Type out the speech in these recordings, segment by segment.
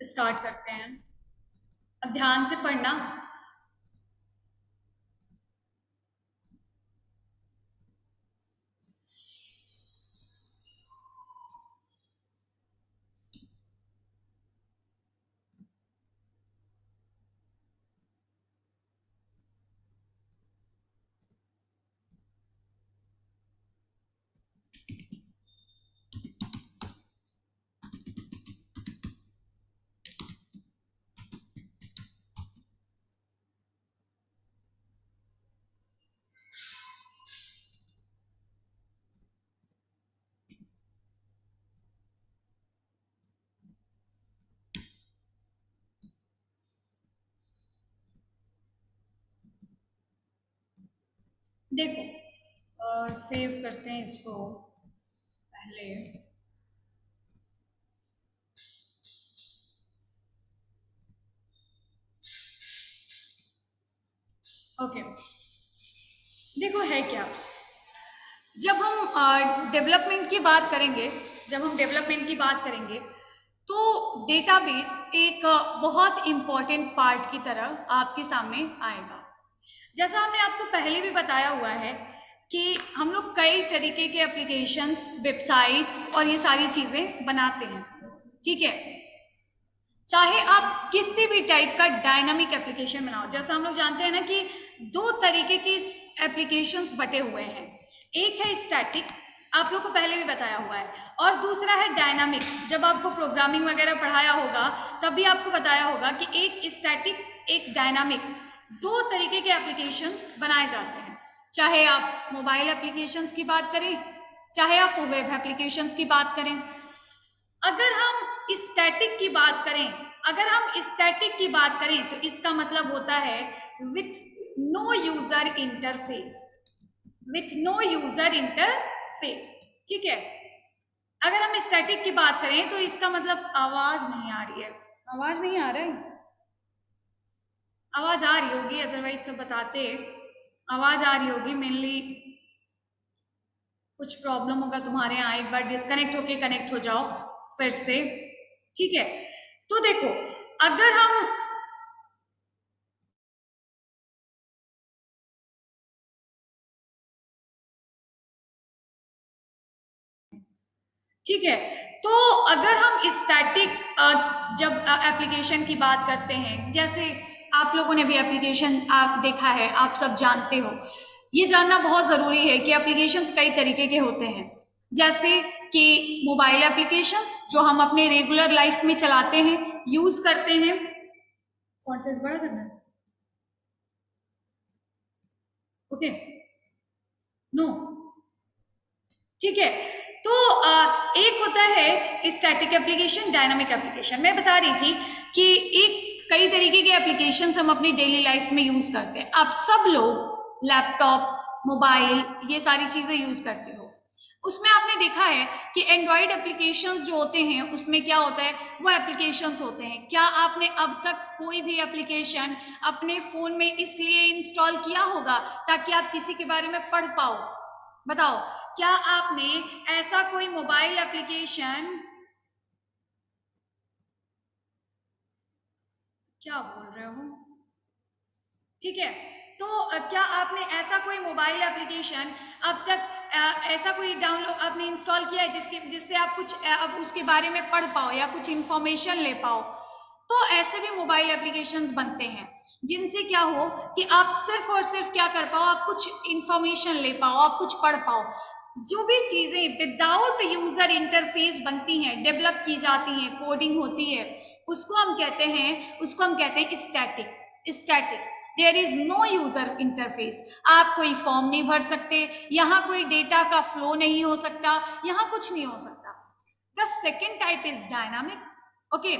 Start करते हैं। अब ध्यान से पढ़ना। देखो, सेव करते हैं इसको पहले। ओके, देखो है क्या। जब हम डेवलपमेंट की बात करेंगे, जब हम डेवलपमेंट की बात करेंगे तो डेटाबेस एक बहुत इम्पॉर्टेंट पार्ट की तरह आपके सामने आएगा। जैसा हमने आपको पहले भी बताया हुआ है कि हम लोग कई तरीके के एप्लीकेशंस, वेबसाइट्स और ये सारी चीज़ें बनाते हैं, ठीक है। चाहे आप किसी भी टाइप का डायनामिक एप्लीकेशन बनाओ, जैसा हम लोग जानते हैं ना कि दो तरीके की एप्लीकेशंस बटे हुए हैं। एक है स्टैटिक, आप लोग को पहले भी बताया हुआ है, और दूसरा है डायनामिक। जब आपको प्रोग्रामिंग वगैरह पढ़ाया होगा तब भी आपको बताया होगा कि एक स्टैटिक, एक डायनामिक, दो तरीके के एप्लीकेशंस बनाए जाते हैं। चाहे आप मोबाइल एप्लीकेशंस की बात करें, चाहे आप वेब एप्लीकेशंस की बात करें। अगर हम स्टैटिक की बात करें, अगर हम स्टैटिक की बात करें तो इसका मतलब होता है with no user interface, with no user interface, ठीक है। अगर हम स्टैटिक की बात करें तो इसका मतलब, आवाज नहीं आ रही है, आवाज नहीं आ रहा है, आवाज आ रही होगी, अदरवाइज सब बताते, आवाज आ रही होगी। मेनली कुछ प्रॉब्लम होगा तुम्हारे यहाँ, एक बार डिस्कनेक्ट होके कनेक्ट हो जाओ फिर से, ठीक है। तो देखो, अगर हम, ठीक है, तो अगर हम स्टैटिक जब एप्लीकेशन की बात करते हैं, जैसे आप लोगों ने भी एप्लीकेशन आप देखा है, आप सब जानते हो, ये जानना बहुत ज़रूरी है कि एप्लीकेशंस कई तरीके के होते हैं। जैसे कि मोबाइल एप्लीकेशंस जो हम अपने रेगुलर लाइफ में चलाते हैं, यूज़ करते हैं। फॉन्ट साइज बड़ा करना है, ओके, नो, ठीक है। तो एक होता है स्टैटिक एप्लीकेशन, डायनामिक एप्लीकेशन। मैं बता रही थी कि एक कई तरीके के एप्लीकेशन हम अपनी डेली लाइफ में यूज करते हैं। आप सब लोग लैपटॉप, मोबाइल, ये सारी चीजें यूज करते हो। उसमें आपने देखा है कि एंड्रॉयड एप्लीकेशंस जो होते हैं उसमें क्या होता है, वो एप्लीकेशंस होते हैं। क्या आपने अब तक कोई भी एप्लीकेशन अपने फोन में इसलिए इंस्टॉल किया होगा ताकि आप किसी के बारे में पढ़ पाओ? बताओ, क्या आपने ऐसा कोई मोबाइल एप्लीकेशन, क्या बोल रहे हो, ठीक है। तो क्या आपने ऐसा कोई मोबाइल एप्लीकेशन अब तक ऐसा कोई डाउनलोड आपने इंस्टॉल किया है जिससे आप कुछ अब उसके बारे में पढ़ पाओ या कुछ इंफॉर्मेशन ले पाओ? तो ऐसे भी मोबाइल एप्लीकेशंस बनते हैं जिनसे क्या हो कि आप सिर्फ और सिर्फ क्या कर पाओ, आप कुछ इंफॉर्मेशन ले पाओ, आप कुछ पढ़ पाओ। जो भी चीजें विदाउट यूजर इंटरफेस बनती हैं, डेवलप की जाती हैं, कोडिंग होती है, उसको हम कहते हैं static. Static, there is no user interface. आप कोई फॉर्म नहीं भर सकते, यहाँ कोई डेटा का फ्लो नहीं हो सकता, यहाँ कुछ नहीं हो सकता। The second type is dynamic. Okay,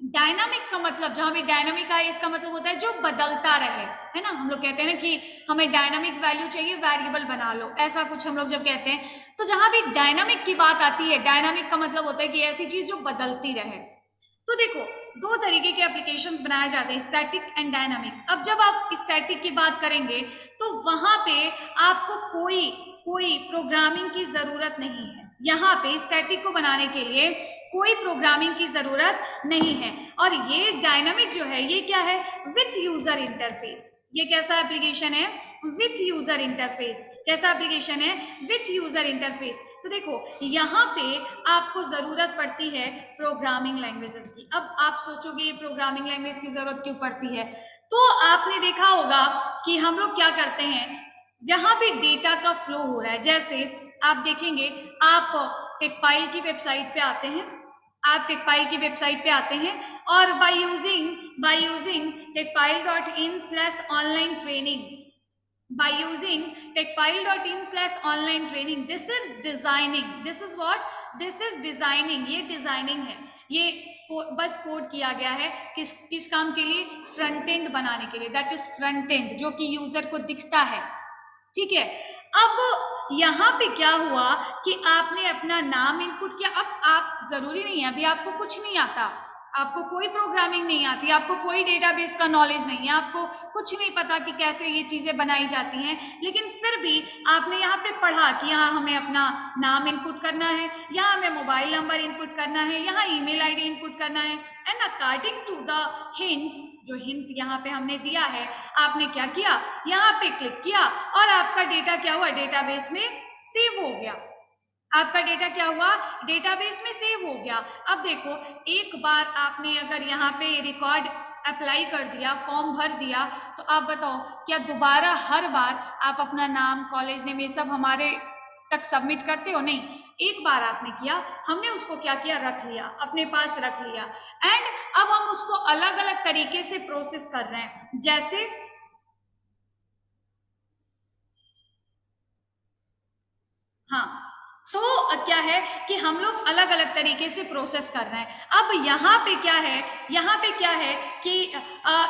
dynamic का मतलब, जहां भी डायनामिक है इसका मतलब होता है जो बदलता रहे, है ना। हम लोग कहते हैं ना कि हमें डायनामिक वैल्यू चाहिए, वेरिएबल बना लो, ऐसा कुछ हम लोग जब कहते हैं। तो जहां भी डायनामिक की बात आती है, डायनामिक का मतलब होता है कि ऐसी चीज जो बदलती रहे। तो देखो, दो तरीके के एप्लीकेशंस बनाए जाते हैं, स्टैटिक एंड डायनामिक। अब जब आप स्टैटिक की बात करेंगे तो वहां पे आपको कोई कोई प्रोग्रामिंग की जरूरत नहीं है। यहाँ पे स्टैटिक को बनाने के लिए कोई प्रोग्रामिंग की जरूरत नहीं है। और ये डायनामिक जो है ये क्या है, विथ यूजर इंटरफेस। ये कैसा एप्लीकेशन है, विथ यूजर इंटरफेस। कैसा एप्लीकेशन है, विथ यूजर इंटरफेस। तो देखो यहाँ पे आपको जरूरत पड़ती है प्रोग्रामिंग लैंग्वेजेस की। अब आप सोचोगे ये प्रोग्रामिंग लैंग्वेज की जरूरत क्यों पड़ती है, तो आपने देखा होगा कि हम लोग क्या करते हैं, जहां भी डेटा का फ्लो हो रहा है, जैसे आप देखेंगे, आप टेकपाइल की वेबसाइट पे आते हैं, आप टेकपाइल की वेबसाइट पे आते हैं और by using techpile.in/online training, by using techpile.in/online training, this is designing, this is what, this is designing, ये डिजाइनिंग है। ये बस कोड किया गया है किस किस काम के लिए, फ्रंट एंड बनाने के लिए, दैट इज फ्रंट एंड, जो कि यूजर को दिखता है। ठीक है, अब यहाँ पे क्या हुआ कि आपने अपना नाम इनपुट किया। अब आप, जरूरी नहीं है, अभी आपको कुछ नहीं आता, आपको कोई प्रोग्रामिंग नहीं आती, आपको कोई डेटाबेस का नॉलेज नहीं है, आपको कुछ नहीं पता कि कैसे ये चीजें बनाई जाती हैं, लेकिन फिर भी आपने यहाँ पे पढ़ा कि यहाँ हमें अपना नाम इनपुट करना है, यहाँ हमें मोबाइल नंबर इनपुट करना है, यहाँ ईमेल आईडी इनपुट करना है, and according to the hints, जो हिंट यहाँ पे हमने दिया है, आपने क्या किया, यहाँ पे क्लिक किया और आपका डेटा क्या हुआ, डेटाबेस में सेव हो गया। आपका डेटा क्या हुआ, डेटाबेस में सेव हो गया। अब देखो, एक बार आपने अगर यहाँ पे रिकॉर्ड अप्लाई कर दिया, फॉर्म भर दिया, तो आप बताओ क्या दोबारा हर बार आप अपना नाम, कॉलेज नेम, ये सब हमारे तक सबमिट करते हो? नहीं, एक बार आपने किया, हमने उसको क्या किया, रख लिया, अपने पास रख लिया, एंड अब हम उसको अलग अलग तरीके से प्रोसेस कर रहे हैं। जैसे हाँ, तो क्या है कि हम लोग अलग अलग तरीके से प्रोसेस कर रहे हैं। अब यहाँ पे क्या है, यहाँ पे क्या है कि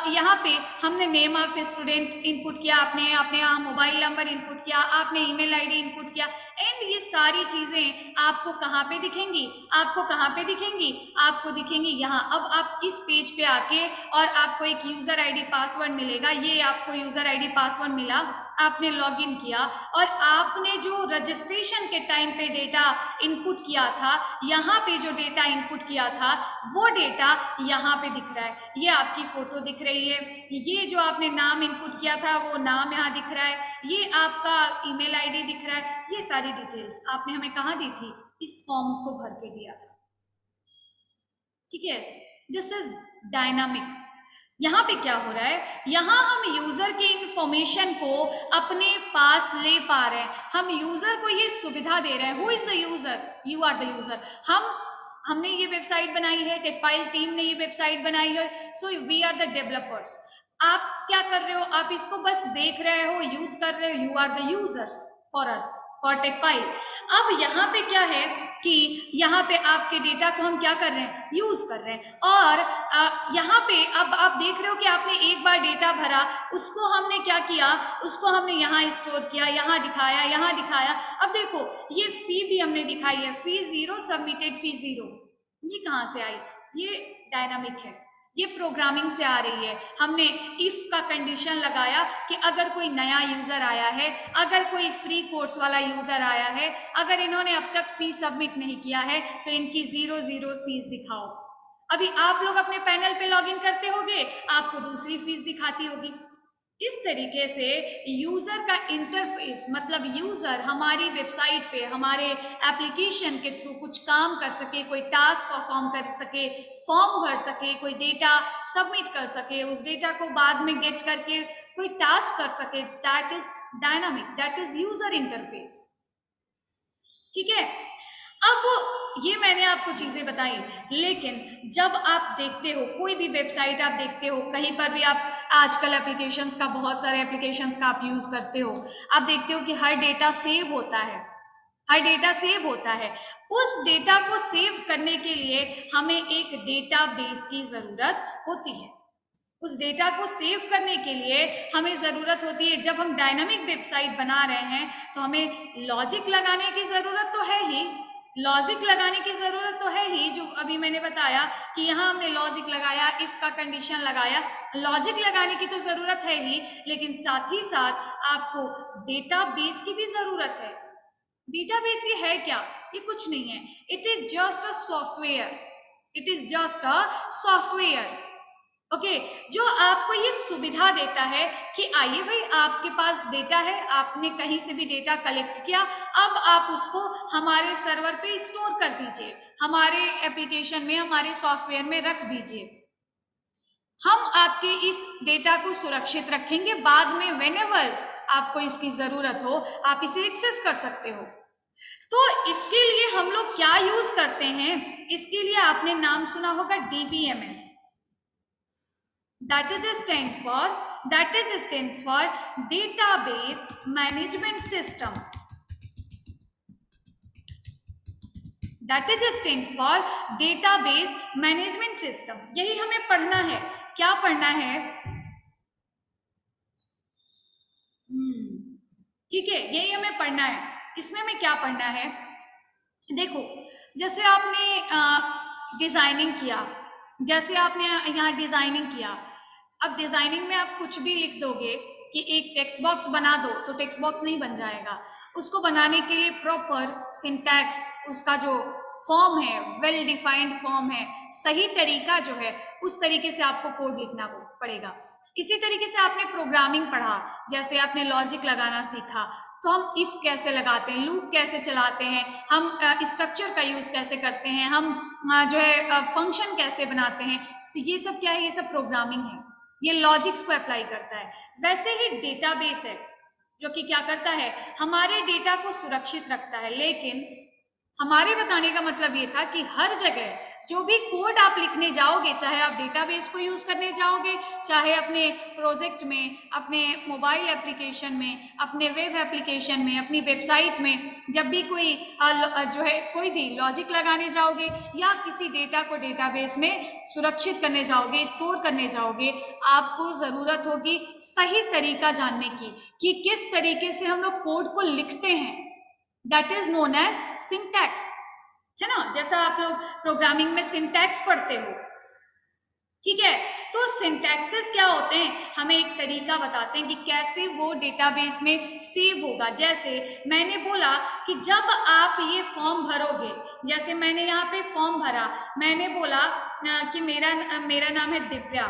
यहाँ पे हमने नेम ऑफ स्टूडेंट इनपुट किया, आपने आपने यहाँ मोबाइल नंबर इनपुट किया, आपने ईमेल आईडी इनपुट किया, एंड ये सारी चीजें आपको कहाँ पे दिखेंगी, आपको कहाँ पे दिखेंगी, आपको दिखेंगी यहाँ। अब आप इस पेज पे आके और आपको एक यूजर आईडी पासवर्ड मिलेगा, ये आपको यूजर आईडी पासवर्ड मिला, आपने लॉगिन किया और आपने जो रजिस्ट्रेशन के टाइम पे डेटा इनपुट किया था, यहाँ पे जो डेटा इनपुट किया था वो डेटा यहाँ पे दिख रहा है। ये आपकी फोटो दिख रही है, ये जो आपने नाम इनपुट किया था वो नाम यहाँ दिख रहा है, ये आपका ईमेल आईडी दिख रहा है। ये सारी डिटेल्स आपने हमें कहाँ दी थी, इस फॉर्म को भर के दिया था। ठीक है, दिस इज डायनामिक। यहाँ पे क्या हो रहा है, यहाँ हम यूजर की इंफॉर्मेशन को अपने पास ले पा रहे हैं, हम यूजर को ये सुविधा दे रहे हैं। Who is the user, you are the user. हमने ये वेबसाइट बनाई है, टेकपाइल टीम ने ये वेबसाइट बनाई है, so we are the developers. आप क्या कर रहे हो, आप इसको बस देख रहे हो, यूज कर रहे हो, you are the users for us, for Techpile. अब यहाँ पे क्या है कि यहाँ पे आपके डेटा को हम क्या कर रहे हैं, यूज कर रहे हैं। और यहाँ पे अब आप देख रहे हो कि आपने एक बार डेटा भरा, उसको हमने क्या किया, उसको हमने यहाँ स्टोर किया, यहाँ दिखाया, यहाँ दिखाया। अब देखो ये फी भी हमने दिखाई है, फी 0 सबमिटेड, फी 0, ये कहाँ से आई, ये डायनामिक है, ये प्रोग्रामिंग से आ रही है। हमने इफ का कंडीशन लगाया कि अगर कोई नया यूजर आया है, अगर कोई फ्री कोर्स वाला यूजर आया है, अगर इन्होंने अब तक फीस सबमिट नहीं किया है तो इनकी 0 फीस दिखाओ। अभी आप लोग अपने पैनल पे लॉगिन करते होंगे, आपको दूसरी फीस दिखाती होगी। इस तरीके से यूजर का इंटरफेस, मतलब यूजर हमारी वेबसाइट पे, हमारे एप्लीकेशन के थ्रू कुछ काम कर सके, कोई टास्क परफॉर्म कर सके, फॉर्म भर सके, कोई डेटा सबमिट कर सके, उस डेटा को बाद में गेट करके कोई टास्क कर सके, that is dynamic, that is user interface. ठीक है, अब ये मैंने आपको चीजें बताई, लेकिन जब आप देखते हो कोई भी वेबसाइट आप देखते हो, कहीं पर भी आप, आजकल एप्लीकेशंस का, बहुत सारे एप्लीकेशंस का आप यूज करते हो, आप देखते हो कि हर डेटा सेव होता है, हर डेटा सेव होता है। उस डेटा को सेव करने के लिए हमें एक डेटाबेस की जरूरत होती है। उस डेटा को सेव करने के लिए हमें ज़रूरत होती है। जब हम डायनामिक वेबसाइट बना रहे हैं तो हमें लॉजिक लगाने की ज़रूरत तो है ही, लॉजिक लगाने की ज़रूरत तो है ही, जो अभी मैंने बताया कि यहाँ हमने लॉजिक लगाया, इफ का कंडीशन लगाया, लॉजिक लगाने की तो ज़रूरत है ही, लेकिन साथ ही साथ आपको डेटाबेस की भी ज़रूरत है। डेटाबेस ये है क्या? ये कुछ नहीं है, it is just a software, it is just a software, okay, जो आपको ये सुविधा देता है कि आइए भाई आपके पास डेटा है, आपने कहीं से भी डेटा कलेक्ट किया, अब आप उसको हमारे सर्वर पे स्टोर कर दीजिए, हमारे एप्लीकेशन में, हमारे सॉफ्टवेयर में रख दीजिए। हम आपके इस डेटा को सुरक्षित रखेंगे, बाद में व्हेनेवर आपको इसकी जरूरत हो आप इसे एक्सेस कर सकते हो। तो इसके लिए हम लोग क्या यूज करते हैं, इसके लिए आपने नाम सुना होगा DBMS, that is stands for database management system, that is stands for database management system। यही हमें पढ़ना है। क्या पढ़ना है? ठीक है, यही हमें पढ़ना है। इसमें हमें क्या पढ़ना है? देखो, जैसे आपने डिजाइनिंग किया, जैसे आपने यहाँ डिजाइनिंग किया, अब डिजाइनिंग में आप कुछ भी लिख दोगे कि एक टेक्स्ट बॉक्स बना दो, तो टेक्स्ट बॉक्स नहीं बन जाएगा। उसको बनाने के लिए प्रॉपर सिंटैक्स, उसका जो फॉर्म है, वेल डिफाइंड फॉर्म है, सही तरीका जो है, उस तरीके से आपको कोड लिखना पड़ेगा। इसी तरीके से आपने प्रोग्रामिंग पढ़ा, जैसे आपने लॉजिक लगाना सीखा, तो हम इफ कैसे लगाते हैं, लूप कैसे चलाते हैं, हम स्ट्रक्चर का यूज कैसे करते हैं, हम जो है फंक्शन कैसे बनाते हैं, तो ये सब क्या है? ये सब प्रोग्रामिंग है, ये लॉजिक्स को अप्लाई करता है। वैसे ही डेटाबेस है जो कि क्या करता है? हमारे डेटा को सुरक्षित रखता है। लेकिन हमारे बताने का मतलब ये था कि हर जगह जो भी कोड आप लिखने जाओगे, चाहे आप डेटाबेस को यूज करने जाओगे, चाहे अपने प्रोजेक्ट में, अपने मोबाइल एप्लीकेशन में, अपने वेब एप्लीकेशन में, अपनी वेबसाइट में, जब भी कोई जो है कोई भी लॉजिक लगाने जाओगे या किसी डेटा को डेटाबेस में सुरक्षित करने जाओगे, स्टोर करने जाओगे, आपको जरूरत होगी सही तरीका जानने की कि किस तरीके से हम लोग कोड को लिखते हैं। That is known as syntax, है ना? जैसा आप लोग प्रोग्रामिंग में सिंटैक्स पढ़ते हो, ठीक है? तो सिंटैक्सेस क्या होते हैं? हमें एक तरीका बताते हैं कि कैसे वो डेटाबेस में सेव होगा। जैसे मैंने बोला कि जब आप ये फॉर्म भरोगे, जैसे मैंने यहाँ पे फॉर्म भरा, मैंने बोला कि मेरा नाम है दिव्या,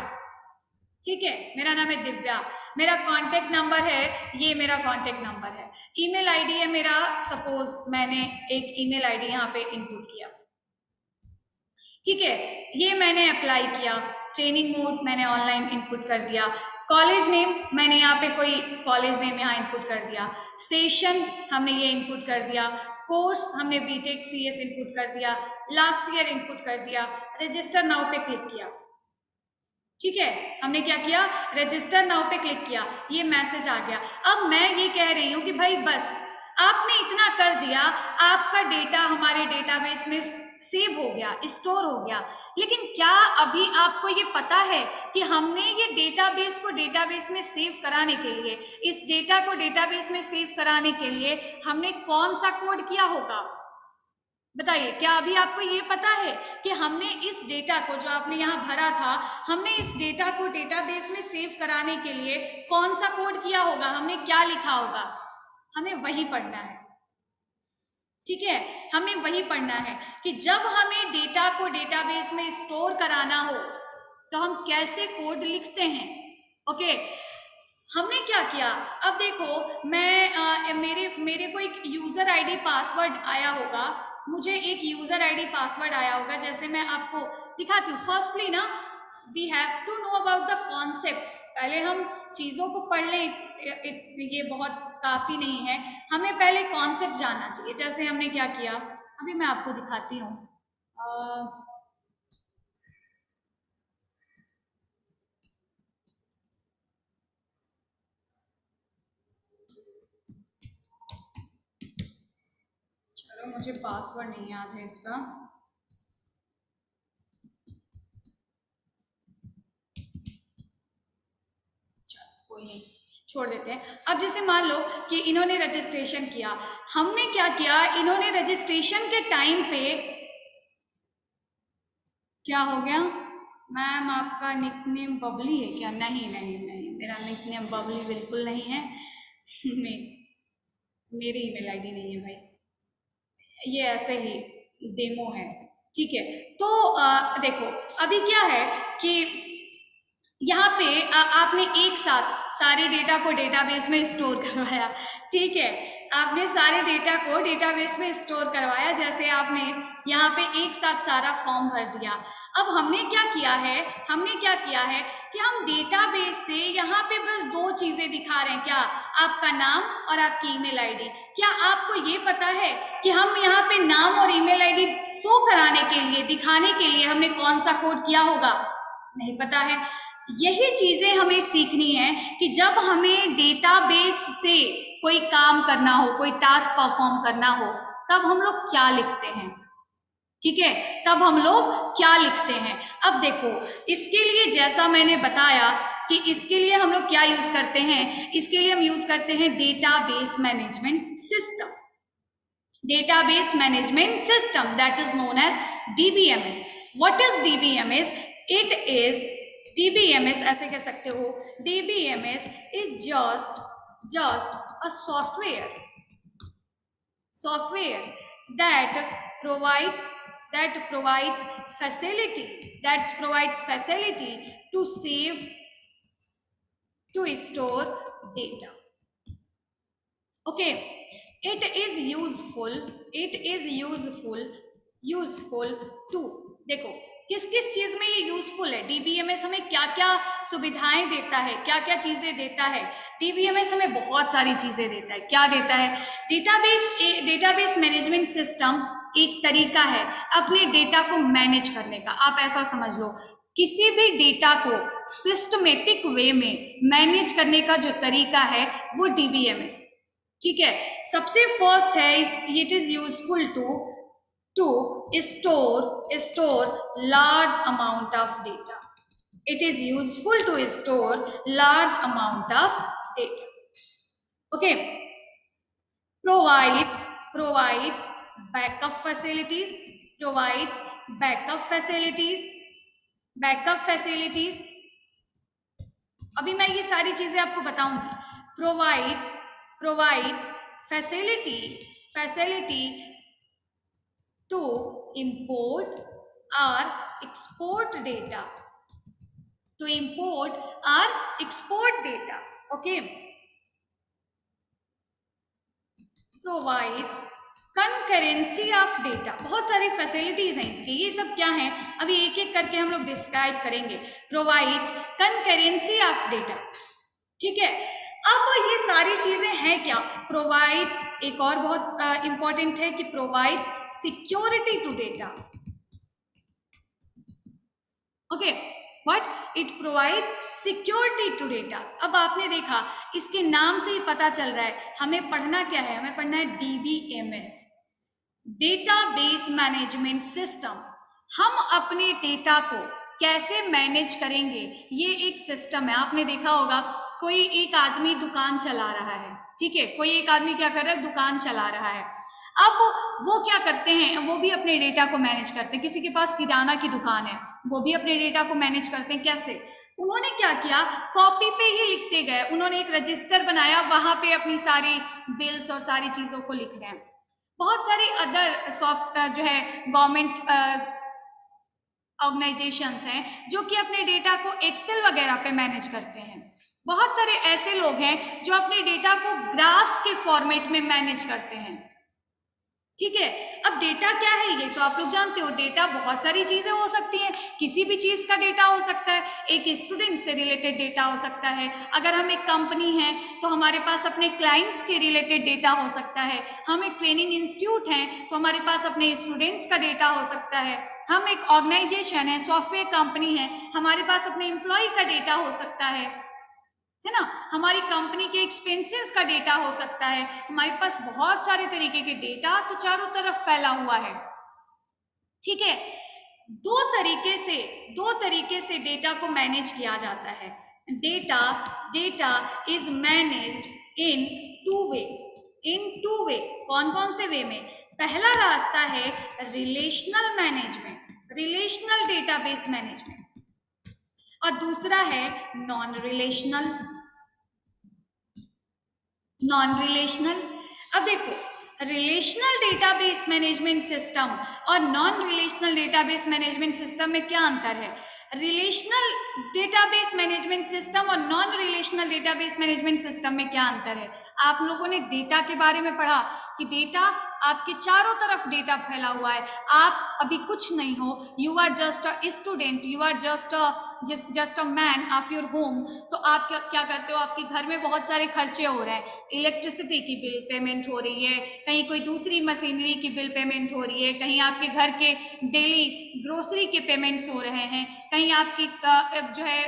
ठीक है, मेरा नाम है दिव्या, मेरा कांटेक्ट नंबर है, ये मेरा कांटेक्ट नंबर है, ईमेल आईडी है मेरा, सपोज मैंने एक ईमेल आईडी यहाँ पे इनपुट किया, ठीक है, ये मैंने अप्लाई किया, ट्रेनिंग मोड मैंने ऑनलाइन इनपुट कर दिया, कॉलेज नेम मैंने यहाँ पे कोई कॉलेज नेम यहाँ इनपुट कर दिया, सेशन हमने ये इनपुट कर दिया, कोर्स हमने बीटेक सीएस इनपुट कर दिया, लास्ट ईयर इनपुट कर दिया, रजिस्टर नाउ पे क्लिक किया, ठीक है, हमने क्या किया? रजिस्टर नाउ पे क्लिक किया, ये मैसेज आ गया। अब मैं ये कह रही हूं कि भाई बस आपने इतना कर दिया, आपका डेटा हमारे डेटाबेस में सेव हो गया, स्टोर हो गया, लेकिन क्या अभी आपको ये पता है कि हमने ये डेटाबेस को डेटाबेस में सेव कराने के लिए, इस डेटा को डेटाबेस में सेव कराने के लिए हमने कौन सा कोड किया होगा? बताइए, क्या अभी आपको ये पता है कि हमने इस डेटा को, जो आपने यहाँ भरा था, हमने इस डेटा को डेटाबेस में सेव कराने के लिए कौन सा कोड किया होगा, हमने क्या लिखा होगा? हमें वही पढ़ना है, ठीक है, हमें वही पढ़ना है कि जब हमें डेटा को डेटाबेस में स्टोर कराना हो तो हम कैसे कोड लिखते हैं। ओके, हमने क्या किया? अब देखो, मेरे को एक यूजर आईडी पासवर्ड आया होगा, मुझे एक यूजर आईडी पासवर्ड आया होगा, जैसे मैं आपको दिखाती हूँ। फर्स्टली ना, we have to know about the concepts, पहले हम चीजों को पढ़ लें, ये बहुत काफी नहीं है, हमें पहले कॉन्सेप्ट जानना चाहिए। जैसे हमने क्या किया, अभी मैं आपको दिखाती हूँ। चलो, मुझे पासवर्ड नहीं याद है इसका, कोई नहीं, छोड़ देते हैं। अब जैसे मान लो कि इन्होंने रजिस्ट्रेशन किया, हमने क्या किया, इन्होंने रजिस्ट्रेशन के टाइम पे क्या हो गया, मैम आपका निकनेम बबली है क्या? नहीं नहीं नहीं, मेरा निकनेम बबली बिल्कुल नहीं है। मेरी ईमेल आईडी नहीं है भाई। ये ऐसे ही डेमो है, ठीक है। तो देखो अभी क्या है कि यहाँ पे आपने एक साथ सारे डेटा को डेटाबेस में स्टोर करवाया, ठीक है। आपने सारे डेटा को डेटाबेस में स्टोर करवाया, जैसे आपने यहाँ पे एक साथ सारा फॉर्म भर दिया। अब हमने क्या किया है कि हम डेटाबेस से यहाँ पे बस दो चीजें दिखा रहे हैं, क्या? आपका नाम और आपकी ईमेल आईडी। क्या आपको ये पता है कि हम यहाँ पे नाम और ईमेल आईडी शो कराने के लिए, दिखाने के लिए हमने कौन सा कोड किया होगा? नहीं पता है। यही चीजें हमें सीखनी है कि जब हमें डेटाबेस से कोई काम करना हो, कोई टास्क परफॉर्म करना हो, तब हम लोग क्या लिखते हैं, ठीक है, तब हम लोग क्या लिखते हैं। अब देखो इसके लिए जैसा मैंने बताया कि इसके लिए हम लोग क्या यूज करते हैं, इसके लिए हम यूज करते हैं database management system, database management system, that is known as DBMS। What is DBMS? It is DBMS ऐसे कह सकते हो, DBMS is just a software that provides facility to save, to store data. Okay, it is useful to, देखो किस किस चीज में ये यूजफुल है। DBMS हमें क्या क्या सुविधाएं देता है, क्या क्या चीजें देता है। DBMS हमें बहुत सारी चीजें देता है। क्या देता है? डेटाबेस मैनेजमेंट सिस्टम एक तरीका है अपने डेटा को मैनेज करने का। आप ऐसा समझ लो, किसी भी डेटा को सिस्टमेटिक वे में मैनेज करने का जो तरीका है वो DBMS, ठीक है। सबसे फर्स्ट है, it is useful to store large amount of data. It is useful to store large amount of data. Okay, provides backup facilities, अभी मैं ये सारी चीजें आपको बताऊंगी। provides facility to import or export data, okay. Provides concurrency of data, बहुत सारी facilities हैं इसकी। ये सब क्या है अभी एक एक करके हम लोग डिस्क्राइब करेंगे। प्रोवाइड्स concurrency of data, ठीक है। अब ये सारी चीजें हैं क्या? प्रोवाइड्स, एक और बहुत इंपॉर्टेंट है कि provides security to data. Okay, what? It provides security to data. अब आपने देखा इसके नाम से ही पता चल रहा है हमें पढ़ना क्या है, हमें पढ़ना है DBMS, डेटाबेस मैनेजमेंट सिस्टम। हम अपने डेटा को कैसे मैनेज करेंगे, ये एक सिस्टम है। आपने देखा होगा कोई एक आदमी दुकान चला रहा है, ठीक है, कोई एक आदमी क्या कर रहा है, दुकान चला रहा है। अब वो क्या करते हैं, वो भी अपने डेटा को मैनेज करते हैं। किसी के पास किराना की दुकान है, वो भी अपने डेटा को मैनेज करते हैं। कैसे? उन्होंने क्या किया, कॉपी पे ही लिखते गए। उन्होंने एक रजिस्टर बनाया, वहां पे अपनी सारी बिल्स और सारी चीजों को लिख रहे हैं। बहुत सारी अदर जो है गवर्नमेंट ऑर्गेनाइजेशंस हैं जो कि अपने डेटा को एक्सेल वगैरह पे मैनेज करते हैं। बहुत सारे ऐसे लोग हैं जो अपने डेटा को ग्राफ के फॉर्मेट में मैनेज करते हैं, ठीक है। अब डेटा क्या है ये तो आप लोग जानते हो। डेटा बहुत सारी चीजें हो सकती हैं, किसी भी चीज का डेटा हो सकता है। एक स्टूडेंट से रिलेटेड डेटा हो सकता है, अगर हम एक कंपनी है तो हमारे पास अपने क्लाइंट्स के रिलेटेड डेटा हो सकता है। हम एक ट्रेनिंग इंस्टीट्यूट हैं तो हमारे पास अपने स्टूडेंट्स का डेटा हो सकता है। हम एक ऑर्गेनाइजेशन है, सॉफ्टवेयर कंपनी है, हमारे पास अपने एम्प्लॉय का डेटा हो सकता है ना। हमारी कंपनी के एक्सपेंसेस का डेटा हो सकता है। हमारे पास बहुत सारे तरीके के डेटा तो चारों तरफ फैला हुआ है, ठीक है। दो तरीके से डेटा को मैनेज किया जाता है। Data is managed in two way. कौन कौन से वे में? पहला रास्ता है relational management, relational database management, और दूसरा है नॉन रिलेशनल। अब देखो रिलेशनल डेटाबेस मैनेजमेंट सिस्टम और non relational database management system में क्या अंतर है? रिलेशनल डेटाबेस मैनेजमेंट सिस्टम और non relational database management system में क्या अंतर है? आप लोगों ने डेटा के बारे में पढ़ा कि डेटा, आपके चारों तरफ डेटा फैला हुआ है, आप अभी कुछ नहीं हो, you are just a student, you are just a man of your home. तो आप क्या करते हो? आपके घर में बहुत सारे खर्चे हो रहे हैं, इलेक्ट्रिसिटी की बिल पेमेंट हो रही है, कहीं कोई दूसरी मशीनरी की बिल पेमेंट हो रही है, कहीं आपके घर के डेली ग्रोसरी के पेमेंट्स हो रहे हैं, कहीं आपकी जो है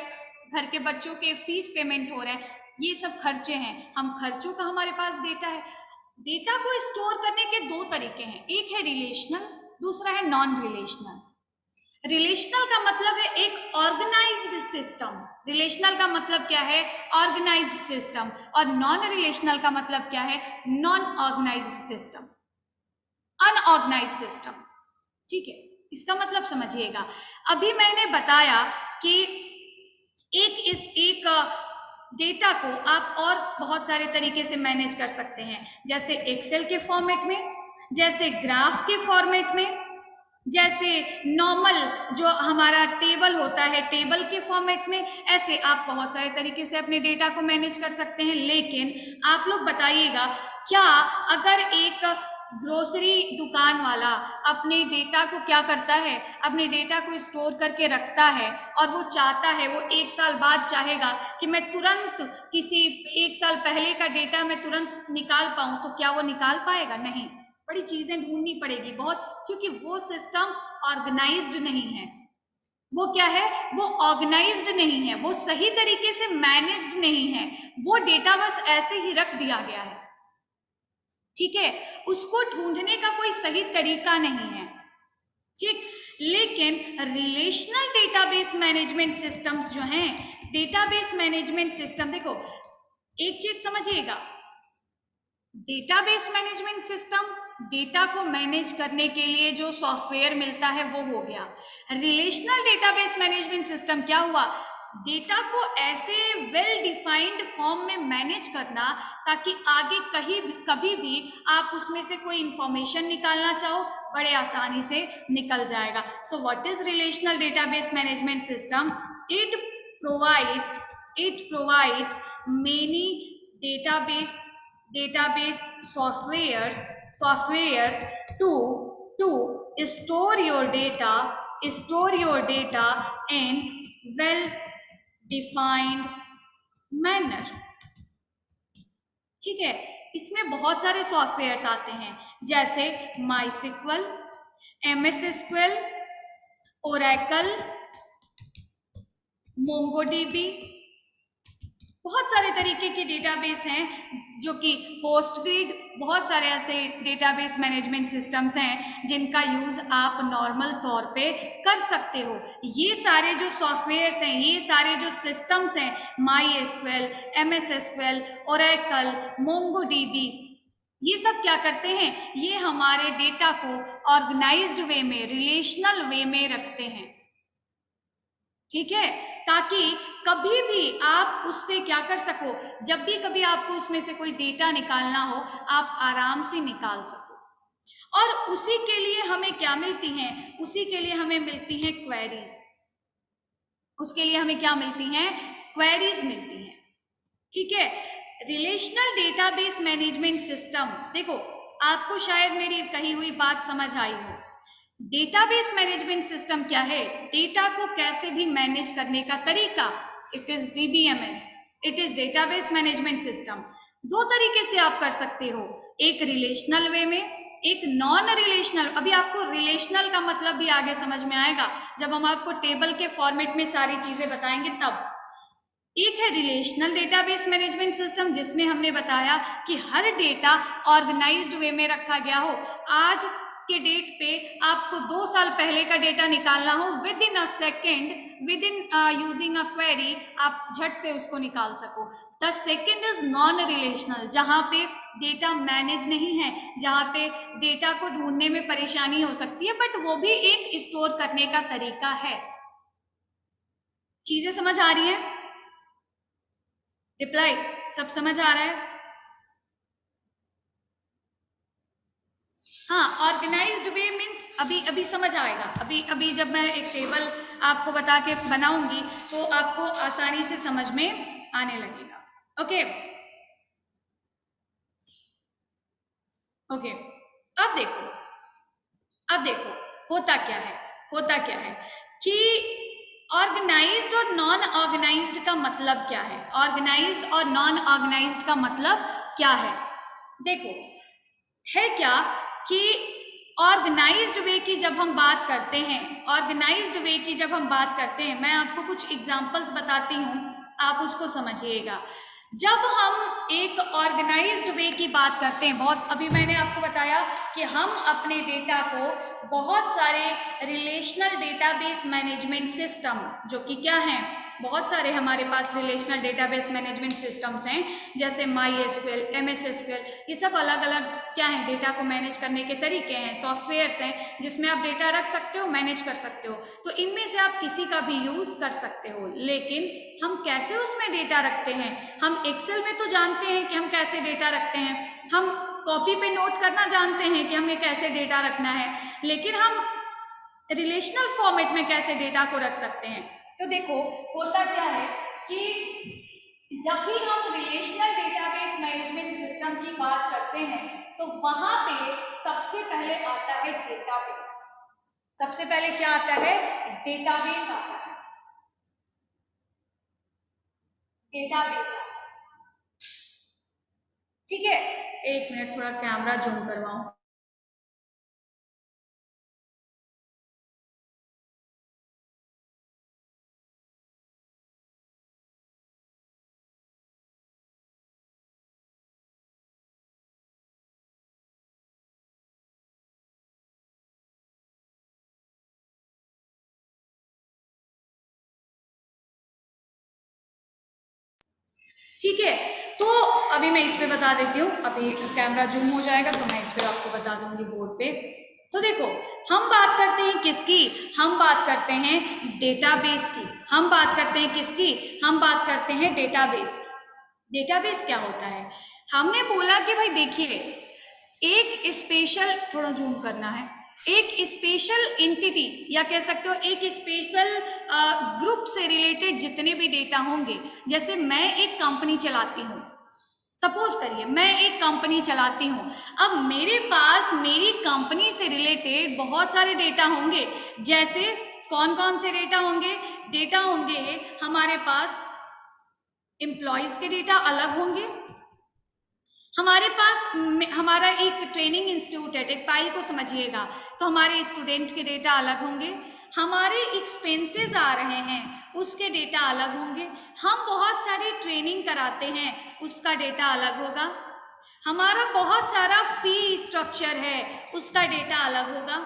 घर के बच्चों के फीस पेमेंट हो रहे हैं। ये सब खर्चे हैं, हम खर्चों का हमारे पास डेटा है। डेटा को स्टोर करने के दो तरीके हैं, एक है रिलेशनल, दूसरा है नॉन रिलेशनल। रिलेशनल का मतलब है एक ऑर्गेनाइज्ड सिस्टम। रिलेशनल का मतलब क्या है? Organised system. और नॉन रिलेशनल का मतलब क्या है? Non organised system, unorganised system. ठीक है, इसका मतलब समझिएगा। अभी मैंने बताया कि एक डेटा को आप और बहुत सारे तरीके से मैनेज कर सकते हैं, जैसे एक्सेल के फॉर्मेट में, जैसे ग्राफ के फॉर्मेट में, जैसे नॉर्मल जो हमारा टेबल होता है टेबल के फॉर्मेट में। ऐसे आप बहुत सारे तरीके से अपने डेटा को मैनेज कर सकते हैं। लेकिन आप लोग बताइएगा, क्या अगर एक ग्रोसरी दुकान वाला अपने डेटा को क्या करता है? अपने डेटा को स्टोर करके रखता है और वो चाहता है, वो एक साल बाद चाहेगा कि मैं तुरंत किसी एक साल पहले का डेटा मैं तुरंत निकाल पाऊं, तो क्या वो निकाल पाएगा? नहीं, बड़ी चीजें ढूंढनी पड़ेगी बहुत, क्योंकि वो सिस्टम ऑर्गेनाइज्ड नहीं है। वो क्या है? वो ऑर्गेनाइज्ड नहीं है, वो सही तरीके से मैनेज्ड नहीं है, वो डेटा बस ऐसे ही रख दिया गया है। ठीक है, उसको ढूंढने का कोई सही तरीका नहीं है। ठीक, लेकिन रिलेशनल डेटाबेस मैनेजमेंट सिस्टम्स जो हैं, डेटाबेस मैनेजमेंट सिस्टम, देखो एक चीज समझिएगा, डेटाबेस मैनेजमेंट सिस्टम, डेटा को मैनेज करने के लिए जो सॉफ्टवेयर मिलता है वो हो गया। रिलेशनल डेटाबेस मैनेजमेंट सिस्टम क्या हुआ? डेटा को ऐसे वेल डिफाइंड फॉर्म में मैनेज करना ताकि आगे कहीं कभी भी आप उसमें से कोई इंफॉर्मेशन निकालना चाहो, बड़े आसानी से निकल जाएगा। So what is relational database management system? It provides many database softwares to store your data in well defined manner। ठीक है, इसमें बहुत सारे सॉफ्टवेयर्स आते हैं, जैसे MySQL, MS SQL, Oracle, MongoDB, बहुत सारे तरीके के डेटाबेस हैं, जो कि पोस्टग्रिड, बहुत सारे ऐसे डेटाबेस मैनेजमेंट सिस्टम्स हैं जिनका यूज़ आप नॉर्मल तौर पे कर सकते हो। ये सारे जो सॉफ्टवेयर्स हैं, ये सारे जो सिस्टम्स हैं, MySQL, MS SQL, Oracle, MongoDB, ये सब क्या करते हैं? ये हमारे डेटा को ऑर्गेनाइज्ड वे में, रिलेशनल वे में रखते हैं। ठीक है, ताकि कभी भी आप उससे क्या कर सको, जब भी कभी आपको उसमें से कोई डेटा निकालना हो, आप आराम से निकाल सको। और उसी के लिए हमें क्या मिलती हैं? उसी के लिए हमें मिलती हैं क्वेरीज। उसके लिए हमें क्या मिलती हैं? क्वेरीज मिलती हैं। ठीक है, रिलेशनल डेटाबेस मैनेजमेंट सिस्टम, देखो आपको शायद मेरी कही हुई बात समझ आई हो। डेटाबेस मैनेजमेंट सिस्टम क्या है? डेटा को कैसे भी मैनेज करने का तरीका। It is DBMS, it is database management system. दो तरीके से आप कर सकते हो, एक रिलेशनल वे में, एक नॉन रिलेशनल। अभी आपको रिलेशनल का मतलब भी आगे समझ में आएगा जब हम आपको टेबल के फॉर्मेट में सारी चीजें बताएंगे तब। एक है रिलेशनल डेटाबेस मैनेजमेंट सिस्टम, जिसमें हमने बताया कि हर डेटा ऑर्गेनाइज्ड वे में रखा गया हो। आज के डेट पे आपको 2 साल पहले का डेटा निकालना हो, with in a second, with in using a query, आप झट से उसको निकाल सको। The second is non relational, जहाँ पे डेटा मैनेज नहीं है, जहाँ पे डेटा को ढूंढने में परेशानी हो सकती है, बट वो भी एक स्टोर करने का तरीका है। चीजें समझ आ रही हैं? रिप्लाई सब समझ आ रहा है? हाँ, ऑर्गेनाइज्ड वे मीन्स अभी अभी समझ आएगा। अभी अभी जब मैं एक टेबल आपको बता के बनाऊंगी तो आपको आसानी से समझ में आने लगेगा। ओके ओके, अब देखो होता क्या है कि ऑर्गेनाइज्ड और नॉन ऑर्गेनाइज्ड का मतलब क्या है, ऑर्गेनाइज्ड और नॉन ऑर्गेनाइज्ड का मतलब क्या है। देखो है क्या कि ऑर्गेनाइज्ड वे की जब हम बात करते हैं, ऑर्गेनाइज्ड वे की जब हम बात करते हैं, मैं आपको कुछ एग्जांपल्स बताती हूँ, आप उसको समझिएगा। जब हम एक ऑर्गेनाइज्ड वे की बात करते हैं, बहुत अभी मैंने आपको बताया कि हम अपने डेटा को बहुत सारे रिलेशनल डेटाबेस मैनेजमेंट सिस्टम, जो कि क्या हैं, बहुत सारे हमारे पास रिलेशनल डेटाबेस मैनेजमेंट सिस्टम्स हैं, जैसे MySQL, MS SQL, ये सब अलग अलग क्या हैं, डेटा को मैनेज करने के तरीके हैं, सॉफ्टवेयर्स हैं जिसमें आप डेटा रख सकते हो, मैनेज कर सकते हो। तो इनमें से आप किसी का भी यूज कर सकते हो, लेकिन हम कैसे उसमें डेटा रखते हैं, हम एक्सेल में तो जानते हैं कि हम कैसे डेटा रखते हैं, हम कॉपी पे नोट करना जानते हैं कि हमें कैसे डेटा रखना है, लेकिन हम रिलेशनल फॉर्मेट में कैसे डेटा को रख सकते हैं। तो देखो होता क्या है कि जब भी हम रिलेशनल डेटाबेस मैनेजमेंट सिस्टम की बात करते हैं तो वहां पे सबसे पहले आता है डेटाबेस। सबसे पहले क्या आता है, डेटाबेस आता है, डेटाबेस। ठीक है, एक मिनट थोड़ा कैमरा जूम करवाऊं। ठीक है, तो अभी मैं इस पे बता देती हूँ, अभी कैमरा जूम हो जाएगा तो मैं इस पे आपको बता दूंगी बोर्ड पे। तो देखो हम बात करते हैं किसकी, हम बात करते हैं डेटाबेस की, हम बात करते हैं किसकी, हम बात करते हैं डेटाबेस की। डेटाबेस क्या होता है, हमने बोला कि भाई देखिए एक स्पेशल, थोड़ा जूम करना है, एक स्पेशल एंटिटी या कह सकते हो एक स्पेशल ग्रुप से रिलेटेड जितने भी डेटा होंगे, जैसे मैं एक कंपनी चलाती हूँ, सपोज करिए मैं एक कंपनी चलाती हूँ, अब मेरे पास मेरी कंपनी से रिलेटेड बहुत सारे डेटा होंगे। जैसे कौन कौन से डेटा होंगे, डेटा होंगे हमारे पास एम्प्लॉयज के डेटा अलग होंगे, हमारे पास हमारा एक ट्रेनिंग इंस्टीट्यूट है, टेकपाइल को समझिएगा, तो हमारे स्टूडेंट के डेटा अलग होंगे, हमारे एक्सपेंसेस आ रहे हैं उसके डेटा अलग होंगे, हम बहुत सारी ट्रेनिंग कराते हैं उसका डेटा अलग होगा, हमारा बहुत सारा फी स्ट्रक्चर है उसका डेटा अलग होगा।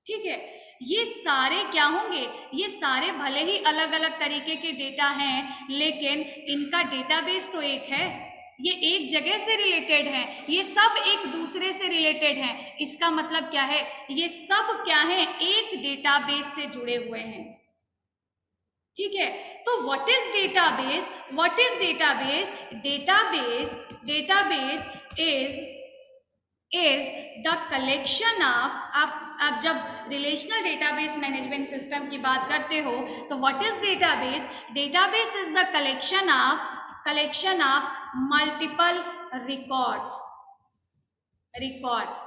ठीक है, ये सारे क्या होंगे, ये सारे भले ही अलग अलग तरीके के डेटा हैं लेकिन इनका डेटाबेस तो एक है, ये एक जगह से रिलेटेड है, ये सब एक दूसरे से रिलेटेड हैं। इसका मतलब क्या है, ये सब क्या है, एक डेटाबेस से जुड़े हुए हैं। ठीक है, तो what is database, what is database, database, database is the collection of, आप जब रिलेशनल डेटाबेस मैनेजमेंट सिस्टम की बात करते हो तो what is database, database is the collection of multiple records, records,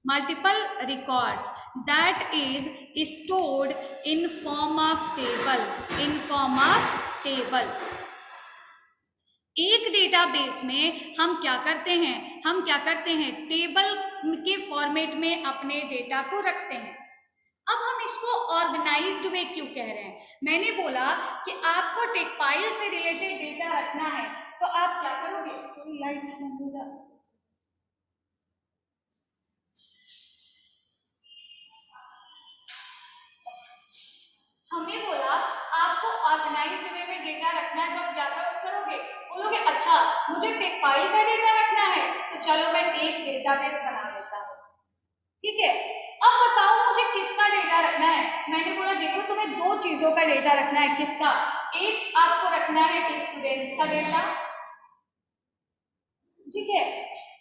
multiple records that is stored in form of table, in form of table। एक database में हम क्या करते हैं, हम क्या करते हैं, टेबल के फॉर्मेट में अपने डेटा को रखते हैं। अब हम इसको ऑर्गेनाइज्ड वे क्यों कह रहे हैं, मैंने बोला कि आपको टेकपाइल से रिलेटेड डेटा रखना है तो आप क्या करोगे, थोड़ी लाइट्स बंद हो जाती, हमने बोला आपको ऑर्गेनाइज्ड वे में डेटा रखना है तो आप क्या करोगे, बोलोगे अच्छा मुझे टेकपाइल का डेटा रखना है तो चलो मैं एक डेटाबेस बना देता हूँ। ठीक है, अब बताओ मुझे किसका डेटा रखना है, मैंने बोला देखो तुम्हें दो चीजों का डेटा रखना है, किसका, एक आपको रखना है स्टूडेंट्स का डेटा, ठीक है।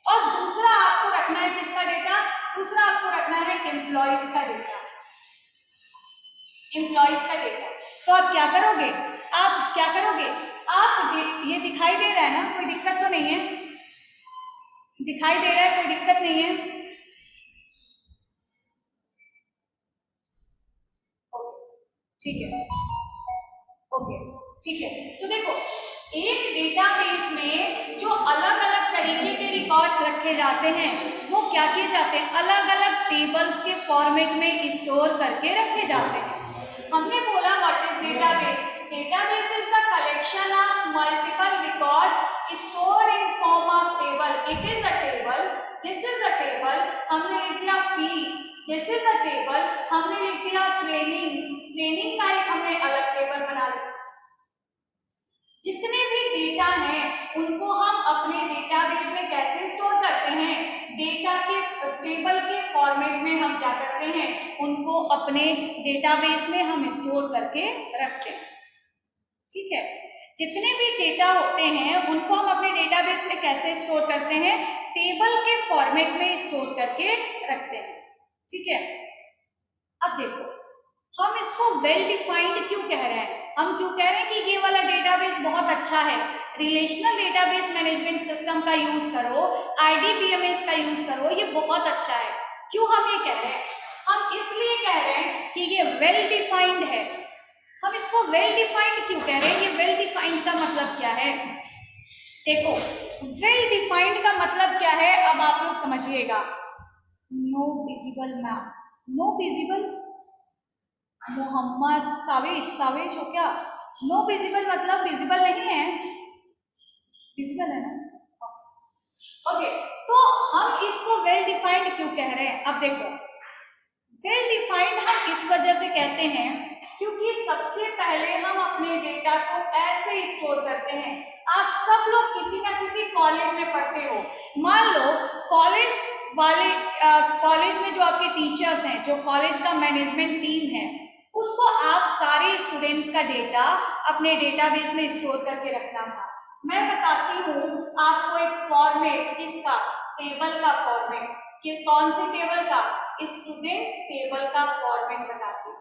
और दूसरा आपको रखना है किसका डेटा, दूसरा आपको रखना है एम्प्लॉइज का डेटा, एम्प्लॉइज का डेटा। तो आप क्या करोगे, आप क्या करोगे, आप ये दिखाई दे रहा है ना, कोई दिक्कत तो नहीं है, दिखाई दे रहा है, कोई दिक्कत नहीं है। ठीक है, ओके, ठीक है। तो देखो एक डेटाबेस में जो अलग अलग तरीके के रिकॉर्ड्स रखे जाते हैं वो क्या किए जाते हैं, अलग अलग टेबल्स के फॉर्मेट में स्टोर करके रखे जाते हैं। हमने बोला what is database, database is the collection of multiple records stored in form of table, it is a table, this is a table, हमने लिख दिया fees, this is a table, हमने लिख दिया ट्रेनिंग, ट्रेनिंग का एक हमने अलग टेबल बना लिया। जितने भी डेटा हैं उनको हम अपने डेटाबेस में कैसे स्टोर करते हैं, डेटा के टेबल के फॉर्मेट में हम क्या करते हैं, उनको अपने डेटाबेस में हम स्टोर करके रखते हैं। ठीक है, जितने भी डेटा होते हैं उनको हम अपने डेटाबेस में कैसे स्टोर करते हैं, टेबल के फॉर्मेट में स्टोर करके रखते हैं। ठीक है, अब देखो हम इसको वेल डिफाइंड क्यों कह रहे हैं, हम क्यों कह रहे हैं कि ये वाला डेटाबेस बहुत अच्छा है, रिलेशनल डेटाबेस मैनेजमेंट सिस्टम का यूज करो, आईडीबीएमएस का यूज करो, ये बहुत अच्छा है। क्यों हम ये कह रहे हैं, हम इसलिए कह रहे हैं कि ये वेल डिफाइंड है। हम इसको वेल डिफाइंड क्यों कह रहे हैं, ये वेल डिफाइंड का मतलब क्या है, देखो वेल डिफाइंड का मतलब क्या है, अब आप लोग समझिएगा। No visible map, no visible, Mohammed Savesh, Savesh हो क्या, नो विजिबल मतलब विजिबल नहीं है, विजिबल है ना, ओके। तो हम इसको वेल डिफाइंड क्यों कह रहे हैं, अब देखो वेल डिफाइंड हम इस वजह से कहते हैं क्योंकि सबसे पहले हम अपने डेटा को ऐसे स्टोर करते हैं। आप सब लोग किसी ना किसी कॉलेज में पढ़ते हो, मान लो कॉलेज वाले कॉलेज में जो आपके टीचर्स हैं, जो कॉलेज का मैनेजमेंट टीम है, उसको आप सारे स्टूडेंट्स का डेटा अपने डेटाबेस में स्टोर करके रखना था। मैं बताती हूँ आपको एक फॉर्मेट, किसका, टेबल का फॉर्मेट, कि कौन सी टेबल का, स्टूडेंट टेबल का फॉर्मेट बताती हूँ।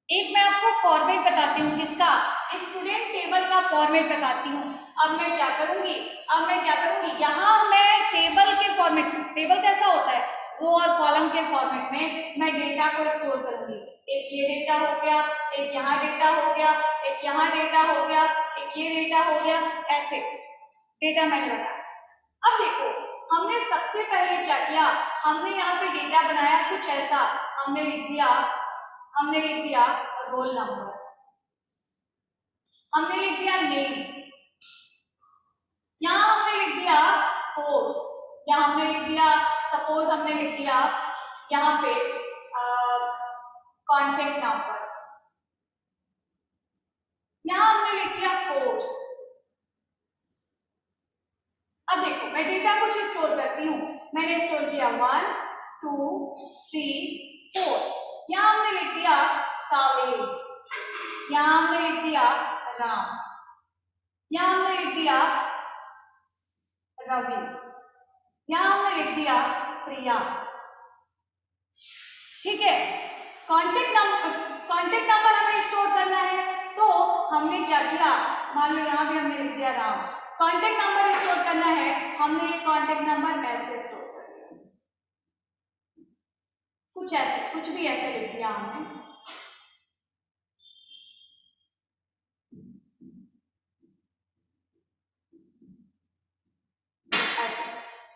एक मैं आपको फॉर्मेट बताती हूँ, किसका, स्टूडेंट टेबल का फॉर्मेट बताती हूँ। अब मैं क्या करूंगी, अब मैं क्या करूंगी, यहाँ मैं टेबल के फॉर्मेट, टेबल कैसा होता है, रो और कॉलम के फॉर्मेट में मैं डेटा को स्टोर करूंगी। एक ये डेटा हो गया, एक यहाँ डेटा हो गया, एक यहाँ डेटा हो गया, एक ये डेटा हो गया, ऐसे डेटा मैंने बताया। अब देखो हमने सबसे पहले क्या किया, हमने यहाँ पे डेटा बनाया कुछ ऐसा, हमने लिख दिया रोल नंबर, हमने लिख दिया नेम, यहाँ हमने लिख दिया कोर्स, यहाँ हमने लिख दिया, सपोज हमने लिख दिया यहाँ पे कॉन्टेक्ट नंबर, यहाँ हमने लिख दिया कोर्स। अब देखो मैं डेटा कुछ स्टोर करती हूँ, मैंने स्टोर किया 1 2 3 4, यहाँ हमने लिख दिया सावेज, यहाँ हमने लिख दिया राम, यहाँ हमने लिख दिया रवि, यहाँ हमने लिख दिया प्रिया। ठीक है, कांटेक्ट नंबर हमें स्टोर करना है, तो हमने क्या किया, मान लो यहाँ भी हमने लिख दिया राम, कांटेक्ट नंबर स्टोर करना है, हमने ये कांटेक्ट नंबर ऐसे स्टोर कर दिया, कुछ ऐसे, कुछ भी ऐसे लिख दिया हमने। ऐसे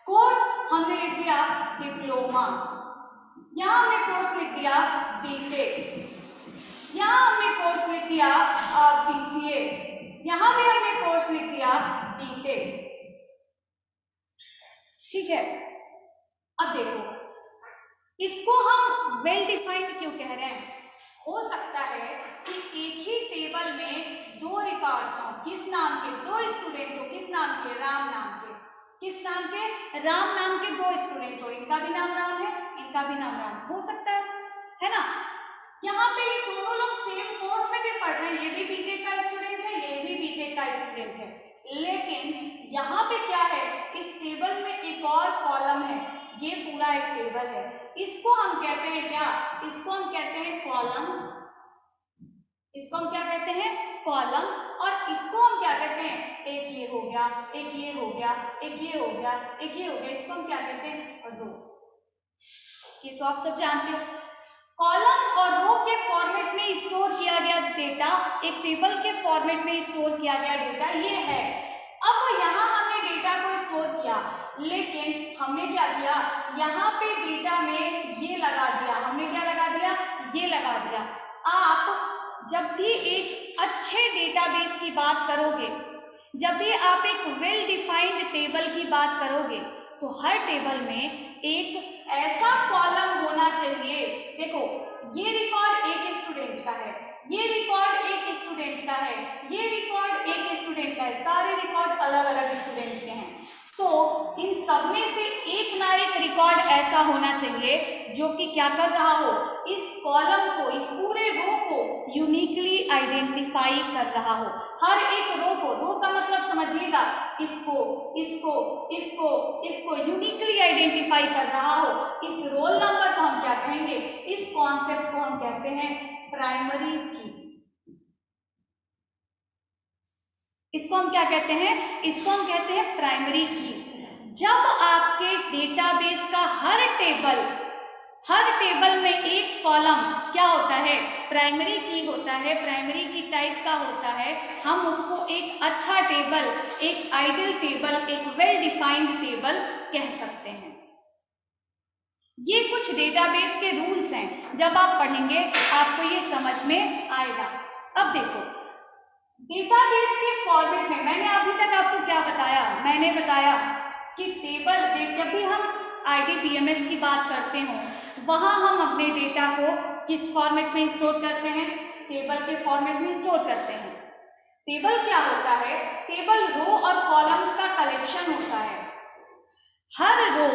कोर्स हमने लिख दिया डिप्लोमा, यहाँ हमने कोर्स लिख दिया बीटेक, यहाँ हमने कोर्स लिख दिया बीसीए, यहाँ भी हमने कोर्स लिख दिया बीटेक। ठीक है, अब देखो इसको हम वेल डिफाइंड क्यों कह रहे हैं, हो सकता है कि एक ही टेबल में दो रिकॉर्ड्स हों, किस नाम के, दो स्टूडेंट हो, किस नाम के, राम नाम के, किस नाम के, राम नाम के दो स्टूडेंट हो, इनका भी नाम राम है, इनका भी नाम राम, हो सकता है ना। यहाँ पे ये दोनों लोग सेम कोर्स में भी पढ़ रहे हैं, ये भी बीटेक का स्टूडेंट है, ये भी बीटेक का स्टूडेंट है, लेकिन यहाँ पे ये पूरा एक टेबल है, इसको हम कहते हैं क्या, इसको हम कहते हैं कॉलम्स, इसको हम क्या कहते हैं, कॉलम। और इसको हम क्या कहते हैं, एक ये हो गया, एक ये हो गया, एक ये हो गया, एक ये हो गया, इसको हम क्या कहते हैं, रो। ये तो आप सब जानते हो। कॉलम और रो के फॉर्मेट में स्टोर किया गया डेटा, एक टेबल के फॉर्मेट में स्टोर किया गया डेटा ये है। अब यहाँ हमने डेटा को स्टोर किया, लेकिन हमने क्या किया, यहाँ पे डेटा में ये लगा दिया, हमने क्या लगा दिया, ये लगा दिया। आप जब भी एक अच्छे डेटाबेस की बात करोगे, जब भी आप एक वेल डिफाइंड टेबल की बात करोगे, तो हर टेबल में एक ऐसा कॉलम होना चाहिए। देखो, ये रिकॉर्ड एक स्टूडेंट का है, ये रिकॉर्ड एक स्टूडेंट का है, ये रिकॉर्ड एक स्टूडेंट का है, सारे रिकॉर्ड अलग अलग स्टूडेंट्स के हैं। तो इन सब में से एक ना एक रिकॉर्ड ऐसा होना चाहिए जो कि क्या कर रहा हो, इस कॉलम को, इस पूरे रो को यूनिकली आइडेंटिफाई कर रहा हो। हर एक रो को, रो का मतलब समझिएगा, इसको इसको इसको इसको यूनिकली आइडेंटिफाई कर रहा हो। इस रोल नंबर को हम क्या कहेंगे, इस कॉन्सेप्ट को हम कहते हैं प्राइमरी की। इसको हम क्या कहते हैं, इसको हम कहते हैं प्राइमरी की। जब आपके डेटाबेस का हर टेबल में एक कॉलम क्या होता है, प्राइमरी की होता है, प्राइमरी की टाइप का होता है, हम उसको एक अच्छा टेबल, एक आइडियल टेबल, एक वेल डिफाइंड टेबल कह सकते हैं। ये कुछ डेटाबेस के रूल्स हैं, जब आप पढ़ेंगे आपको ये समझ में आएगा। अब देखो, डेटाबेस के फॉर्मेट में मैंने अभी तक आपको क्या बताया, मैंने बताया कि टेबल, जब भी हम IDBMS की बात करते हो, वहां हम अपने डेटा को किस फॉर्मेट में स्टोर करते हैं, टेबल के फॉर्मेट में स्टोर करते हैं। टेबल क्या होता है, टेबल रो और कॉलम्स का कलेक्शन होता है। हर रो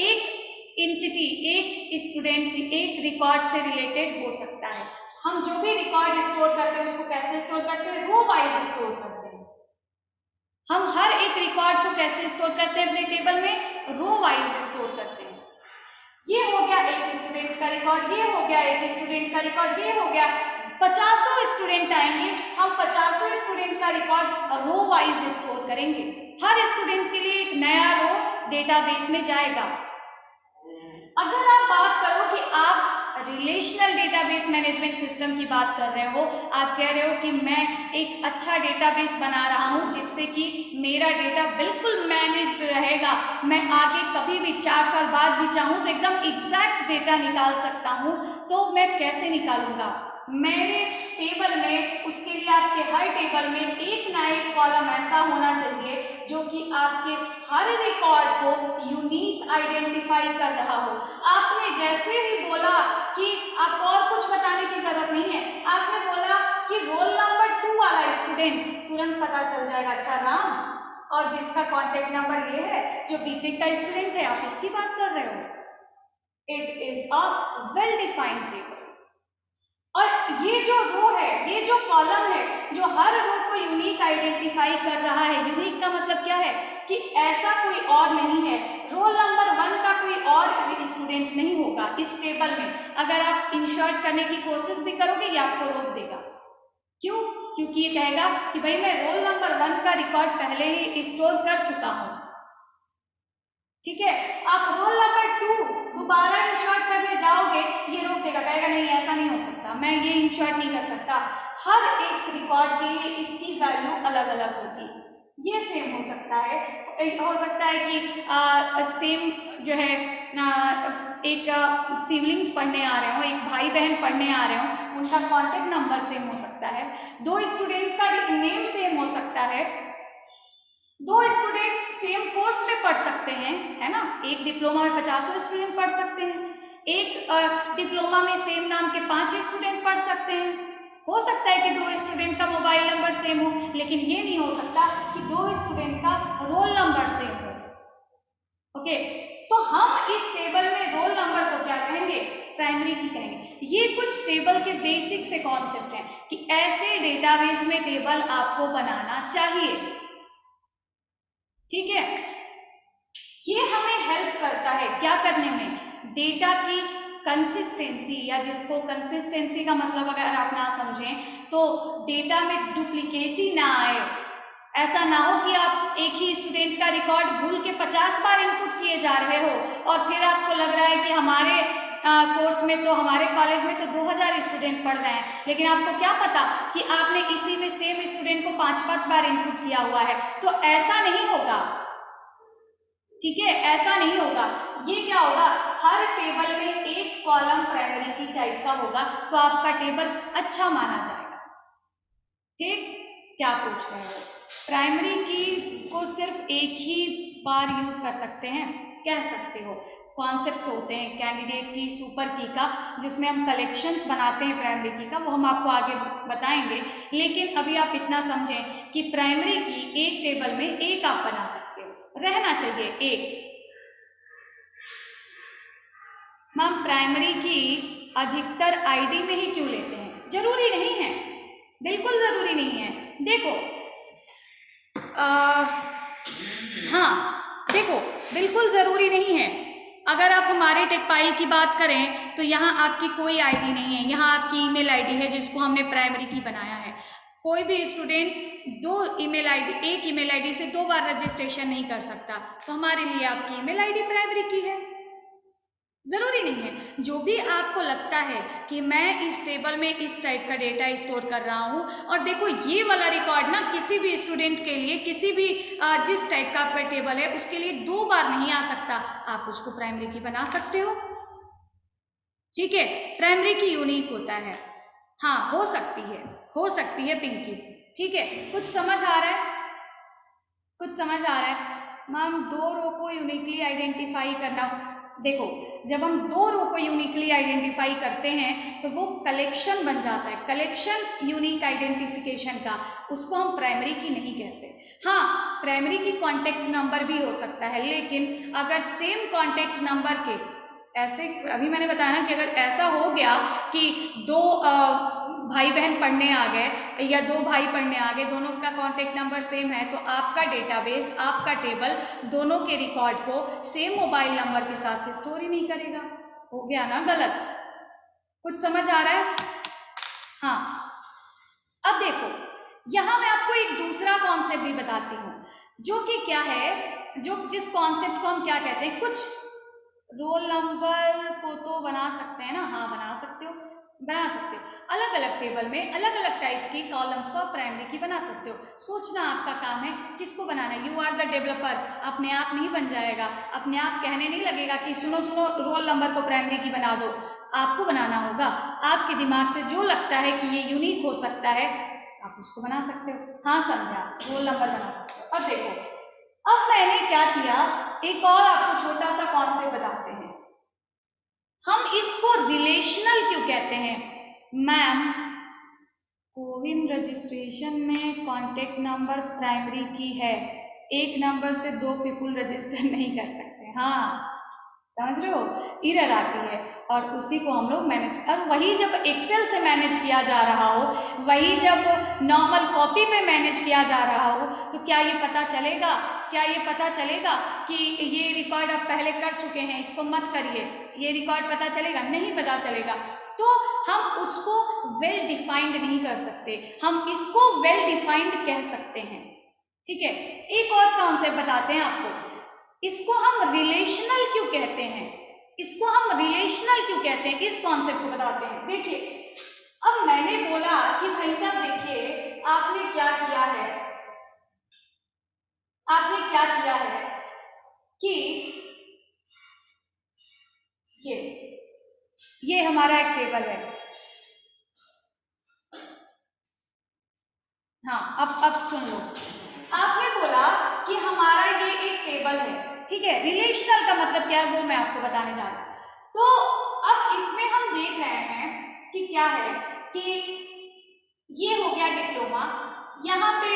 एक एंटिटी, एक स्टूडेंट, एक रिकॉर्ड से रिलेटेड हो सकता है। हम जो भी रिकॉर्ड स्टोर करते हैं उसको कैसे स्टोर करते हैं, रो वाइज स्टोर करते हैं। हम हर एक रिकॉर्ड को कैसे स्टोर करते हैं अपने टेबल में, रो वाइज स्टोर करते हैं। ये हो गया एक स्टूडेंट का रिकॉर्ड, ये हो गया एक स्टूडेंट का रिकॉर्ड, ये हो गया 50 स्टूडेंट आएंगे, हम 50 स्टूडेंट का रिकॉर्ड रो वाइज स्टोर करेंगे। हर स्टूडेंट के लिए एक नया रो डेटाबेस में जाएगा। अगर आप बात करो कि आप रिलेशनल डेटाबेस मैनेजमेंट सिस्टम की बात कर रहे हो, आप कह रहे हो कि मैं एक अच्छा डेटाबेस बना रहा हूं जिससे कि मेरा डेटा बिल्कुल मैनेज्ड रहेगा, मैं आगे कभी भी 4 साल बाद भी चाहूं तो एकदम एग्जैक्ट डेटा निकाल सकता हूं, तो मैं कैसे निकालूंगा, मेरे टेबल में, उसके लिए आपके हर टेबल में एक ना एक कॉलम ऐसा होना चाहिए जो कि आपके हर रिकॉर्ड को यूनिक आइडेंटिफाई कर रहा हो। आपने जैसे ही बोला कि आपको और कुछ बताने की जरूरत नहीं है, आपने बोला कि रोल नंबर 2 वाला स्टूडेंट, तुरंत पता चल जाएगा, अच्छा राम, और जिसका कॉन्टेक्ट नंबर ये है, जो बीटेक का स्टूडेंट है, आप इसकी बात कर रहे हो। It is a well defined table. और ये जो रो है, ये जो कॉलम है, जो हर रो को यूनिक आइडेंटिफाई कर रहा है। यूनिक का मतलब क्या है कि ऐसा कोई और नहीं है, रोल नंबर 1 का कोई और स्टूडेंट नहीं होगा इस टेबल में। अगर आप इंसर्ट करने की कोशिश भी करोगे ये आपको रोक देगा। क्यों? क्योंकि ये कहेगा कि भाई मैं रोल नंबर 1 का रिकॉर्ड पहले ही स्टोर कर चुका हूं। ठीक है, आप रोल नंबर 2 दोबारा इंसर्ट करने जाओगे, ये रोक देगा, कहेगा नहीं ऐसा नहीं हो सकता, मैं ये इंसर्ट नहीं कर सकता। हर एक रिकॉर्ड के लिए इसकी वैल्यू अलग अलग होगी। ये सेम हो सकता है कि सेम जो है एक सिबलिंग्स पढ़ने आ रहे हो, एक भाई बहन पढ़ने आ रहे हो, उनका कॉन्टेक्ट नंबर सेम हो सकता है, 2 स्टूडेंट का नेम सेम हो सकता है, 2 स्टूडेंट सेम कोर्स में पढ़ सकते हैं, है ना, एक डिप्लोमा में 50 स्टूडेंट पढ़ सकते हैं, एक डिप्लोमा में सेम नाम के 5 स्टूडेंट पढ़ सकते हैं। हो सकता है कि 2 स्टूडेंट का मोबाइल नंबर सेम हो, लेकिन ये नहीं हो सकता कि 2 स्टूडेंट का रोल नंबर सेम हो। ओके, तो हम इस टेबल में रोल नंबर को क्या कहेंगे, प्राइमरी की कहेंगे। ये कुछ टेबल के बेसिक से कॉन्सेप्ट हैं कि ऐसे डेटाबेस में टेबल आपको बनाना चाहिए। ठीक है, ये हमें हेल्प करता है क्या करने में, डेटा की कंसिस्टेंसी, या जिसको कंसिस्टेंसी का मतलब अगर आप ना समझें तो डेटा में डुप्लीकेसी ना आए। ऐसा ना हो कि आप एक ही स्टूडेंट का रिकॉर्ड भूल के 50 बार इनपुट किए जा रहे हो और फिर आपको लग रहा है कि हमारे कोर्स में तो, हमारे कॉलेज में तो 2000 स्टूडेंट पढ़ रहे हैं, लेकिन आपको क्या पता कि आपने इसी में सेम स्टूडेंट को 5-5 बार इनपुट किया हुआ है। तो ऐसा नहीं होगा, ठीक है, ऐसा नहीं होगा। ये क्या होगा, हर टेबल में एक कॉलम प्राइमरी की टाइप का होगा तो आपका टेबल अच्छा माना जाएगा। ठीक, क्या पूछ रहे हो, प्राइमरी की को सिर्फ एक ही बार यूज कर सकते हैं, कह सकते हो। कॉन्सेप्ट्स होते हैं कैंडिडेट की, सुपर की का, जिसमें हम कलेक्शंस बनाते हैं प्राइमरी की का, वो हम आपको आगे बताएंगे। लेकिन अभी आप इतना समझें कि प्राइमरी की एक टेबल में एक आप बना सकते हो, रहना चाहिए एक। मैम प्राइमरी की अधिकतर आईडी में ही क्यों लेते हैं, जरूरी नहीं है, बिल्कुल जरूरी नहीं है। देखो हाँ देखो, बिल्कुल जरूरी नहीं है। अगर आप हमारे टेकपाइल की बात करें तो यहाँ आपकी कोई आईडी नहीं है, यहाँ आपकी ईमेल आईडी है जिसको हमने प्राइमरी की बनाया है। कोई भी स्टूडेंट एक ईमेल आईडी से 2 बार रजिस्ट्रेशन नहीं कर सकता, तो हमारे लिए आपकी ईमेल आईडी प्राइमरी की है, जरूरी नहीं है। जो भी आपको लगता है कि मैं इस टेबल में इस टाइप का डेटा स्टोर कर रहा हूँ, और देखो ये वाला रिकॉर्ड ना किसी भी स्टूडेंट के लिए, किसी भी जिस टाइप का आपका टेबल है उसके लिए 2 बार नहीं आ सकता, आप उसको प्राइमरी की बना सकते हो। ठीक है, प्राइमरी की यूनिक होता है, हाँ हो सकती है पिंकी। ठीक है, कुछ समझ आ रहा है, कुछ समझ आ रहा है। मैम 2 रो को यूनिकली आइडेंटिफाई करना, देखो जब हम 2 रो को यूनिकली आइडेंटिफाई करते हैं तो वो कलेक्शन बन जाता है, कलेक्शन यूनिक आइडेंटिफिकेशन का, उसको हम प्राइमरी की नहीं कहते। हाँ प्राइमरी की कॉन्टेक्ट नंबर भी हो सकता है, लेकिन अगर सेम कॉन्टेक्ट नंबर के, ऐसे अभी मैंने बताया ना कि अगर ऐसा हो गया कि 2 भाई बहन पढ़ने आ गए या 2 भाई पढ़ने आ गए, दोनों का कॉन्टेक्ट नंबर सेम है, तो आपका डेटाबेस, आपका टेबल दोनों के रिकॉर्ड को सेम मोबाइल नंबर के साथ स्टोर ही नहीं करेगा। हो गया ना गलत, कुछ समझ आ रहा है। हाँ अब देखो, यहाँ मैं आपको एक दूसरा कॉन्सेप्ट भी बताती हूँ, जो कि क्या है, जिस कॉन्सेप्ट को हम क्या कहते हैं, कुछ रोल नंबर को तो बना सकते हैं ना, हाँ बना सकते हो, बना सकते हो। अलग अलग टेबल में अलग अलग टाइप की कॉलम्स को आप प्राइमरी की बना सकते हो। सोचना आपका काम है किसको बनाना है, यू आर द डेवलपर, अपने आप नहीं बन जाएगा, अपने आप कहने नहीं लगेगा कि सुनो सुनो रोल नंबर को प्राइमरी की बना दो, आपको बनाना होगा। आपके दिमाग से जो लगता है कि ये यूनिक हो सकता है आप उसको बना सकते हो। हाँ संध्या, रोल नंबर बना सकते हो। अब देखो, अब मैंने क्या किया, एक और आपको छोटा सा कॉन्सेप्ट बताते हैं। हम इसको रिलेशनल क्यों कहते हैं मैम, कोविन रजिस्ट्रेशन में कॉन्टेक्ट नंबर प्राइमरी की है, एक नंबर से 2 पीपल रजिस्टर नहीं कर सकते। हाँ समझ रहे हो, एरर आती है और उसी को हम लोग मैनेज, और वही जब एक्सेल से मैनेज किया जा रहा हो, वही जब नॉर्मल कॉपी पे मैनेज किया जा रहा हो, तो क्या ये पता चलेगा, क्या ये पता चलेगा कि ये रिकॉर्ड आप पहले कर चुके हैं, इसको मत करिए, ये रिकॉर्ड पता चलेगा? नहीं पता चलेगा। तो हम उसको वेल डिफाइंड नहीं कर सकते, हम इसको वेल डिफाइंड कह सकते हैं। ठीक है, एक और कॉन्सेप्ट बताते हैं आपको, इसको हम रिलेशनल क्यों कहते हैं, इसको हम रिलेशनल क्यों कहते हैं, इस कॉन्सेप्ट को बताते हैं। देखिए अब मैंने बोला कि भाई साहब देखिए आपने क्या किया है, आपने क्या किया है कि ये हमारा एक टेबल है। हाँ अब सुन लो, आपने बोला कि हमारा ये एक टेबल है, ठीक है, रिलेशनल का मतलब क्या है वो मैं आपको बताने जा रहा हूँ। तो अब इसमें हम देख रहे हैं कि क्या है कि ये हो गया डिप्लोमा, यहाँ पे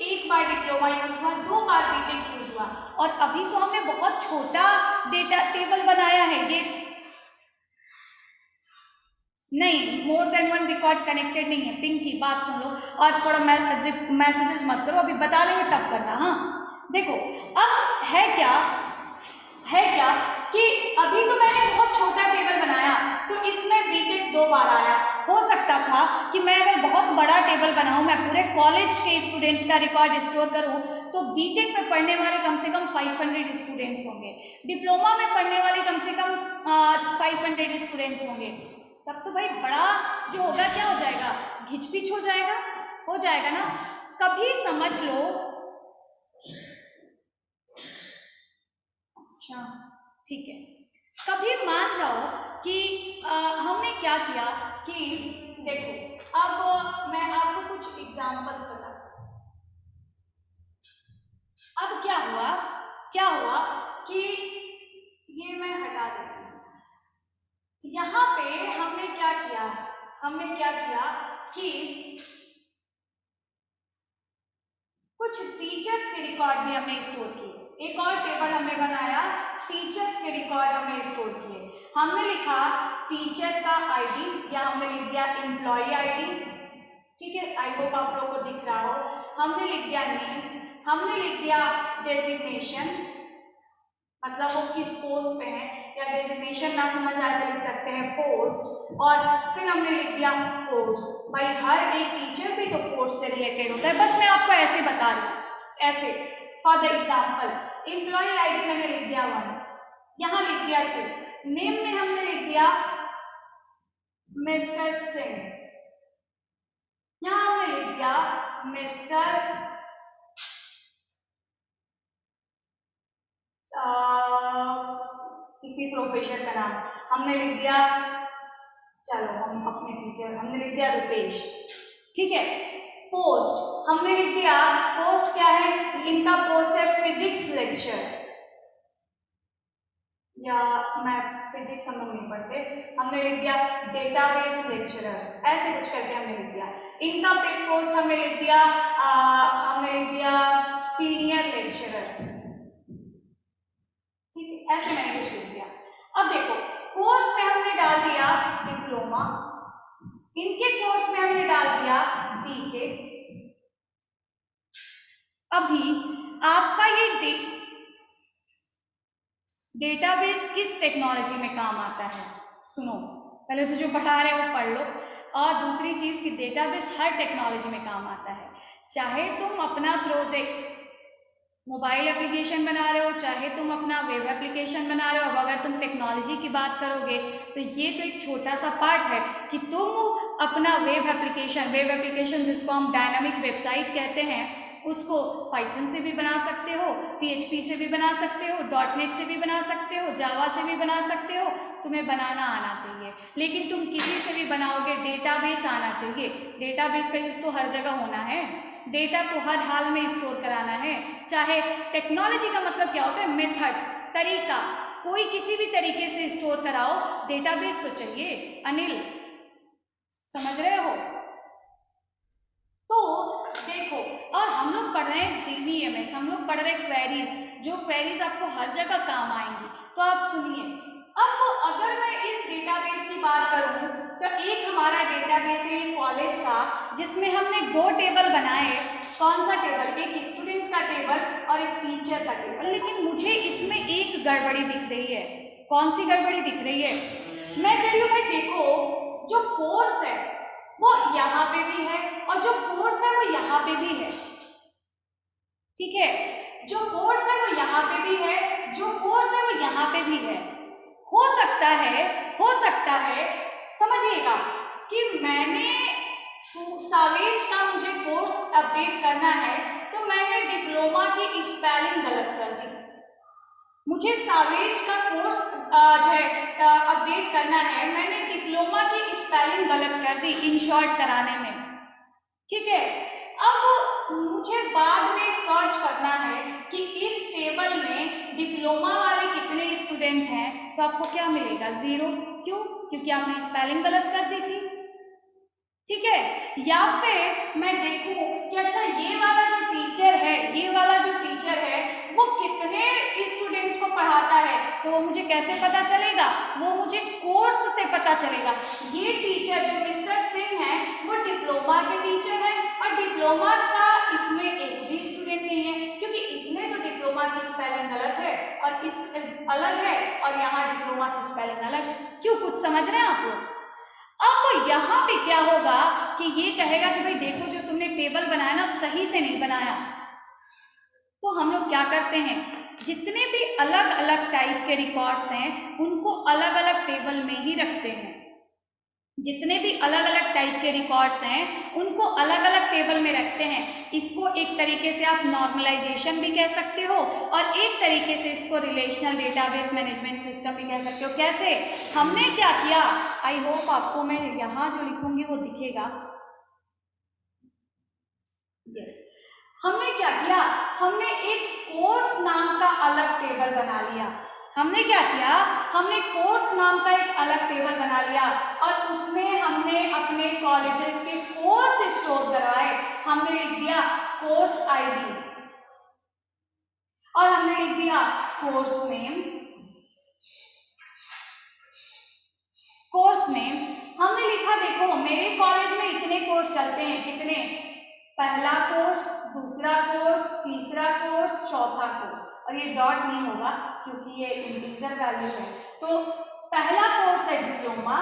एक बार डिप्लोमा यूज हुआ, 2 बार बीटेक यूज हुआ, और अभी तो हमने बहुत छोटा डेटा टेबल बनाया है, ये नहीं, मोर देन 1 रिकॉर्ड कनेक्टेड नहीं है। पिंकी बात सुन लो और थोड़ा मैसेजेस मत करो, अभी बता रहे हैं तब करना। हाँ देखो अब है क्या है क्या कि अभी तो मैंने बहुत छोटा टेबल बनाया तो इसमें बीटेक 2 बार आया। हो सकता था कि मैं अगर बहुत बड़ा टेबल बनाऊं, मैं पूरे कॉलेज के स्टूडेंट का रिकॉर्ड स्टोर करूं, तो बीटेक में पढ़ने वाले कम से कम 500 स्टूडेंट्स होंगे, डिप्लोमा में पढ़ने वाले कम से कम 500 स्टूडेंट्स होंगे। तब तो भाई बड़ा जो होगा क्या हो जाएगा, घिचपिच हो जाएगा ना। कभी समझ लो, अच्छा ठीक है, कभी मान जाओ कि हमने क्या किया कि देखो, अब मैं आपको कुछ एग्जांपल्स बताता हूँ। अब क्या हुआ कि ये मैं हटा देती हूँ। यहाँ पे हमने क्या किया कि कुछ टीचर्स के रिकॉर्ड भी हमने स्टोर किए। एक और टेबल हमने बनाया, टीचर्स के रिकॉर्ड हमने स्टोर किए। हमने लिखा टीचर का आईडी, या हमने लिख दिया एम्प्लॉय आईडी, ठीक है, आई होप आप लोगों को दिख रहा हो। हमने लिख दिया नेम, हमने लिख दिया डेजिग्नेशन, मतलब वो किस पोस्ट पे है, या डेजिग्नेशन ना समझ आए तो लिख सकते हैं पोस्ट, और फिर हमने लिख दिया कोर्स। भाई हर एक टीचर भी तो कोर्स से रिलेटेड होता है, बस मैं आपको ऐसे बता रही हूँ, ऐसे for the example. Employ ID मैंने लिख दिया 1, यहाँ लिख दिया 2, नेम में हमने लिख दिया मिस्टर सिंह, यहाँ हमने लिख दिया मिस्टर किसी प्रोफेसर का नाम हमने लिख दिया, चलो हम अपने टीचर, हमने लिख दिया रुपेश, ठीक है। पोस्ट हमने लिख दिया, पोस्ट क्या है, इनका पोस्ट है फिजिक्स लेक्चर, या मैं फिजिक्स हम लोग नहीं पढ़ते, हमने लिख दिया डेटाबेस लेक्चरर, ऐसे कुछ करके हमने लिख दिया। इनका पोस्ट हमने लिख दिया सीनियर लेक्चरर, ठीक है, ऐसे मैंने कुछ लिख दिया। अब देखो, कोर्स में हमने डाल दिया डिप्लोमा, इनके कोर्स में हमने डाल दिया बीटेक। अभी आपका ये डेटाबेस किस टेक्नोलॉजी में काम आता है, सुनो, पहले तो जो पढ़ा रहे हैं वो पढ़ लो, और दूसरी चीज कि डेटाबेस हर टेक्नोलॉजी में काम आता है। चाहे तुम अपना प्रोजेक्ट मोबाइल एप्लीकेशन बना रहे हो, चाहे तुम अपना वेब एप्लीकेशन बना रहे हो, अब अगर तुम टेक्नोलॉजी की बात करोगे तो ये तो एक छोटा सा पार्ट है कि तुम अपना वेब एप्लीकेशन जिसको हम डायनामिक वेबसाइट कहते हैं, उसको पाइथन से भी बना सकते हो, PHP से भी बना सकते हो, .NET से भी बना सकते हो, जावा से भी बना सकते हो, तुम्हें बनाना आना चाहिए। लेकिन तुम किसी से भी बनाओगे, डेटाबेस आना चाहिए। डेटाबेस का यूज तो हर जगह होना है, डेटा को हर हाल में स्टोर कराना है। चाहे टेक्नोलॉजी का मतलब क्या होता है, मेथड, तरीका, कोई किसी भी तरीके से स्टोर कराओ, डेटाबेस तो चाहिए। अनिल समझ रहे हो? तो देखो, और हम लोग पढ़ रहे हैं DBMS, हम लोग पढ़ रहे हैं क्वेरीज, जो क्वेरीज आपको हर जगह काम आएंगी। तो आप सुनिए, अब अगर मैं इस डेटाबेस की बात करूं तो एक हमारा डेटाबेस है कॉलेज का, जिसमें हमने 2 टेबल बनाए। कौन सा टेबल? एक स्टूडेंट का टेबल और एक टीचर का टेबल। लेकिन मुझे इसमें एक गड़बड़ी दिख रही है। कौन सी गड़बड़ी दिख रही है? मैं कह रही हूँ भाई देखो, जो कोर्स है वो यहाँ पे भी है और जो कोर्स है वो यहाँ पे भी है, ठीक है। जो कोर्स है वो यहाँ पे भी है, जो कोर्स है वो यहाँ पे भी है। हो सकता है समझिएगा कि मैंने सावेज का मुझे कोर्स अपडेट करना है तो मैंने डिप्लोमा की स्पेलिंग गलत कर दी। मुझे सावेज का कोर्स जो है अपडेट करना है, मैंने डिप्लोमा की स्पेलिंग गलत कर दी इन शॉर्ट कराने में, ठीक है। अब मुझे बाद में सर्च करना है कि इस टेबल में डिप्लोमा वाले कितने स्टूडेंट हैं, तो आपको क्या मिलेगा? 0। क्यों? क्योंकि आपने स्पेलिंग गलत कर दी थी, ठीक है। या फिर मैं देखूं कि अच्छा ये वाला जो टीचर है वो कितने स्टूडेंट को पढ़ाता है, तो वो मुझे कैसे पता चलेगा? वो मुझे कोर्स से पता चलेगा। ये टीचर जो मिस्टर सिंह है वो डिप्लोमा के टीचर है, और डिप्लोमा का इसमें एक भी स्टूडेंट नहीं है, क्योंकि इसमें तो डिप्लोमा की स्पेलिंग गलत है और इस अलग है और यहाँ डिप्लोमा की स्पेलिंग अलग है। क्यों, कुछ समझ रहे हैं आप लोग? अब यहाँ पे क्या होगा कि ये कहेगा कि भाई देखो जो तुमने टेबल बनाया ना सही से नहीं बनाया। तो हम लोग क्या करते हैं, जितने भी अलग अलग टाइप के रिकॉर्ड्स हैं उनको अलग अलग टेबल में ही रखते हैं। जितने भी अलग अलग टाइप के रिकॉर्ड्स हैं उनको अलग अलग टेबल में रखते हैं। इसको एक तरीके से आप नॉर्मलाइजेशन भी कह सकते हो और एक तरीके से इसको रिलेशनल डेटाबेस मैनेजमेंट सिस्टम भी कह सकते हो। कैसे? हमने क्या किया, आई होप आपको मैं यहाँ जो लिखूंगी वो दिखेगा। यस, हमने क्या किया, हमने एक कोर्स नाम का अलग टेबल बना लिया। हमने क्या किया, हमने कोर्स नाम का एक अलग टेबल बना लिया और उसमें हमने अपने कॉलेजेस के कोर्स स्टोर करवाए। हमने लिख दिया कोर्स आईडी और हमने लिख दिया कोर्स नेम। कोर्स नेम हमने लिखा, देखो मेरे कॉलेज में इतने कोर्स चलते हैं, कितने, पहला कोर्स, दूसरा कोर्स, तीसरा कोर्स, चौथा कोर्स, और ये डॉट नहीं होगा क्योंकि ये इंटीजर वैल्यू है। तो पहला कोर्स है डिप्लोमा,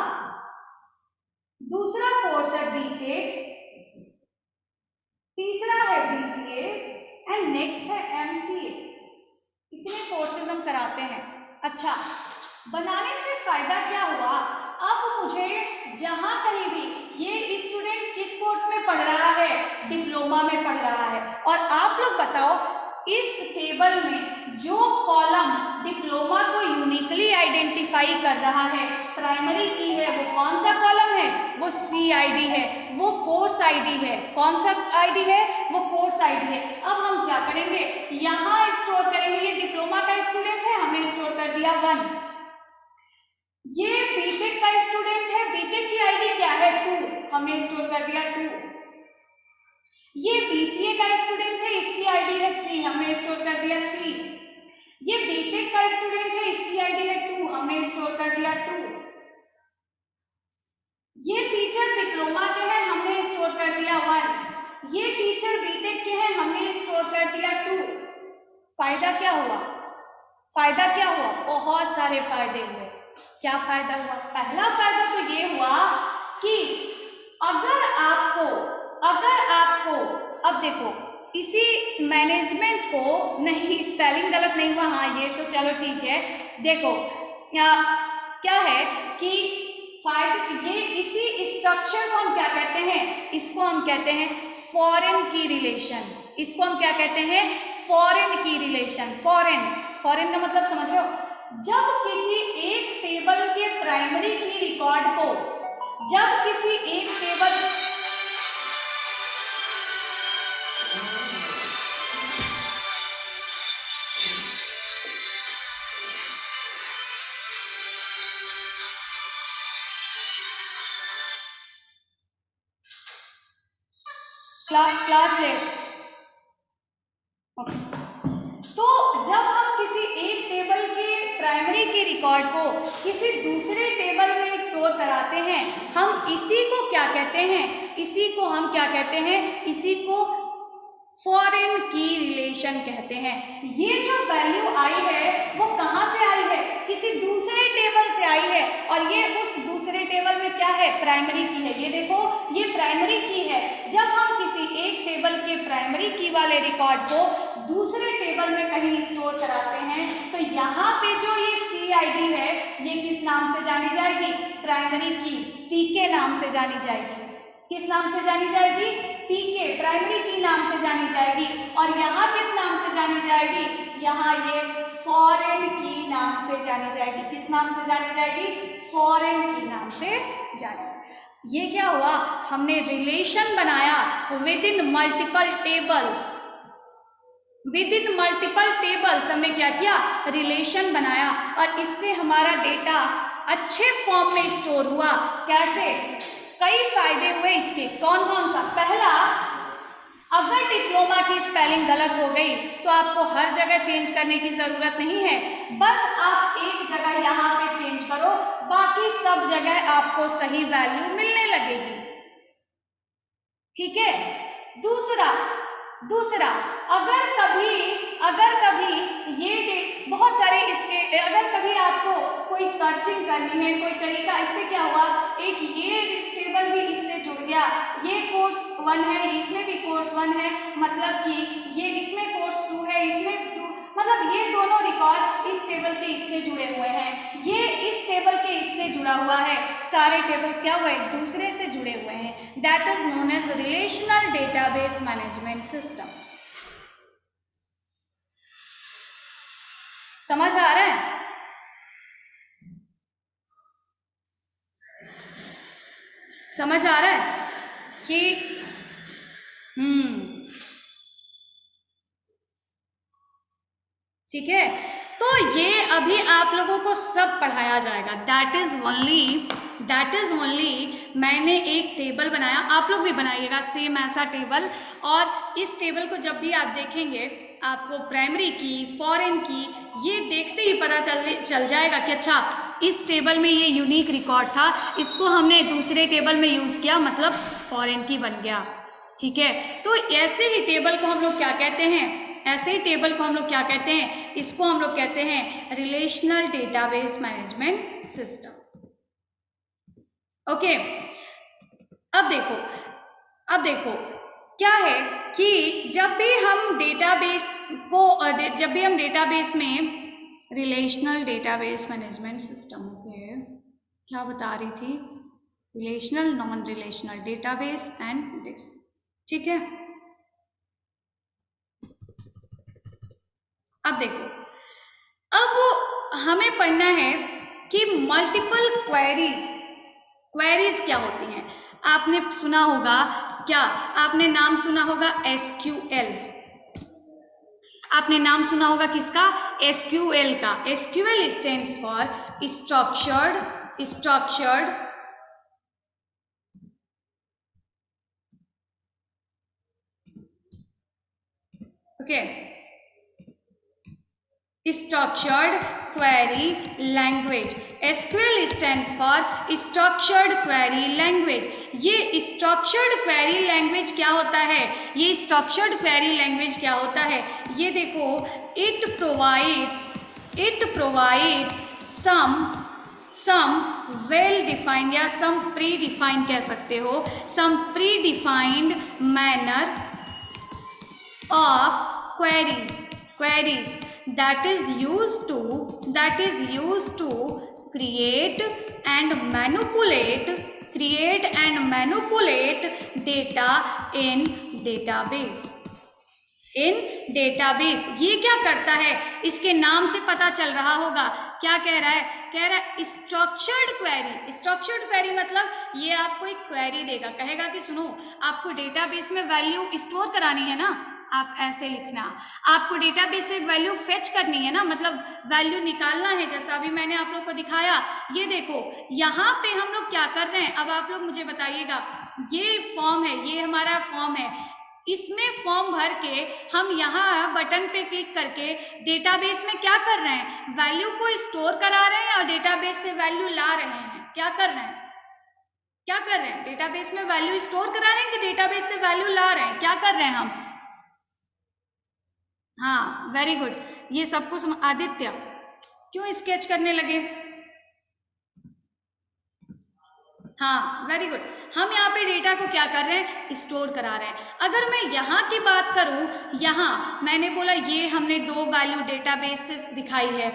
दूसरा कोर्स है बीटेक, तीसरा है बीसीए एंड नेक्स्ट है एमसीए। इतने कोर्सेज हम कराते हैं। अच्छा, बनाने से फायदा क्या हुआ, अब मुझे जहां कहीं भी ये स्टूडेंट किस कोर्स में पढ़ रहा है, डिप्लोमा में पढ़ रहा है, और आप लोग बताओ इस टेबल में जो कॉलम डिप्लोमा को यूनिकली आइडेंटिफाई कर रहा है, प्राइमरी की है, वो कौन सा कॉलम है, वो सी आईडी है, वो कोर्स आईडी है। कौन सा आईडी है, वो कोर्स आईडी है। अब हम क्या करेंगे, यहाँ स्टोर करेंगे, ये डिप्लोमा का स्टूडेंट है, हमने स्टोर कर दिया 1। ये बीटेक का स्टूडेंट है, बीटेक की आईडी क्या है, 2, हमने स्टोर कर दिया 2। ये बीसीए का स्टूडेंट है, इसकी आईडी है 3, हमने स्टोर कर दिया 3। ये बीटेक का स्टूडेंट है, इसकी आईडी है 2, हमने स्टोर कर दिया 2। ये टीचर डिप्लोमा के हैं, हमने स्टोर कर दिया 1। ये टीचर बीटेक के हैं, हमने स्टोर कर दिया 2। फायदा क्या हुआ, फायदा क्या हुआ, बहुत सारे फायदे हुए। क्या फायदा हुआ, पहला फायदा तो ये हुआ कि अगर आपको अब देखो इसी मैनेजमेंट को, नहीं स्पेलिंग गलत नहीं हुआ, हाँ ये तो चलो ठीक है। देखो क्या है कि ये इसी स्ट्रक्चर को हम क्या कहते हैं, इसको हम कहते हैं फॉरेन की रिलेशन। इसको हम क्या कहते हैं, फॉरेन की रिलेशन। फॉरेन का मतलब समझ रहे हो, जब किसी एक टेबल के प्राइमरी की रिकॉर्ड को, जब किसी एक टेबल क्लास ले, तो जब हम किसी एक टेबल के प्राइमरी के रिकॉर्ड को किसी दूसरे टेबल में स्टोर कराते हैं, हम इसी को क्या कहते हैं, इसी को हम क्या कहते हैं, इसी को फॉरेन की रिलेशन कहते हैं। ये जो वैल्यू आई है वो कहाँ से आई है, किसी दूसरे टेबल से आई है, और ये उस दूसरे टेबल में क्या है, प्राइमरी की है। ये देखो ये प्राइमरी की है। जब हम किसी एक टेबल के प्राइमरी की वाले रिकॉर्ड को दूसरे टेबल में कहीं स्टोर कराते हैं, तो यहाँ पे जो ये सी आई डी है ये किस नाम से जानी जाएगी, प्राइमरी की, पीके नाम से जानी जाएगी। किस नाम से जानी जाएगी, पीके, प्राइमरी की नाम से जानी जाएगी। और यहाँ किस नाम से जानी जाएगी, यहाँ ये फॉरेन की नाम से जानी जाएगी। किस नाम से जानी जाएगी, फॉरेन की नाम से जानी जाएगी। ये क्या हुआ, हमने रिलेशन बनाया with in multiple tables. With in multiple tables हमने क्या किया, रिलेशन बनाया, और इससे हमारा डेटा अच्छे फॉर्म में स्टोर हुआ। कैसे, कई फायदे हुए इसके। कौन कौन सा, पहला, अगर डिप्लोमा की स्पेलिंग गलत हो गई तो आपको हर जगह चेंज करने की जरूरत नहीं है, बस आप एक जगह यहाँ पे चेंज करो, बाकी सब जगह आपको सही वैल्यू मिलने लगेगी। ठीक है। दूसरा, दूसरा, अगर कभी ये बहुत सारे इसके, अगर कभी आपको कोई सर्चिंग करनी है, कोई तरीका, इससे क्या हुआ, एक ये टेबल भी इससे जुड़ गया, ये कोर्स 1 है, इसमें भी कोर्स 1 है, मतलब कि ये इसमें कोर्स 2 है, इसमें 2, मतलब ये दोनों रिकॉर्ड इस टेबल के इससे जुड़े हुए हैं, ये इस टेबल के इससे जुड़ा हुआ है, सारे टेबल्स क्या हुए, एक दूसरे से जुड़े हुए हैं। That is known as relational database management system. समझ आ रहा है? समझ आ रहा है कि ठीक है, तो ये अभी आप लोगों को सब पढ़ाया जाएगा। दैट इज ओनली मैंने एक टेबल बनाया, आप लोग भी बनाइएगा सेम ऐसा टेबल, और इस टेबल को जब भी आप देखेंगे आपको प्राइमरी की, फॉरेन की, ये देखते ही पता चल जाएगा कि अच्छा इस टेबल में ये यूनिक रिकॉर्ड था, इसको हमने दूसरे टेबल में यूज़ किया, मतलब फॉरेन की बन गया। ठीक है, तो ऐसे ही टेबल को हम लोग क्या कहते हैं, ऐसे ही टेबल को हम लोग क्या कहते हैं, इसको हम लोग कहते हैं relational database management system. Okay, अब देखो क्या है कि जब भी हम डेटाबेस में relational database management system, okay क्या बता रही थी, relational, non relational database and this, ठीक है। अब देखो, अब हमें पढ़ना है कि मल्टीपल क्वेरीज क्या होती हैं। आपने सुना होगा, क्या आपने नाम सुना होगा SQL, आपने नाम सुना होगा किसका, SQL का। SQL stands for structured okay, structured query language। SQL stands for structured query language। ये structured query language क्या होता है, ये structured query language क्या होता है, ये देखो, it provides some well defined या some predefined कह सकते हो, some predefined manner of queries that is used to create and manipulate data in database। ये क्या करता है, इसके नाम से पता चल रहा होगा, क्या कह रहा है, स्ट्रक्चर्ड क्वेरी मतलब ये आपको एक क्वेरी देगा, कहेगा कि सुनो आपको डेटाबेस में वैल्यू स्टोर करानी है ना, आप ऐसे लिखना, आपको डेटाबेस से वैल्यू फेच करनी है ना, मतलब वैल्यू निकालना है, जैसा अभी मैंने आप लोग को दिखाया। ये देखो यहाँ पे हम लोग क्या कर रहे हैं, अब आप लोग मुझे बताइएगा, ये फॉर्म है, ये हमारा फॉर्म है, इसमें फॉर्म भर के हम यहाँ बटन पे क्लिक करके डेटाबेस में क्या कर रहे हैं, वैल्यू को स्टोर करा रहे हैं और डेटाबेस से वैल्यू ला रहे हैं। क्या कर रहे हैं, डेटाबेस में वैल्यू स्टोर करा रहे हैं कि डेटाबेस से वैल्यू ला रहे हैं, क्या कर रहे हैं हम? हाँ, वेरी गुड, ये सब कुछ आदित्य क्यों स्केच करने लगे? हाँ, वेरी गुड, हम यहाँ पे डेटा को क्या कर रहे हैं, स्टोर करा रहे हैं। अगर मैं यहाँ की बात करूँ, यहाँ मैंने बोला ये हमने 2 वैल्यू डेटाबेस से दिखाई है,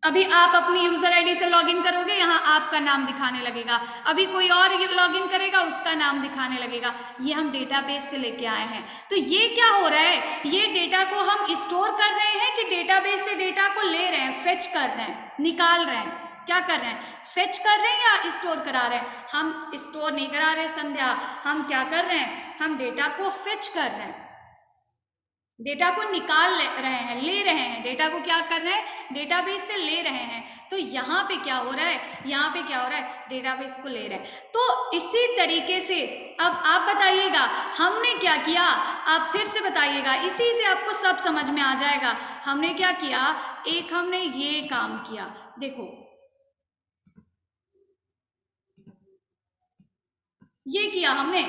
अभी आप अपनी यूजर आईडी से लॉगिन करोगे, यहाँ आपका नाम दिखाने लगेगा, अभी कोई और लॉगिन करेगा उसका नाम दिखाने लगेगा, ये हम डेटाबेस से लेके आए हैं। तो ये क्या हो रहा है, ये डेटा को हम स्टोर कर रहे हैं कि डेटाबेस से डेटा को ले रहे हैं, फेच कर रहे हैं, निकाल रहे हैं, क्या कर रहे हैं, फेच कर रहे हैं या स्टोर करा रहे हैं? हम स्टोर नहीं करा रहे संध्या, हम क्या कर रहे हैं, हम डेटा को फेच कर रहे हैं, डेटा को निकाल रहे हैं, ले रहे हैं, डेटा को क्या कर रहे हैं, डेटाबेस से ले रहे हैं। तो यहाँ पे क्या हो रहा है, यहाँ पे क्या हो रहा है, डेटाबेस को ले रहे हैं। तो इसी तरीके से अब आप बताइएगा हमने क्या किया, आप फिर से बताइएगा, इसी से आपको सब समझ में आ जाएगा। हमने क्या किया, एक हमने ये काम किया, देखो ये किया हमने,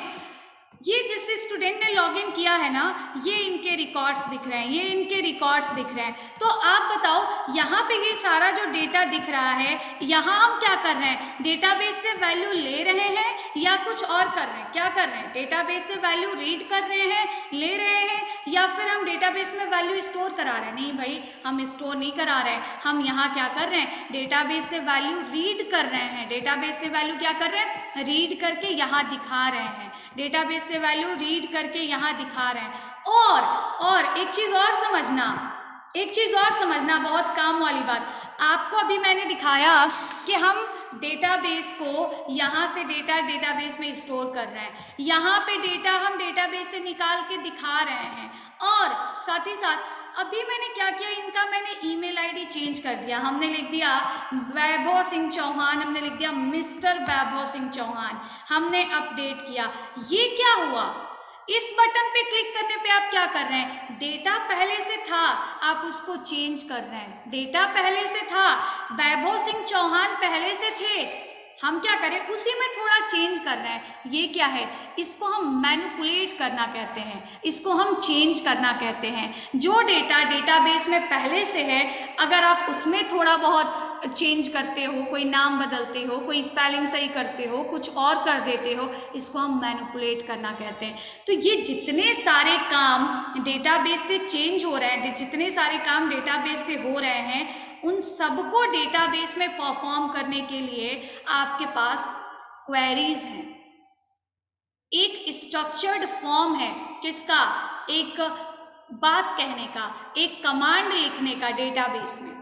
ये जिस स्टूडेंट ने लॉगिन किया है ना, ये इनके रिकॉर्ड्स दिख रहे हैं, ये इनके रिकॉर्ड्स दिख रहे हैं। तो आप बताओ, यहाँ पे ये सारा जो डेटा दिख रहा है, यहाँ हम क्या कर रहे हैं? डेटाबेस से वैल्यू ले रहे हैं या कुछ और कर रहे हैं? क्या कर रहे हैं? डेटाबेस से वैल्यू रीड कर रहे हैं, ले रहे हैं, या फिर हम डेटाबेस में वैल्यू स्टोर करा रहे हैं? नहीं भाई, हम स्टोर नहीं करा रहे हैं, हम यहाँ क्या कर रहे हैं? डेटाबेस से वैल्यू रीड कर रहे हैं। डेटाबेस से वैल्यू क्या कर रहे हैं? रीड करके यहाँ दिखा रहे हैं। डेटाबेस से वैल्यू रीड करके यहाँ दिखा रहे हैं। और एक चीज और समझना, एक चीज और समझना, बहुत काम वाली बात। आपको अभी मैंने दिखाया कि हम डेटाबेस को यहाँ से डेटाबेस में स्टोर कर रहे हैं, यहाँ पे डेटा हम डेटाबेस से निकाल के दिखा रहे हैं। और साथ ही साथ अभी मैंने क्या किया, इनका मैंने ईमेल आईडी चेंज कर दिया। हमने लिख दिया वैभव सिंह चौहान, हमने लिख दिया मिस्टर वैभव सिंह चौहान, हमने अपडेट किया। ये क्या हुआ? इस बटन पे क्लिक करने पे आप क्या कर रहे हैं? डेटा पहले से था, आप उसको चेंज कर रहे हैं। डेटा पहले से था, वैभव सिंह चौहान पहले से थे, हम क्या करें? उसी में थोड़ा चेंज कर रहे हैं। ये क्या है? इसको हम मैनिपुलेट करना कहते हैं, इसको हम चेंज करना कहते हैं। जो डेटा डेटाबेस में पहले से है, अगर आप उसमें थोड़ा बहुत चेंज करते हो, कोई नाम बदलते हो, कोई स्पेलिंग सही करते हो, कुछ और कर देते हो, इसको हम मैनिपुलेट करना कहते हैं। तो ये जितने सारे काम डेटाबेस से चेंज हो रहे हैं, जितने सारे काम डेटाबेस से हो रहे हैं, उन सबको डेटाबेस में परफॉर्म करने के लिए आपके पास क्वेरीज हैं। एक स्ट्रक्चर्ड फॉर्म है किसका? एक बात कहने का, एक कमांड लिखने का डेटाबेस में।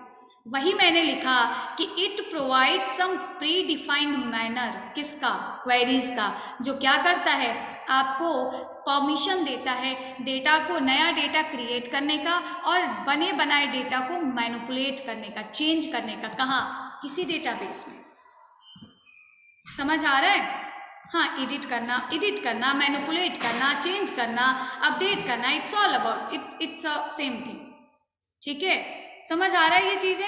वही मैंने लिखा कि it provide some predefined manner, किसका? क्वेरीज का, जो क्या करता है? आपको परमिशन देता है डेटा को, नया डेटा क्रिएट करने का और बने बनाए डेटा को मैनिपुलेट करने का, चेंज करने का। कहाँ? किसी डेटाबेस में। समझ आ रहा है? हाँ, एडिट करना, मैनिपुलेट करना, चेंज करना, अपडेट करना, it's all about it's a same thing. ठीक है, समझ आ रहा है ये चीजें?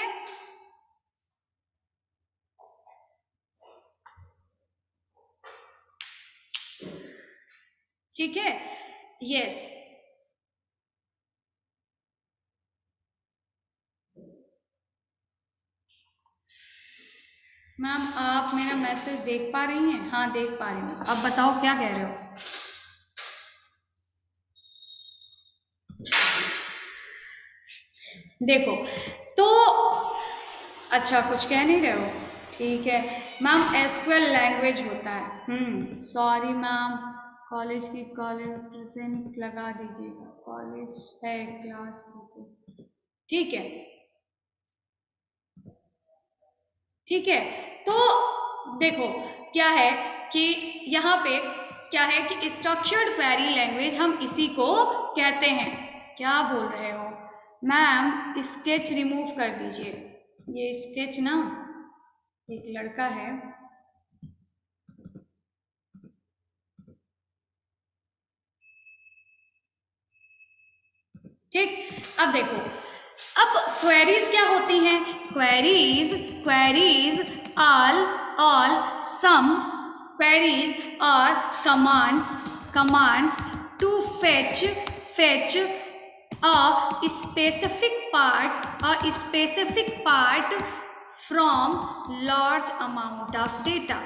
ठीक है, यस। मैम आप मेरा मैसेज देख पा रही हैं? हाँ देख पा रही हूँ। अब बताओ क्या कह रहे हो? देखो तो अच्छा, कुछ कह नहीं रहे हो? ठीक है मैम, एसक्यूएल लैंग्वेज होता है। सॉरी मैम, कॉलेज की कॉलेज प्रेजेंट लगा दीजिएगा, कॉलेज है क्लास की। ठीक है, ठीक है। तो देखो क्या है कि यहाँ पे क्या है कि स्ट्रक्चर्ड क्वेरी लैंग्वेज, हम इसी को कहते हैं। क्या बोल रहे हो मैम? स्केच रिमूव कर दीजिए। ये स्केच ना, एक लड़का है, ठीक। अब देखो, अब क्वेरीज क्या होती हैं? क्वेरीज ऑल सम क्वेरीज और commands to fetch a specific part from large amount of data.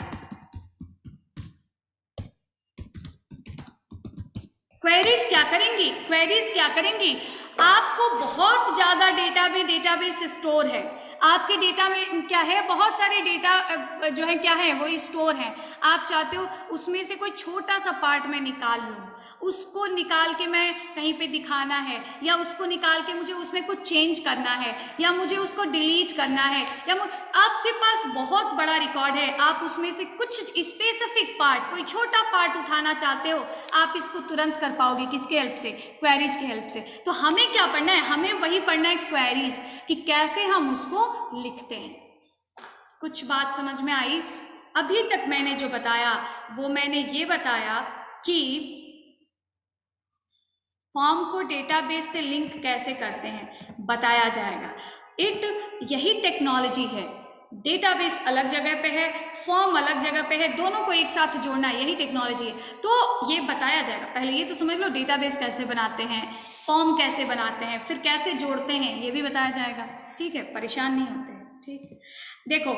क्वेरीज क्या करेंगी? क्वेरीज क्या करेंगी? आपको बहुत ज्यादा डेटा में डेटाबेस स्टोर है, आपके डेटा में क्या है? बहुत सारे डेटा जो है क्या है? वो स्टोर है। आप चाहते हो उसमें से कोई छोटा सा पार्ट मैं निकाल लूँ, उसको निकाल के मैं कहीं पे दिखाना है, या उसको निकाल के मुझे उसमें कुछ चेंज करना है, या मुझे उसको डिलीट करना है, या आपके पास बहुत बड़ा रिकॉर्ड है, आप उसमें से कुछ स्पेसिफिक पार्ट, कोई छोटा पार्ट उठाना चाहते हो, आप इसको तुरंत कर पाओगे। किसके हेल्प से? क्वेरीज की हेल्प से। तो हमें क्या पढ़ना है? हमें वही पढ़ना है क्वेरीज, कि कैसे हम उसको लिखते हैं। कुछ बात समझ में आई? अभी तक मैंने जो बताया वो मैंने ये बताया कि फॉर्म को डेटाबेस से लिंक कैसे करते हैं, बताया जाएगा। यही टेक्नोलॉजी है, डेटाबेस अलग जगह पे है, फॉर्म अलग जगह पे है, दोनों को एक साथ जोड़ना है, यही टेक्नोलॉजी है। तो ये बताया जाएगा, पहले ये तो समझ लो डेटाबेस कैसे बनाते हैं, फॉर्म कैसे बनाते हैं, फिर कैसे जोड़ते हैं, ये भी बताया जाएगा। ठीक है, परेशान नहीं होते हैं। ठीक है, देखो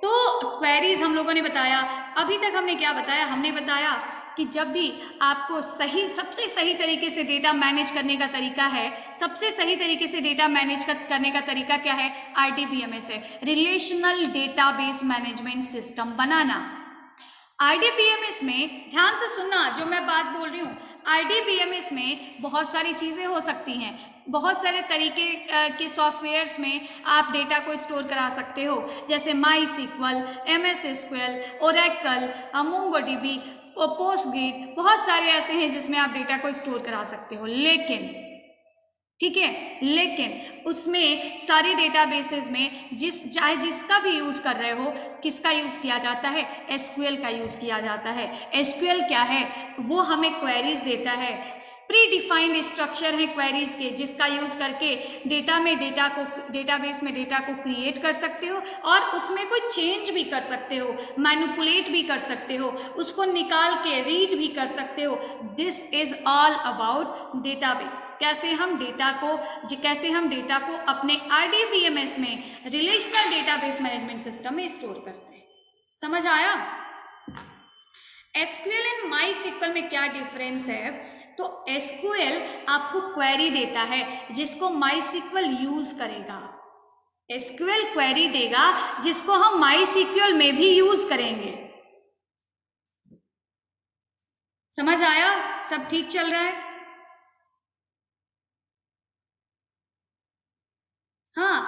तो क्वेरीज हम लोगों ने बताया। अभी तक हमने क्या बताया, हमने बताया कि जब भी आपको सबसे सही तरीके से डेटा मैनेज करने का तरीका है, सबसे सही तरीके से डेटा मैनेज करने का तरीका क्या है, RDBMS है, रिलेशनल डेटाबेस मैनेजमेंट सिस्टम बनाना। RDBMS में ध्यान से सुनना जो मैं बात बोल रही हूँ, RDBMS में बहुत सारी चीज़ें हो सकती हैं, बहुत सारे तरीके के सॉफ्टवेयर्स में आप डेटा को स्टोर करा सकते हो, जैसे MySQL, MS SQL, Oracle, MongoDB, पोस्टग्रेट, बहुत सारे ऐसे हैं जिसमें आप डेटा को स्टोर करा सकते हो। लेकिन ठीक है, लेकिन उसमें सारी डेटाबेसेस में चाहे जिसका भी यूज़ कर रहे हो, किसका यूज़ किया जाता है, SQL का यूज़ किया जाता है। SQL क्या है, वो हमें क्वेरीज देता है, प्री डिफाइंड स्ट्रक्चर है क्वेरीज के, जिसका यूज़ करके डेटाबेस में डेटा को क्रिएट कर सकते हो और उसमें कोई चेंज भी कर सकते हो, मैनिपुलेट भी कर सकते हो, उसको निकाल के रीड भी कर सकते हो। This is all about database, कैसे हम डेटा को अपने RDBMS में, रिलेशनल डेटाबेस मैनेजमेंट सिस्टम में स्टोर करते हैं। समझ आया? SQL एंड MySQL में क्या डिफरेंस है, तो SQL आपको क्वेरी देता है जिसको MySQL यूज करेगा, SQL क्वेरी देगा जिसको हम MySQL में भी यूज करेंगे। समझ आया? सब ठीक चल रहा है? हाँ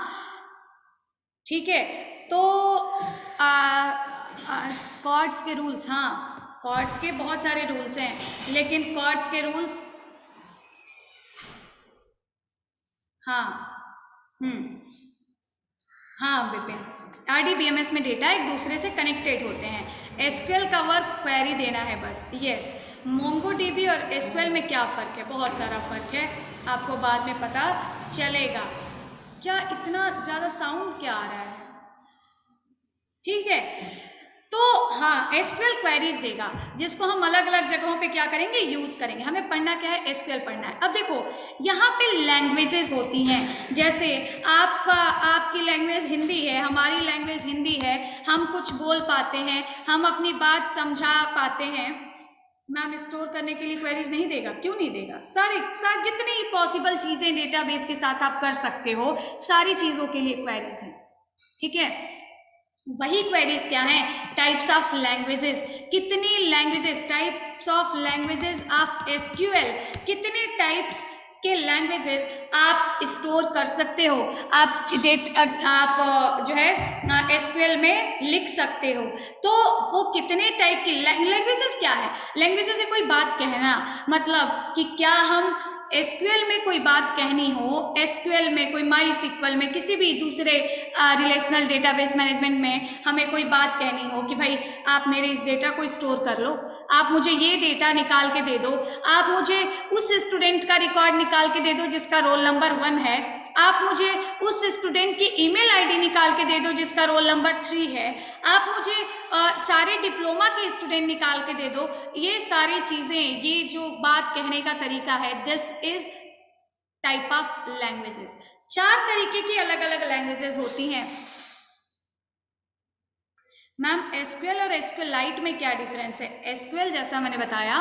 ठीक है, तो कॉर्ड्स के रूल्स, हाँ कॉर्ड्स के बहुत सारे रूल्स हैं, लेकिन कॉर्ड्स के रूल्स, हाँ हाँ विपिन, RDBMS में डेटा एक दूसरे से कनेक्टेड होते हैं, SQL का वर्क क्वेरी देना है बस। यस, MongoDB और SQL में क्या फ़र्क है, बहुत सारा फ़र्क है, आपको बाद में पता चलेगा। क्या इतना ज़्यादा साउंड क्या आ रहा है? ठीक है, तो हाँ SQL क्वेरीज देगा जिसको हम अलग अलग जगहों पे क्या करेंगे, यूज करेंगे। हमें पढ़ना क्या है, SQL पढ़ना है। अब देखो यहाँ पे लैंग्वेजेस होती हैं, जैसे आपकी लैंग्वेज हिंदी है, हमारी लैंग्वेज हिंदी है, हम कुछ बोल पाते हैं, हम अपनी बात समझा पाते हैं। मैम स्टोर करने के लिए क्वेरीज नहीं देगा? क्यों नहीं देगा? सारे जितनी पॉसिबल चीजें डेटाबेस के साथ आप कर सकते हो, सारी चीजों के लिए क्वेरीज हैं। ठीक है, वही क्वेरीज क्या है, टाइप्स ऑफ लैंग्वेजेस, कितनी languages, types of languages of SQL, कितने टाइप्स के लैंग्वेजेस आप स्टोर कर सकते हो, आप जो है SQL में लिख सकते हो। तो वो कितने टाइप की लैंग्वेजेस क्या है, लैंग्वेजेस से कोई बात कहना, मतलब कि क्या हम SQL में कोई बात कहनी हो, SQL में कोई MySQL में किसी भी दूसरे रिलेशनल डेटाबेस मैनेजमेंट में हमें कोई बात कहनी हो कि भाई आप मेरे इस डेटा को स्टोर कर लो, आप मुझे ये डेटा निकाल के दे दो, आप मुझे उस स्टूडेंट का रिकॉर्ड निकाल के दे दो जिसका रोल नंबर 1 है, आप मुझे उस स्टूडेंट की ईमेल आईडी निकाल के दे दो जिसका रोल नंबर 3 है, आप मुझे सारे डिप्लोमा के स्टूडेंट निकाल के दे दो। ये सारी चीजें, ये जो बात कहने का तरीका है, this is type of languages. 4 तरीके की अलग अलग लैंग्वेजेस होती हैं। मैम SQL और SQLite में क्या डिफरेंस है? SQL जैसा मैंने बताया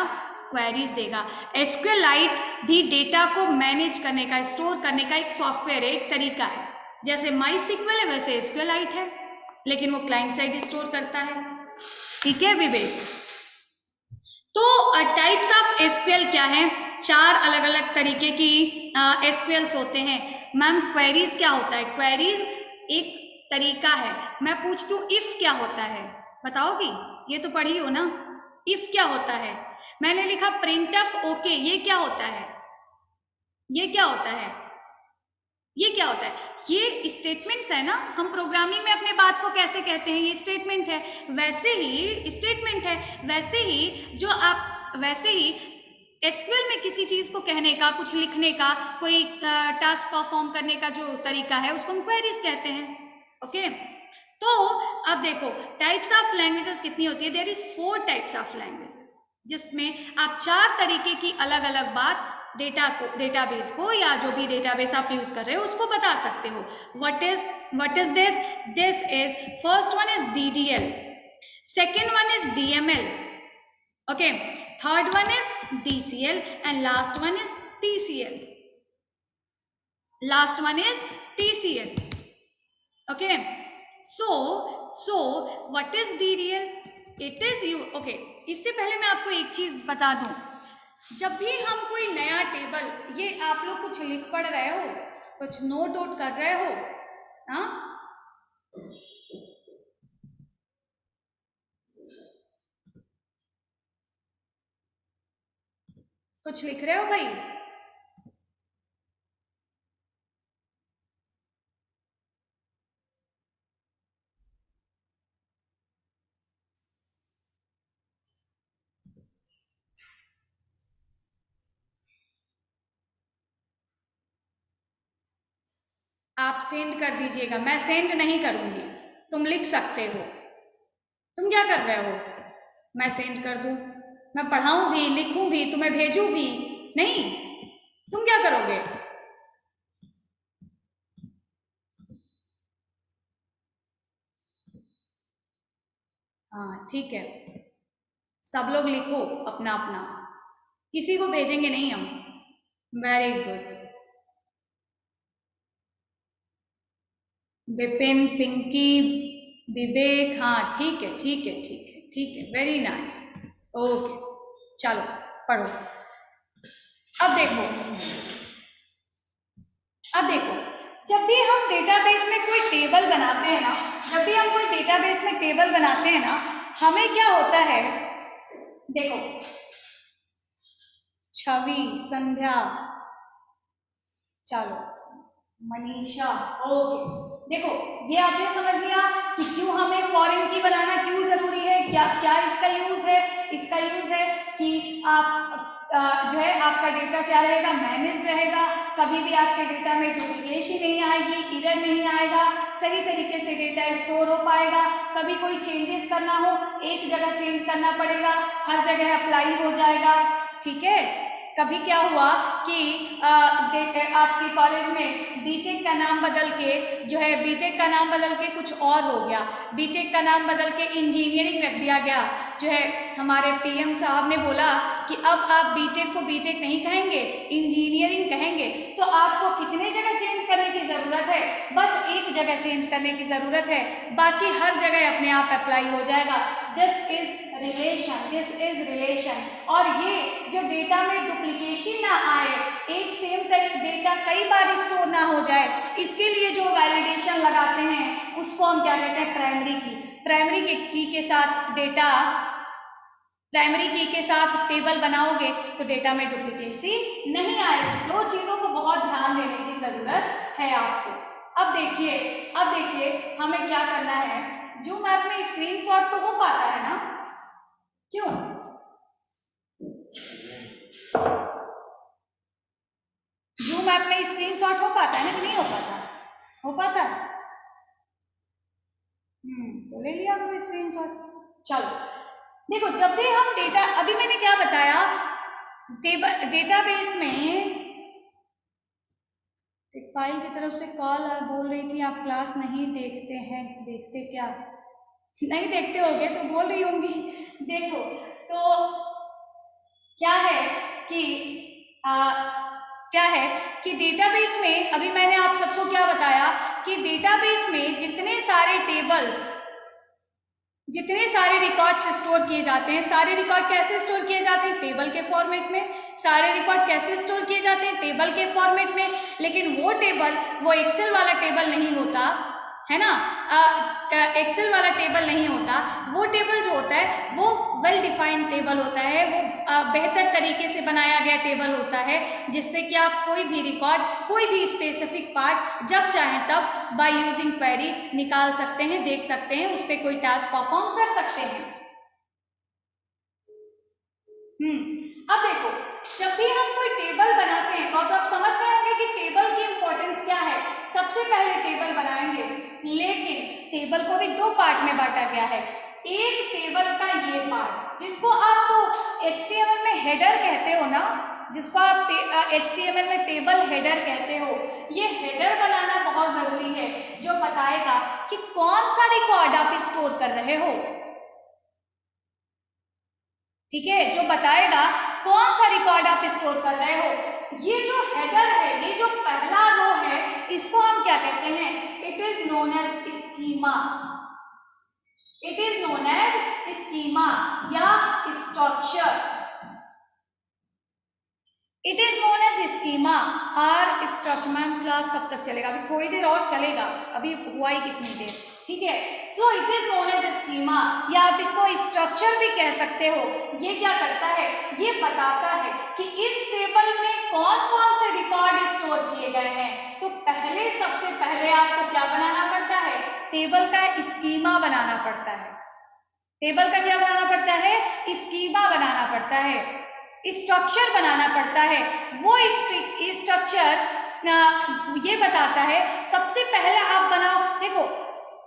क्वेरीज देगा, SQLite भी डेटा को मैनेज करने का, स्टोर करने का एक सॉफ्टवेयर है, एक तरीका है। जैसे MySQL है वैसे SQLite है, लेकिन वो क्लाइंट साइड स्टोर करता है। ठीक है विवेक? तो टाइप्स ऑफ SQL क्या है? 4 अलग अलग तरीके की SQLs होते हैं। मैम क्वेरीज क्या होता है? क्वेरीज एक तरीका है। मैं पूछती हूँ इफ क्या होता है, बताओगी? ये तो पढ़ी हो ना, इफ क्या होता है? मैंने लिखा printf ओके, ये क्या होता है? ये क्या होता है? ये क्या होता है? ये स्टेटमेंट्स है ना, हम प्रोग्रामिंग में अपने बात को कैसे कहते हैं, ये स्टेटमेंट है, वैसे ही स्टेटमेंट है, वैसे ही SQL में किसी चीज को कहने का, कुछ लिखने का, कोई टास्क परफॉर्म करने का जो तरीका है उसको हम क्वेरीज कहते हैं। ओके, तो अब देखो टाइप्स ऑफ लैंग्वेजेस कितनी होती है, there is 4 types of languages, जिसमें आप 4 तरीके की अलग अलग बात डेटाबेस को या जो भी डेटाबेस आप यूज कर रहे हो उसको बता सकते हो। What is this is first one is DDL, second one is DML, okay, third one is DCL and last one is TCL, last one is TCL, okay. so what is DDL? it is you okay, इससे पहले मैं आपको एक चीज बता दूं, जब भी हम कोई नया टेबल, ये आप लोग कुछ लिख पढ़ रहे हो, कुछ नोट आउट कर रहे हो, हाँ, कुछ लिख रहे हो भाई? आप सेंड कर दीजिएगा, मैं सेंड नहीं करूंगी, तुम लिख सकते हो। तुम क्या कर रहे हो? मैं सेंड कर दूं, मैं पढ़ाऊं भी, लिखूं भी, तुम्हें भेजूं भी? नहीं, तुम क्या करोगे? हाँ ठीक है, सब लोग लिखो अपना अपना, किसी को भेजेंगे नहीं हम। वेरी गुड, विपिन, पिंकी, विवेक, हाँ ठीक है ठीक है ठीक है ठीक है, वेरी नाइस, ओके, चलो पढ़ो। अब देखो, अब देखो, जब भी हम डेटाबेस में कोई टेबल बनाते हैं ना, जब भी हम कोई डेटाबेस में टेबल बनाते हैं ना, हमें क्या होता है, देखो, छवि, संध्या, चलो, मनीषा, ओके। देखो ये आपने समझ लिया कि क्यों हमें फॉरेन की बनाना क्यों जरूरी है, क्या क्या इसका यूज है। इसका यूज है कि आप जो है आपका डेटा क्या रहेगा, मैनेज रहेगा, कभी भी आपके डेटा में डुप्लीकेशन नहीं आएगी, एरर नहीं आएगा, सही तरीके से डेटा स्टोर हो पाएगा, कभी कोई चेंजेस करना हो एक जगह चेंज करना पड़ेगा, हर जगह अप्लाई हो जाएगा, ठीक है। कभी क्या हुआ कि आपके कॉलेज में बीटेक का नाम बदल के जो है, बीटेक का नाम बदल के कुछ और हो गया, बीटेक का नाम बदल के इंजीनियरिंग रख दिया गया, जो है हमारे पीएम साहब ने बोला कि अब आप बीटेक को बीटेक नहीं कहेंगे, इंजीनियरिंग कहेंगे। तो आपको कितने जगह चेंज करने की ज़रूरत है? बस एक जगह चेंज करने की ज़रूरत है, बाकी हर जगह अपने आप अप्लाई हो जाएगा। This is relation. और ये जो डेटा में डुप्लीकेशन ना आए, एक सेम डेटा कई बार स्टोर ना हो जाए, इसके लिए जो वैलिडेशन लगाते हैं उसको हम क्या कहते हैं, प्राइमरी की। प्राइमरी की के साथ डेटा, प्राइमरी की के साथ टेबल बनाओगे तो डेटा में डुप्लीकेसी नहीं आएगी। दो चीजों को बहुत ध्यान देने की जरूरत है आपको। अब देखिए हमें क्या करना है, जूम ऐप में स्क्रीनशॉट तो हो पाता है ना? क्यों? जूम ऐप में स्क्रीनशॉट हो पाता है ना कि नहीं हो पाता? हो पाता है। तो ले लिया करो स्क्रीनशॉट। चलो देखो, जब भी हम डेटा, अभी मैंने क्या बताया, डेटाबेस में एक फाइल की तरफ से कॉल बोल रही थी आप क्लास नहीं देखते हैं। देखते क्या? नहीं देखते होगे तो बोल रही होंगी। देखो तो क्या है कि क्या है कि डेटाबेस में, अभी मैंने आप सबको क्या बताया कि डेटाबेस में जितने सारे टेबल्स, जितने सारे रिकॉर्ड्स स्टोर किए जाते हैं, सारे रिकॉर्ड कैसे स्टोर किए जाते हैं? टेबल के फॉर्मेट में। सारे रिकॉर्ड कैसे स्टोर किए जाते हैं? टेबल के फॉर्मेट में। लेकिन वो टेबल, वो एक्सेल वाला टेबल नहीं होता है ना, एक्सेल वाला टेबल नहीं होता। वो टेबल जो होता है वो वेल डिफाइंड टेबल होता है, वो बेहतर तरीके से बनाया गया टेबल होता है, जिससे कि आप कोई भी रिकॉर्ड, कोई भी स्पेसिफिक पार्ट जब चाहें तब बाय यूजिंग क्वेरी निकाल सकते हैं, देख सकते हैं, उस पर कोई टास्क परफॉर्म कर सकते हैं। अब देखो, जब भी हम कोई टेबल बनाते हैं तो आप समझ गए होंगे कि टेबल की इंपॉर्टेंस क्या है। सबसे पहले टेबल बनाएंगे, लेकिन टेबल को भी दो पार्ट में बांटा गया है। एक टेबल का ये पार्ट जिसको आप HTML में हेडर कहते हो ना, जिसको आप HTML में टेबल हेडर कहते हो, ये हेडर बनाना बहुत जरूरी है, जो बताएगा कि कौन सा रिकॉर्ड आप स्टोर कर रहे हो। ठीक है, जो बताएगा कौन सा रिकॉर्ड आप स्टोर कर रहे हो। ये जो हेडर है, ये जो पहला रो है, इसको हम क्या कहते हैं? It is known as schema. It is known as schema या structure. It is known as schema और स्ट्रक्चर। मैम क्लास कब तक चलेगा? अभी थोड़ी देर और चलेगा, अभी हुआ ही कितनी देर। ठीक है, तो it is known as schema या आप इसको स्ट्रक्चर भी कह सकते हो। ये क्या करता है? ये बताता है कि इस टेबल में कौन कौन से रिकॉर्ड स्टोर किए गए हैं। तो पहले, सबसे पहले आपको क्या बनाना पड़ता है? टेबल का स्कीमा बनाना पड़ता है। टेबल का क्या बनाना पड़ता है? स्कीमा बनाना पड़ता है, स्ट्रक्चर बनाना पड़ता है। वो स्ट्रक्चर ये बताता है, सबसे पहले आप बनाओ। देखो,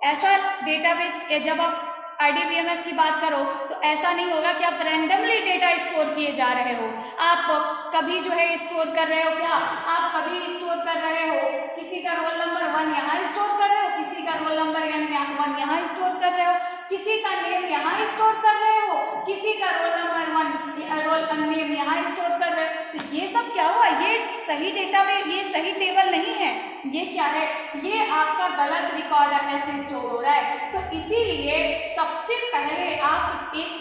ऐसा डेटाबेस, जब आप IDBMS की बात करो तो ऐसा नहीं होगा कि आप रैंडमली डेटा स्टोर किए जा रहे हो। आप कभी जो है स्टोर कर रहे हो, क्या आप कभी स्टोर कर रहे हो किसी का रोल नंबर 1 यहाँ स्टोर कर रहे हो, किसी का रोल नंबर 1 यहाँ स्टोर कर रहे हो, किसी का नेम यहाँ स्टोर कर रहे हो, किसी का रोल नंबर 1 रोल नेम यहाँ स्टोर कर रहे हो। तो ये सब क्या हुआ? ये सही डेटा में, ये सही टेबल नहीं है। ये क्या है? ये आपका गलत रिकॉर्ड ऐसे स्टोर हो रहा है। तो इसीलिए सबसे पहले आप एक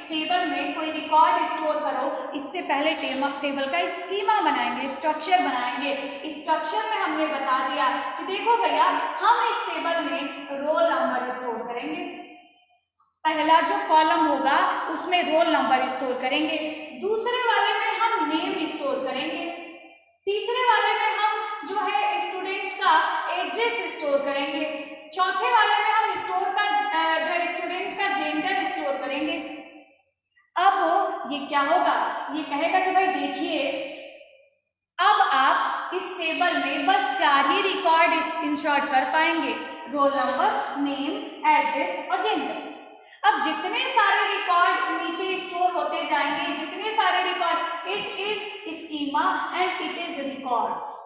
टेबल में कोई रिकॉर्ड स्टोर करो, इससे पहले टेबल का स्कीमा बनाएंगे, स्ट्रक्चर बनाएंगे। स्ट्रक्चर में हमने बता दिया कि देखो भैया, हम इस टेबल में रोल नंबर स्टोर करेंगे। पहला जो कॉलम होगा उसमें रोल नंबर स्टोर करेंगे, दूसरे वाले में हम नेम स्टोर करेंगे, तीसरे वाले में हम जो है स्टूडेंट का एड्रेस स्टोर करेंगे, चौथे वाले में हम स्टूडेंट का जेंडर स्टोर करेंगे। अब ये क्या होगा? ये कहेगा कि भाई देखिए, अब आप इस टेबल में बस 4 ही रिकॉर्ड इंसर्ट कर पाएंगे, रोल नंबर, नेम, एड्रेस और जेंडर। अब जितने सारे रिकॉर्ड नीचे स्टोर होते जाएंगे, जितने सारे record, it is schema and it is records.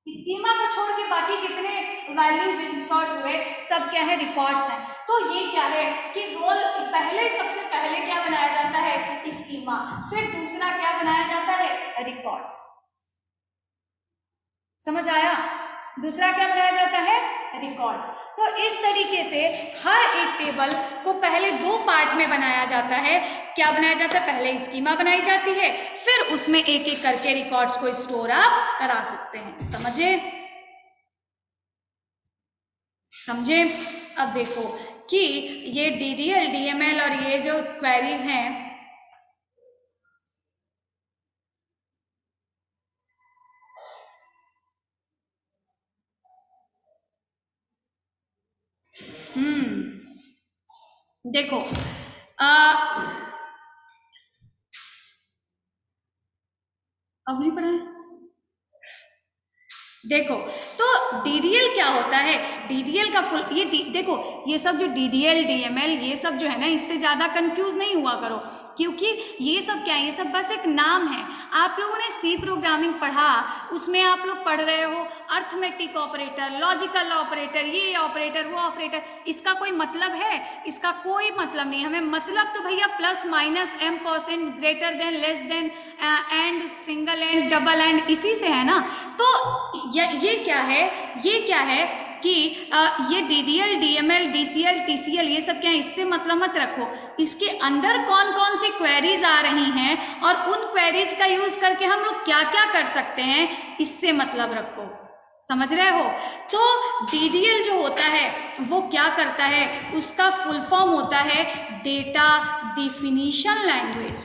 Schema को छोड़ के बाकी जितने वैल्यूज इंसर्ट हुए सब क्या है? रिकॉर्ड्स हैं। तो ये क्या है कि रोल पहले, सबसे पहले क्या बनाया जाता है? स्कीमा, फिर दूसरा क्या बनाया जाता है? रिकॉर्ड्स। समझ आया? दूसरा क्या बनाया जाता है? रिकॉर्ड्स। तो इस तरीके से हर एक टेबल को पहले 2 पार्ट में बनाया जाता है। क्या बनाया जाता है? पहले स्कीमा बनाई जाती है, फिर उसमें एक एक करके रिकॉर्ड्स को स्टोर आप करा सकते हैं। समझे? अब देखो कि ये DDL, DML और ये जो क्वेरीज हैं, देखो अब नहीं पढ़ा है। देखो, तो DDL क्या होता है? DDL का फुल, ये देखो, ये सब जो DDL, DML ये सब जो है ना, इससे ज़्यादा कंफ्यूज नहीं हुआ करो, क्योंकि ये सब क्या है? ये सब बस एक नाम है। आप लोगों ने C प्रोग्रामिंग पढ़ा, उसमें आप लोग पढ़ रहे हो अर्थमेटिक ऑपरेटर, लॉजिकल ऑपरेटर, ये ऑपरेटर, वो ऑपरेटर। इसका कोई मतलब है? इसका कोई मतलब नहीं। हमें मतलब तो भैया plus minus, %, greater than, less than, and, single and, double and, इसी से है ना। तो ये क्या है? ये क्या है कि ये DDL, DML, DCL, TCL ये सब क्या है? इससे मतलब मत रखो। इसके अंदर कौन कौन सी क्वेरीज आ रही हैं और उन क्वेरीज का यूज करके हम लोग क्या क्या कर सकते हैं, इससे मतलब रखो। समझ रहे हो? तो DDL जो होता है वो क्या करता है? उसका फुल फॉर्म होता है data definition language.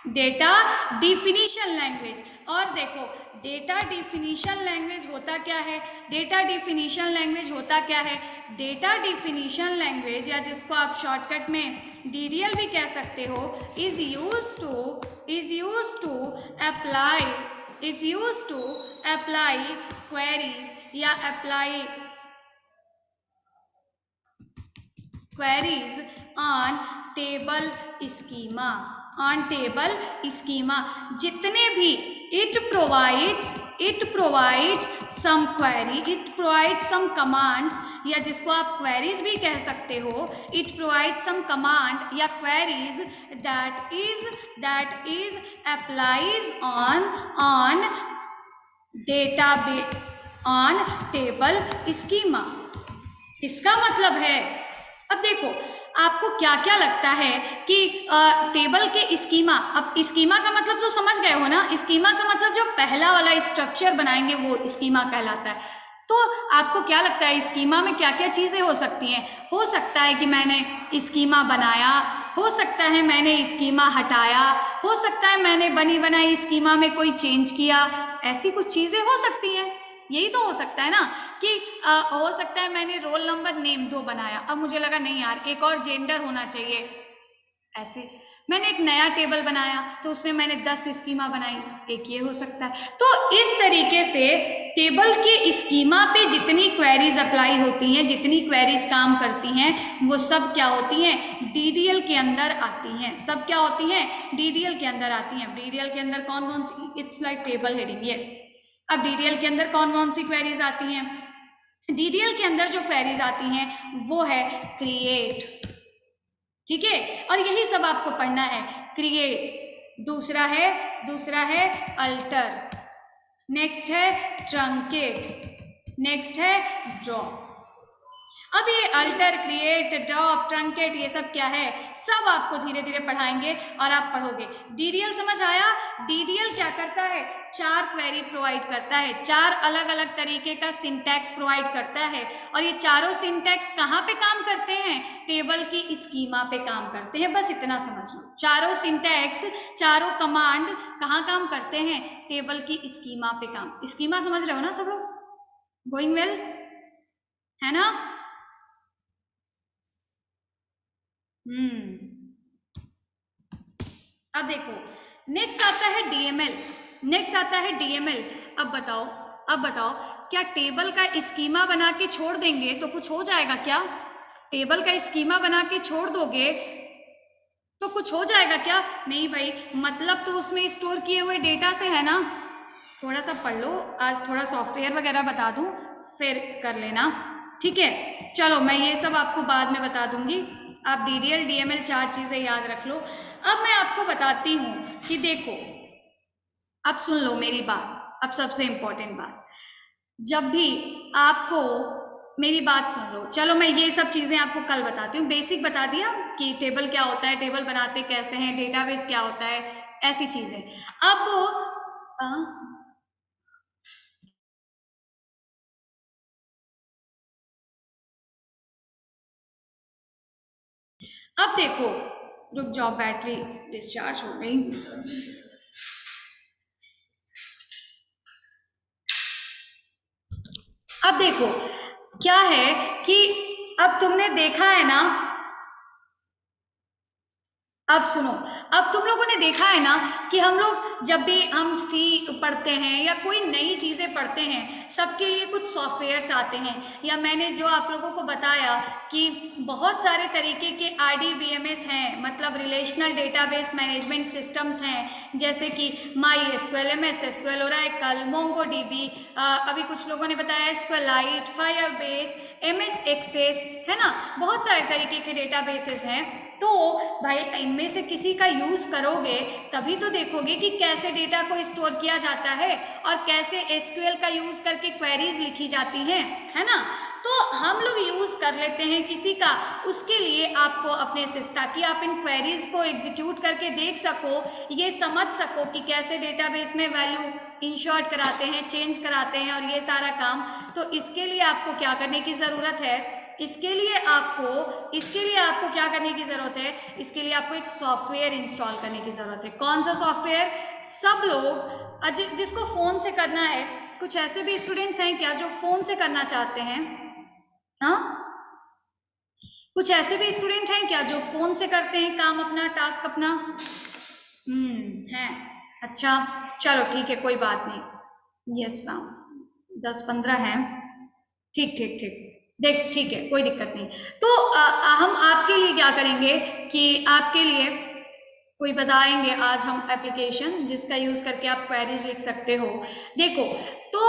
Data definition language. और देखो, डेटा डिफिनीशन लैंग्वेज होता क्या है? डेटा डिफिनीशन लैंग्वेज होता क्या है? डेटा डिफिनीशन लैंग्वेज, या जिसको आप शॉर्टकट में DDL भी कह सकते हो, is used to apply queries या apply queries on table schema, जितने भी it provides some query, it provides some commands, या जिसको आप queries भी कह सकते हो, it provides some command या queries that is applies on database on table schema। इसका मतलब है, अब देखो आपको क्या क्या लगता है कि टेबल के स्कीमा, अब स्कीमा का मतलब तो समझ गए हो ना, स्कीमा का मतलब जो पहला वाला स्ट्रक्चर बनाएंगे वो स्कीमा कहलाता है। तो आपको क्या लगता है स्कीमा में क्या क्या चीज़ें हो सकती हैं? हो सकता है कि मैंने स्कीमा बनाया, हो सकता है मैंने स्कीमा हटाया, हो सकता है मैंने बनी बनाई स्कीमा में कोई चेंज किया, ऐसी कुछ चीज़ें हो सकती हैं। यही तो हो सकता है ना कि हो सकता है मैंने रोल नंबर नेम 2 बनाया, अब मुझे लगा नहीं यार एक और जेंडर होना चाहिए, ऐसे मैंने एक नया टेबल बनाया तो उसमें मैंने 10 स्कीमा बनाई, एक ये हो सकता है। तो इस तरीके से टेबल के स्कीमा पे जितनी क्वेरीज अप्लाई होती हैं, जितनी क्वेरीज काम करती हैं, वो सब क्या होती हैं? DDL के अंदर आती हैं। सब क्या होती हैं? DDL के अंदर आती हैं। DDL के अंदर कौन कौन सी? It's like table heading, yes. अब DDL के अंदर कौन कौन सी क्वेरीज आती हैं? DDL के अंदर जो क्वेरीज आती हैं वो है क्रिएट, ठीक है, और यही सब आपको पढ़ना है। क्रिएट, दूसरा है अल्टर, नेक्स्ट है ट्रंकेट, नेक्स्ट है ड्रॉप। अब ये अल्टर, क्रिएट, ड्रॉप, ट्रंकेट ये सब क्या है? सब आपको धीरे धीरे पढ़ाएंगे और आप पढ़ोगे। DDL समझ आया? DDL क्या करता है? 4 क्वेरी प्रोवाइड करता है, 4 अलग अलग तरीके का सिंटैक्स प्रोवाइड करता है, और ये चारों सिंटैक्स कहाँ पे काम करते हैं? टेबल की स्कीमा पे काम करते हैं। बस इतना समझ लो, चारों सिंटैक्स, चारों कमांड कहाँ काम करते हैं? टेबल की स्कीमा पे काम। स्कीमा समझ रहे हो ना सब लोग? गोइंग वेल है ना? अब देखो नेक्स्ट आता है DML। अब बताओ क्या टेबल का स्कीमा बना के छोड़ देंगे तो कुछ हो जाएगा क्या? टेबल का स्कीमा बना के छोड़ दोगे तो कुछ हो जाएगा क्या? नहीं भाई, मतलब तो उसमें स्टोर किए हुए डेटा से है ना। थोड़ा सा पढ़ लो, आज थोड़ा सॉफ्टवेयर वगैरह बता दूं फिर कर लेना, ठीक है? चलो मैं ये सब आपको बाद में बता दूंगी, आप DDL DML 4 चीज़ें याद रख लो। अब मैं आपको बताती हूँ कि देखो, अब सुन लो मेरी बात, अब सबसे इम्पोर्टेंट बात, जब भी आपको मेरी बात सुन लो। चलो मैं ये सब चीज़ें आपको कल बताती हूँ, बेसिक बता दिया कि टेबल क्या होता है, टेबल बनाते कैसे हैं, डेटाबेस क्या होता है, ऐसी चीज़ें। अब देखो, रुक जाओ, बैटरी डिस्चार्ज हो गई। अब देखो क्या है कि अब तुमने देखा है ना, अब सुनो, अब तुम लोगों ने देखा है ना कि हम लोग जब भी हम C पढ़ते हैं या कोई नई चीज़ें पढ़ते हैं, सबके लिए कुछ सॉफ्टवेयर्स आते हैं, या मैंने जो आप लोगों को बताया कि बहुत सारे तरीके के RDBMS हैं, मतलब रिलेशनल डेटाबेस मैनेजमेंट सिस्टम्स हैं, जैसे कि MySQL, MS SQL, Oracle, MongoDB, अभी कुछ लोगों ने बताया SQLite, Firebase, MS Access, है ना, बहुत सारे तरीके के डेटाबेसेस हैं। तो भाई इनमें से किसी का यूज़ करोगे तभी तो देखोगे कि कैसे डेटा को स्टोर किया जाता है और कैसे SQL का यूज़ करके क्वेरीज लिखी जाती हैं, है ना। तो हम लोग यूज़ कर लेते हैं किसी का, उसके लिए आपको अपने ताकि आप इन क्वेरीज को एग्जीक्यूट करके देख सको, ये समझ सको कि कैसे डेटाबेस में वैल्यू इंसर्ट कराते हैं, चेंज कराते हैं और ये सारा काम। तो इसके लिए आपको क्या करने की ज़रूरत है इसके लिए आपको क्या करने की ज़रूरत है? इसके लिए आपको एक सॉफ्टवेयर इंस्टॉल करने की ज़रूरत है। कौन सा सॉफ्टवेयर? सब लोग जिसको फ़ोन से करना है, कुछ ऐसे भी स्टूडेंट्स हैं क्या जो फ़ोन से करना चाहते हैं? हाँ, कुछ ऐसे भी स्टूडेंट हैं क्या जो फ़ोन से करते हैं काम अपना, टास्क अपना? है। अच्छा, चलो ठीक है, कोई बात नहीं। यस मैम, 10-15 हैं। ठीक ठीक ठीक, देख ठीक है, कोई दिक्कत नहीं। तो हम आपके लिए क्या करेंगे कि आपके लिए कोई बताएंगे आज हम एप्लीकेशन जिसका यूज़ करके आप क्वेरीज लिख सकते हो। देखो, तो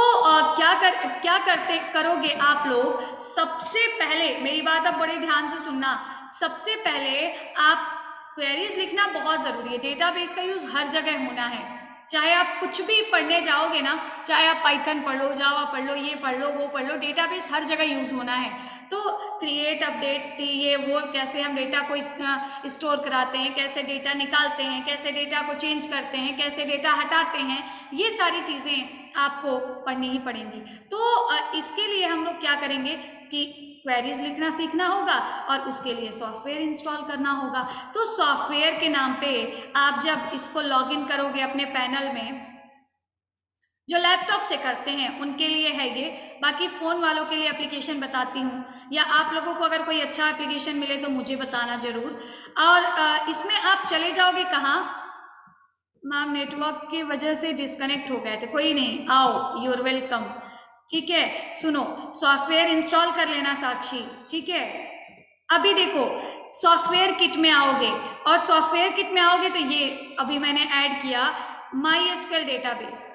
क्या करते करोगे आप लोग? सबसे पहले मेरी बात आप बड़े ध्यान से सुनना। सबसे पहले आप क्वेरीज लिखना बहुत ज़रूरी है। डेटाबेस का यूज़ हर जगह होना है। चाहे आप कुछ भी पढ़ने जाओगे ना, चाहे आप पाइथन पढ़ लो, जावा पढ़ लो, ये पढ़ लो, वो पढ़ लो, डेटाबेस हर जगह यूज़ होना है। तो क्रिएट, अपडेट, ये वो, कैसे हम डेटा को स्टोर कराते हैं, कैसे डेटा निकालते हैं, कैसे डेटा को चेंज करते हैं, कैसे डेटा हटाते हैं, ये सारी चीज़ें आपको पढ़नी ही पड़ेंगी। तो इसके लिए हम लोग क्या करेंगे कि क्वेरीज लिखना सीखना होगा और उसके लिए सॉफ्टवेयर इंस्टॉल करना होगा। तो सॉफ्टवेयर के नाम पे आप जब इसको लॉगिन करोगे अपने पैनल में, जो लैपटॉप से करते हैं उनके लिए है ये, बाकी फ़ोन वालों के लिए एप्लीकेशन बताती हूँ, या आप लोगों को अगर कोई अच्छा एप्लीकेशन मिले तो मुझे बताना ज़रूर। और इसमें आप चले जाओगे कहाँ? मैम नेटवर्क की वजह से डिस्कनेक्ट हो गए थे, कोई नहीं, आओ, यूर वेलकम। ठीक है, सुनो, सॉफ्टवेयर इंस्टॉल कर लेना साक्षी, ठीक है। अभी देखो, सॉफ्टवेयर किट में आओगे, और सॉफ्टवेयर किट में आओगे तो ये अभी मैंने ऐड किया MySQL डेटाबेस,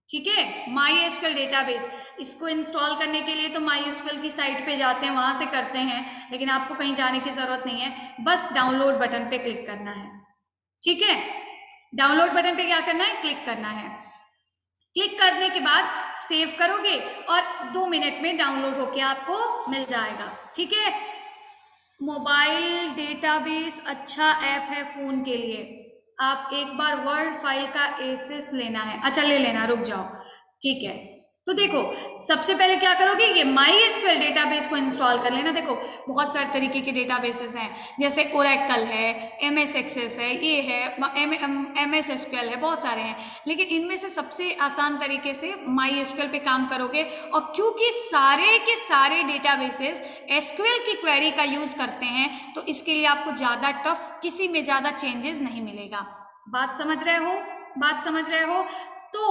ठीक है। MySQL डेटाबेस, इसको इंस्टॉल करने के लिए तो MySQL की साइट पे जाते हैं, वहां से करते हैं, लेकिन आपको कहीं जाने की जरूरत नहीं है, बस डाउनलोड बटन पे क्लिक करना है, ठीक है। डाउनलोड बटन पे क्या करना है? क्लिक करना है। क्लिक करने के बाद सेव करोगे और 2 मिनट में डाउनलोड होके आपको मिल जाएगा, ठीक है। मोबाइल डेटाबेस अच्छा ऐप है फ़ोन के लिए। आप एक बार वर्ड फाइल का एक्सेस लेना है, अच्छा ले लेना, रुक जाओ, ठीक है। तो देखो, सबसे पहले क्या करोगे, ये MySQL डेटाबेस को इंस्टॉल कर लेना। देखो, बहुत सारे तरीके के डेटाबेसेस हैं, जैसे ओरेकल है, MS एक्सेस है, ये है, MS SQL है, बहुत सारे हैं, लेकिन इनमें से सबसे आसान तरीके से MySQL पे काम करोगे। और क्योंकि सारे के सारे डेटाबेसेस SQL की क्वेरी का यूज़ करते हैं, तो इसके लिए आपको ज़्यादा टफ, किसी में ज़्यादा चेंजेस नहीं मिलेगा। बात समझ रहे हो? बात समझ रहे हो? तो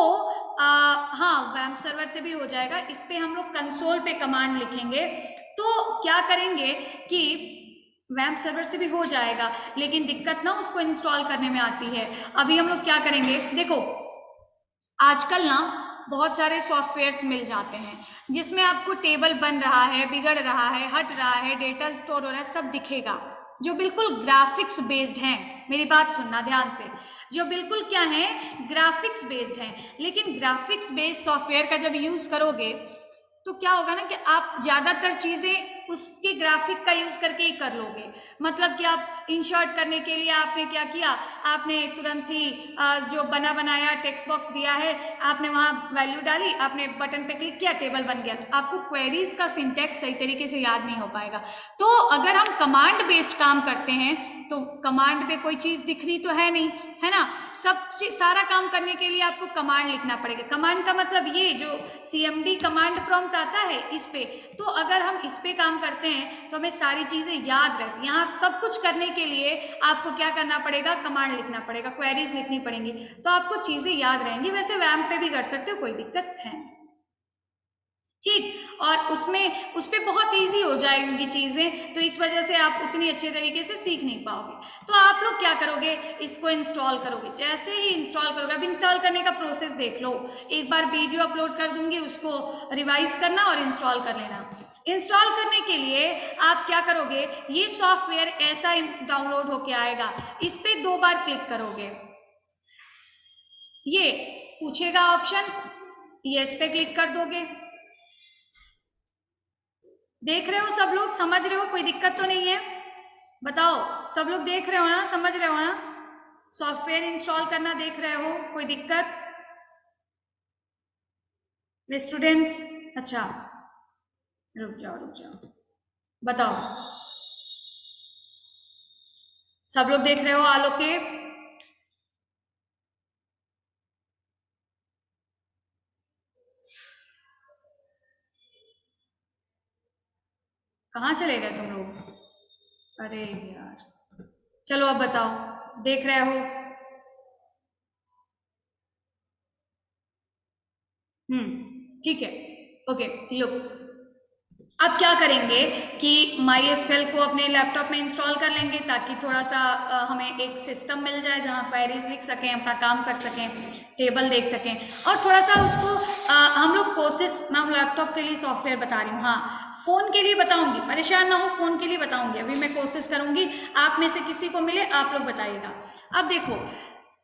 हाँ, वैम्प सर्वर से भी हो जाएगा। इस पे हम लोग कंसोल पे कमांड लिखेंगे। तो क्या करेंगे कि वैम्प सर्वर से भी हो जाएगा, लेकिन दिक्कत ना उसको इंस्टॉल करने में आती है। अभी हम लोग क्या करेंगे, देखो, आजकल ना बहुत सारे सॉफ्टवेयर्स मिल जाते हैं जिसमें आपको टेबल बन रहा है, बिगड़ रहा है, हट रहा है, डेटा स्टोर हो रहा है, सब दिखेगा, जो बिल्कुल ग्राफिक्स बेस्ड हैं। मेरी बात सुनना ध्यान से, जो बिल्कुल क्या है, ग्राफिक्स बेस्ड हैं। लेकिन ग्राफिक्स बेस्ड सॉफ्टवेयर का जब यूज़ करोगे तो क्या होगा ना कि आप ज़्यादातर चीज़ें उसके ग्राफिक का यूज़ करके ही कर लोगे। मतलब कि आप इंसर्ट करने के लिए आपने क्या किया, आपने तुरंत ही जो बना बनाया टेक्स्ट बॉक्स दिया है, आपने वहाँ वैल्यू डाली, आपने बटन पे क्लिक किया, टेबल बन गया। तो आपको क्वेरीज का सिंटैक्स सही तरीके से याद नहीं हो पाएगा। तो अगर हम कमांड बेस्ड काम करते हैं तो कमांड पे कोई चीज़ दिखनी तो है नहीं, है ना। सारा काम करने के लिए आपको कमांड लिखना पड़ेगा। कमांड का मतलब ये जो CMD कमांड प्रॉम्प्ट आता है इस पे, तो अगर हम इस पे काम करते हैं तो हमें सारी चीज़ें याद रहती हैं। यहाँ सब कुछ करने के लिए आपको क्या करना पड़ेगा, कमांड लिखना पड़ेगा, क्वेरीज लिखनी पड़ेंगी, तो आपको चीज़ें याद रहेंगी। वैसे वैम्प पे भी कर सकते हो, कोई दिक्कत है, ठीक। और उस पर बहुत ईजी हो जाएंगी चीज़ें, तो इस वजह से आप उतनी अच्छे तरीके से सीख नहीं पाओगे। तो आप लोग क्या करोगे, इसको इंस्टॉल करोगे। जैसे ही इंस्टॉल करोगे, अब इंस्टॉल करने का प्रोसेस देख लो, एक बार वीडियो अपलोड कर दूंगी, उसको रिवाइज करना और इंस्टॉल कर लेना। इंस्टॉल करने के लिए आप क्या करोगे, ये सॉफ्टवेयर ऐसा डाउनलोड होके आएगा, इस पर 2 बार क्लिक करोगे, ये पूछेगा ऑप्शन, यस पे क्लिक कर दोगे। देख रहे हो सब लोग, समझ रहे हो, कोई दिक्कत तो नहीं है? बताओ, सब लोग देख रहे हो ना, समझ रहे हो ना, सॉफ्टवेयर इंस्टॉल करना देख रहे हो, कोई दिक्कत स्टूडेंट्स? अच्छा, रुक जाओ रुक जाओ, बताओ, सब लोग देख रहे हो आलोक के? कहाँ चले गए तुम लोग? अरे यार, चलो अब बताओ, देख रहे हो? ठीक है। ओके, लुक, अब क्या करेंगे कि माई एसक्यूएल को अपने लैपटॉप में इंस्टॉल कर लेंगे ताकि थोड़ा सा हमें एक सिस्टम मिल जाए जहाँ क्वेरीज लिख सकें, अपना काम कर सकें, टेबल देख सकें, और थोड़ा सा उसको हम लोग कोशिश, मैं लैपटॉप के लिए सॉफ्टवेयर बता रही हूँ, हाँ फ़ोन के लिए बताऊंगी, परेशान ना हो, फ़ोन के लिए बताऊंगी, अभी मैं कोशिश करूंगी, आप में से किसी को मिले आप लोग बताइएगा। अब देखो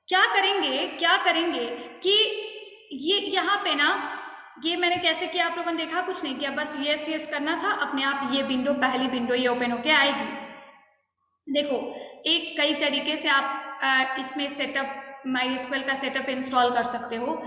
क्या करेंगे कि ये यहाँ पे ना, ये मैंने कैसे किया, आप लोगों ने देखा, कुछ नहीं किया, बस यस यस करना था, अपने आप ये विंडो, पहली विंडो ये ओपन होके आएगी। देखो, एक कई तरीके से आप इसमें सेटअप, माई एसक्यूएल का सेटअप इंस्टॉल कर सकते हो।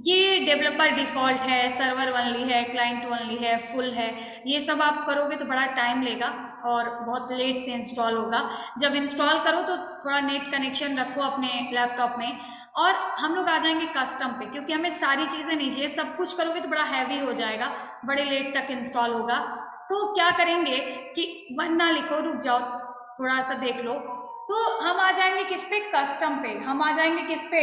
ये डेवलपर डिफ़ॉल्ट है, सर्वर ओनली है, क्लाइंट ओनली है, फुल है, ये सब आप करोगे तो बड़ा टाइम लेगा और बहुत लेट से इंस्टॉल होगा। जब इंस्टॉल करो तो थोड़ा नेट कनेक्शन रखो अपने लैपटॉप में, और हम लोग आ जाएंगे कस्टम पे, क्योंकि हमें सारी चीज़ें नहीं चाहिए, सब कुछ करोगे तो बड़ा हैवी हो जाएगा, बड़े लेट तक इंस्टॉल होगा। तो क्या करेंगे कि वन ना लिखो, रुक जाओ, थोड़ा सा देख लो। तो हम आ जाएंगे किस पे, कस्टम पे, हम आ जाएंगे किस पे,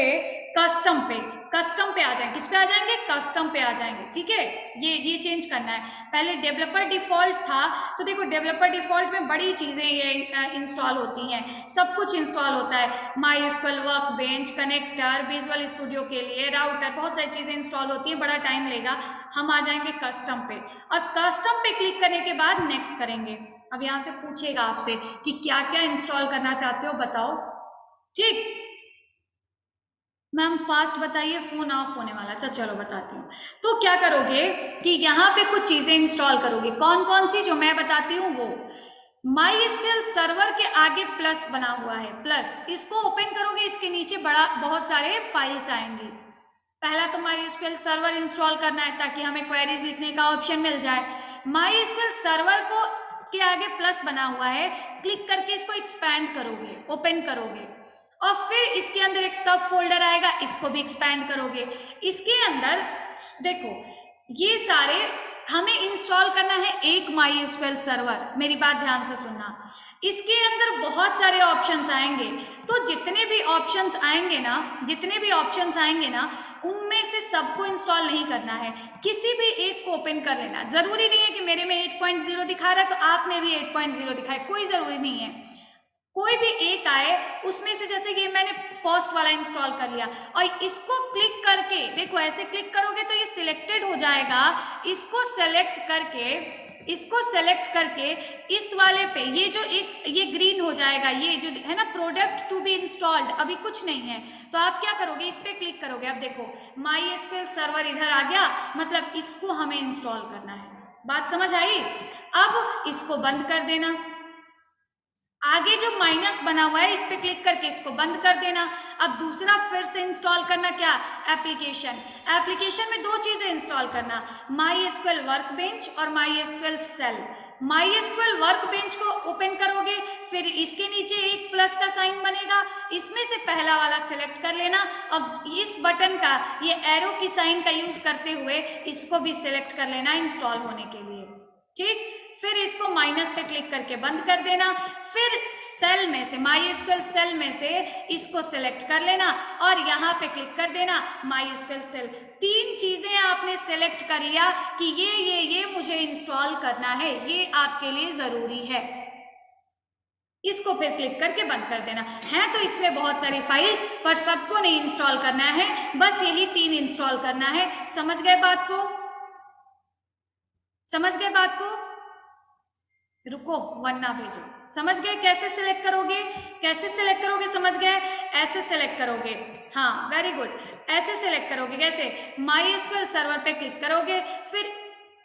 कस्टम पे, कस्टम पे आ जाएंगे, किस पे आ जाएंगे, कस्टम पे आ जाएंगे, ठीक है। ये चेंज करना है। पहले डेवलपर डिफॉल्ट था, तो देखो डेवलपर डिफॉल्ट में बड़ी चीज़ें ये इंस्टॉल होती हैं, सब कुछ इंस्टॉल होता है, my SQL workbench, connector, visual studio के लिए राउटर, बहुत सारी चीज़ें इंस्टॉल होती हैं, बड़ा टाइम लेगा। हम आ जाएंगे कस्टम पे, और कस्टम पे क्लिक करने के बाद नेक्स्ट करेंगे। अब यहाँ से पूछेगा आपसे कि क्या क्या इंस्टॉल करना चाहते हो, बताओ, ठीक। मैम फास्ट बताइए, फोन ऑफ होने वाला। अच्छा चलो बताती हूँ। तो क्या करोगे कि यहाँ पे कुछ चीजें इंस्टॉल करोगे, कौन कौन सी, जो मैं बताती हूँ वो। माई एसक्यूएल सर्वर के आगे प्लस बना हुआ है, प्लस, इसको ओपन करोगे, इसके नीचे बड़ा बहुत सारे फाइल्स आएंगी। पहला तो माई एसक्यूएल सर्वर इंस्टॉल करना है ताकि हमें क्वेरीज लिखने का ऑप्शन मिल जाए। माई एसक्यूएल सर्वर को के आगे प्लस बना हुआ है, क्लिक करके इसको एक्सपैंड करोगे, ओपन करोगे, और फिर इसके अंदर एक सब फोल्डर आएगा, इसको भी एक्सपैंड करोगे। इसके अंदर देखो, ये सारे हमें इंस्टॉल करना है एक माई एसक्यूएल सर्वर, मेरी बात ध्यान से सुनना। इसके अंदर बहुत सारे ऑप्शंस आएंगे, तो जितने भी ऑप्शंस आएंगे ना, जितने भी ऑप्शंस आएंगे ना, उनमें से सबको इंस्टॉल नहीं करना है, किसी भी एक को ओपन कर लेना। जरूरी नहीं है कि मेरे में 8.0 दिखा रहा है तो आप में भी 8.0 दिखाए, कोई जरूरी नहीं है, कोई भी एक आए उसमें से। जैसे कि मैंने फर्स्ट वाला इंस्टॉल कर लिया, और इसको क्लिक करके देखो, ऐसे क्लिक करोगे तो ये सिलेक्टेड हो जाएगा, इसको सेलेक्ट करके, इसको सेलेक्ट करके इस वाले पे, ये जो एक ये ग्रीन हो जाएगा, ये जो है ना, प्रोडक्ट टू बी इंस्टॉल्ड, अभी कुछ नहीं है, तो आप क्या करोगे, इस पे क्लिक करोगे। अब देखो माई एसक्यूएल सर्वर इधर आ गया, मतलब इसको हमें इंस्टॉल करना है, बात समझ आई। अब इसको बंद कर देना, आगे जो माइनस बना हुआ है इस पे क्लिक करके इसको बंद कर देना। अब दूसरा फिर से इंस्टॉल करना, क्या, एप्लीकेशन। एप्लीकेशन में दो चीजें इंस्टॉल करना, माई एसक्यूएल वर्कबेंच और MySQL shell. MySQL workbench को ओपन करोगे, फिर इसके नीचे एक प्लस का साइन बनेगा, इसमें से पहला वाला सिलेक्ट कर लेना, और इस बटन का, ये एरो की साइन का यूज करते हुए इसको भी सिलेक्ट कर लेना इंस्टॉल होने के लिए, ठीक। फिर इसको माइनस पे क्लिक करके बंद कर देना, फिर सेल में से, माई एसक्यूएल सेल में से इसको सिलेक्ट कर लेना और यहाँ पे क्लिक कर देना माई एसक्यूएल सेल। तीन चीजें आपने सिलेक्ट कर लिया कि ये मुझे इंस्टॉल करना है, ये आपके लिए जरूरी है, इसको फिर क्लिक करके बंद कर देना है। तो इसमें बहुत सारी फाइल्स, पर सबको नहीं इंस्टॉल करना है, बस यही तीन इंस्टॉल करना है। समझ गए बात को, समझ गए बात को, रुको वरना भेजो। समझ गए कैसे सिलेक्ट करोगे, कैसे सिलेक्ट करोगे, समझ गए, ऐसे सिलेक्ट करोगे, हाँ वेरी गुड, ऐसे सिलेक्ट करोगे, कैसे, माई एसक्यूएल सर्वर पे क्लिक करोगे, फिर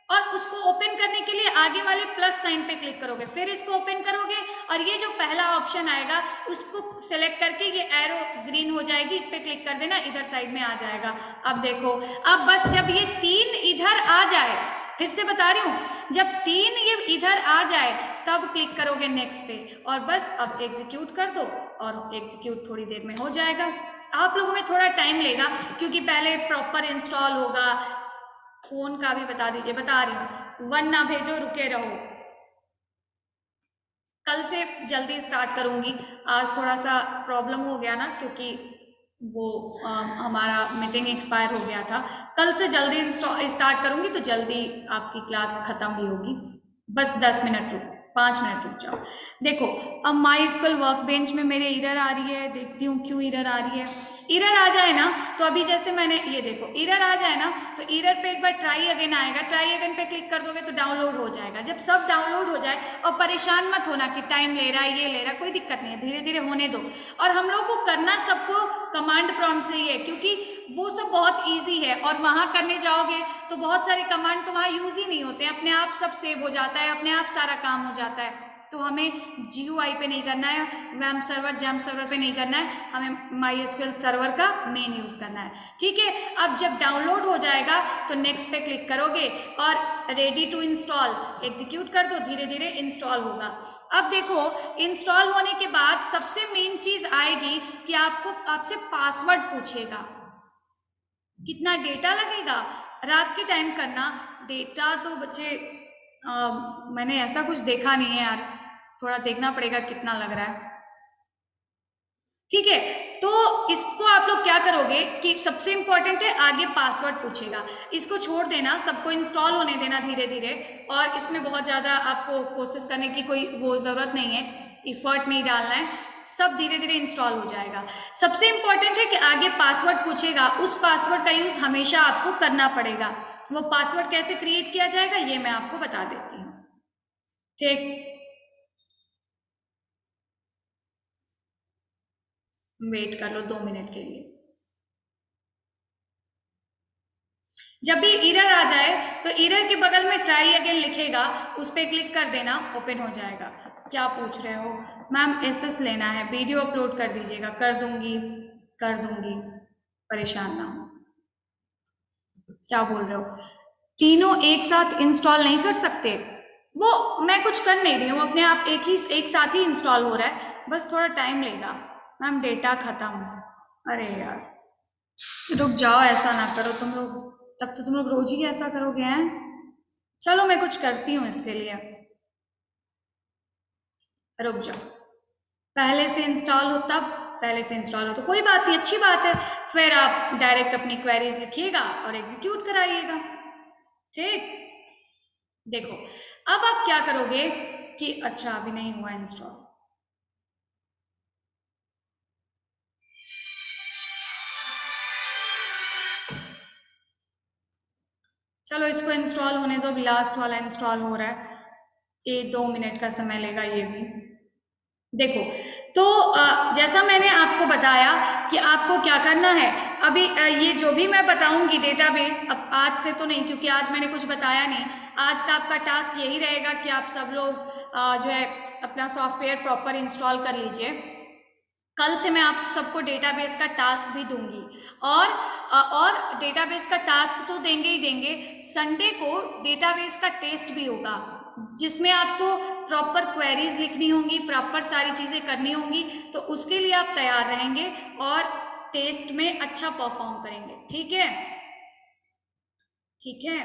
और उसको ओपन करने के लिए आगे वाले प्लस साइन पे क्लिक करोगे, फिर इसको ओपन करोगे, और ये जो पहला ऑप्शन आएगा उसको सिलेक्ट करके ये एरो ग्रीन हो जाएगी, इस पे क्लिक कर देना, इधर साइड में आ जाएगा। अब देखो, अब बस जब ये तीन इधर आ जाए, फिर से बता रही हूँ, जब 3 ये इधर आ जाए तब क्लिक करोगे नेक्स्ट पे, और बस अब एग्जीक्यूट कर दो और एग्जीक्यूट थोड़ी देर में हो जाएगा। आप लोगों में थोड़ा टाइम लेगा क्योंकि पहले प्रॉपर इंस्टॉल होगा। फोन का भी बता दीजिए, बता रही हूँ, 1 ना भेजो, रुके रहो, कल से जल्दी स्टार्ट करूंगी। आज थोड़ा सा प्रॉब्लम हो गया ना, क्योंकि वो हमारा मीटिंग एक्सपायर हो गया था। कल से जल्दी स्टार्ट करूंगी तो जल्दी आपकी क्लास खत्म भी होगी। बस 10 मिनट रुक, 5 मिनट रुक जाओ। देखो, अब माई स्कूल वर्क बेंच में मेरे एरर आ रही है, देखती हूँ क्यों एरर आ रही है। एरर आ जाए ना तो अभी जैसे मैंने ये देखो, एरर आ जाए ना तो एरर पे एक बार ट्राई अगेन आएगा, ट्राई अगेन पे क्लिक कर दोगे तो डाउनलोड हो जाएगा। जब सब डाउनलोड हो जाए, और परेशान मत होना कि टाइम ले रहा है, ये ले रहा है, कोई दिक्कत नहीं है, धीरे धीरे होने दो। और हम लोग को करना सबको कमांड प्रॉम्प्ट से ही है, क्योंकि वो सब बहुत ईजी है, और वहाँ करने जाओगे तो बहुत सारे कमांड तो वहाँ यूज ही नहीं होते, अपने आप सब सेव हो जाता है, अपने आप सारा काम हो जाता है। तो हमें GUI पे नहीं करना है, वैम सर्वर जैम सर्वर पे नहीं करना है, हमें MySQL सर्वर का मेन यूज करना है। ठीक है, अब जब डाउनलोड हो जाएगा तो नेक्स्ट पे क्लिक करोगे और रेडी टू इंस्टॉल एग्जीक्यूट कर दो, धीरे धीरे इंस्टॉल होगा। अब देखो, इंस्टॉल होने के बाद सबसे मेन चीज आएगी कि आपसे पासवर्ड पूछेगा। कितना डेटा लगेगा, रात के टाइम करना। डेटा तो बच्चे मैंने ऐसा कुछ देखा नहीं है यार, थोड़ा देखना पड़ेगा कितना लग रहा है। ठीक है, तो इसको आप लोग क्या करोगे कि सबसे इंपॉर्टेंट है, आगे पासवर्ड पूछेगा, इसको छोड़ देना, सबको इंस्टॉल होने देना धीरे धीरे, और इसमें बहुत ज़्यादा आपको कोशिश करने की कोई वो ज़रूरत नहीं है, इफर्ट नहीं डालना है, सब धीरे धीरे इंस्टॉल हो जाएगा। सबसे इंपॉर्टेंट है कि आगे पासवर्ड पूछेगा, उस पासवर्ड का यूज़ हमेशा आपको करना पड़ेगा। वो पासवर्ड कैसे क्रिएट किया जाएगा ये मैं आपको बता देती हूँ। ठीक, वेट कर लो 2 मिनट के लिए। जब भी एरर आ जाए तो एरर के बगल में ट्राई अगेन लिखेगा, उस पर क्लिक कर देना, ओपन हो जाएगा। क्या पूछ रहे हो मैम? SS लेना है, वीडियो अपलोड कर दीजिएगा। कर दूंगी, कर दूंगी, परेशान ना हो। क्या बोल रहे हो? तीनों एक साथ इंस्टॉल नहीं कर सकते? वो मैं कुछ कर नहीं रही हूँ, अपने आप एक साथ ही इंस्टॉल हो रहा है, बस थोड़ा टाइम लेगा। मैम डेटा खत्म, अरे यार रुक जाओ, ऐसा ना करो तुम लोग, तब तो तुम लोग रोज ही ऐसा करोगे हैं। चलो मैं कुछ करती हूँ इसके लिए, रुक जाओ। पहले से इंस्टॉल हो तब, पहले से इंस्टॉल हो तो कोई बात नहीं, अच्छी बात है, फिर आप डायरेक्ट अपनी क्वेरीज लिखिएगा और एग्जीक्यूट कराइएगा। ठीक, देखो अब आप क्या करोगे कि अच्छा अभी नहीं हुआ इंस्टॉल, चलो इसको इंस्टॉल होने दो, अभी लास्ट वाला इंस्टॉल हो रहा है, ये 2 मिनट का समय लेगा ये भी। देखो, तो जैसा मैंने आपको बताया कि आपको क्या करना है, अभी ये जो भी मैं बताऊंगी डेटाबेस, अब आज से तो नहीं क्योंकि आज मैंने कुछ बताया नहीं, आज का आपका टास्क यही रहेगा कि आप सब लोग जो है अपना सॉफ्टवेयर प्रॉपर इंस्टॉल कर लीजिए। कल से मैं आप सबको डेटाबेस का टास्क भी दूंगी, और डेटाबेस का टास्क तो देंगे ही देंगे, संडे को डेटाबेस का टेस्ट भी होगा, जिसमें आपको प्रॉपर क्वेरीज लिखनी होंगी, प्रॉपर सारी चीज़ें करनी होंगी, तो उसके लिए आप तैयार रहेंगे और टेस्ट में अच्छा परफॉर्म करेंगे। ठीक है, ठीक है,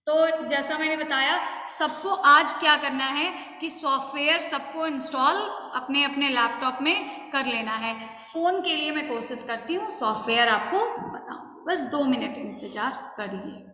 तो जैसा मैंने बताया, सबको आज क्या करना है कि सॉफ्टवेयर सबको इंस्टॉल अपने अपने लैपटॉप में कर लेना है। फ़ोन के लिए मैं कोशिश करती हूँ, सॉफ्टवेयर आपको बताऊँ, बस 2 मिनट इंतजार करिए।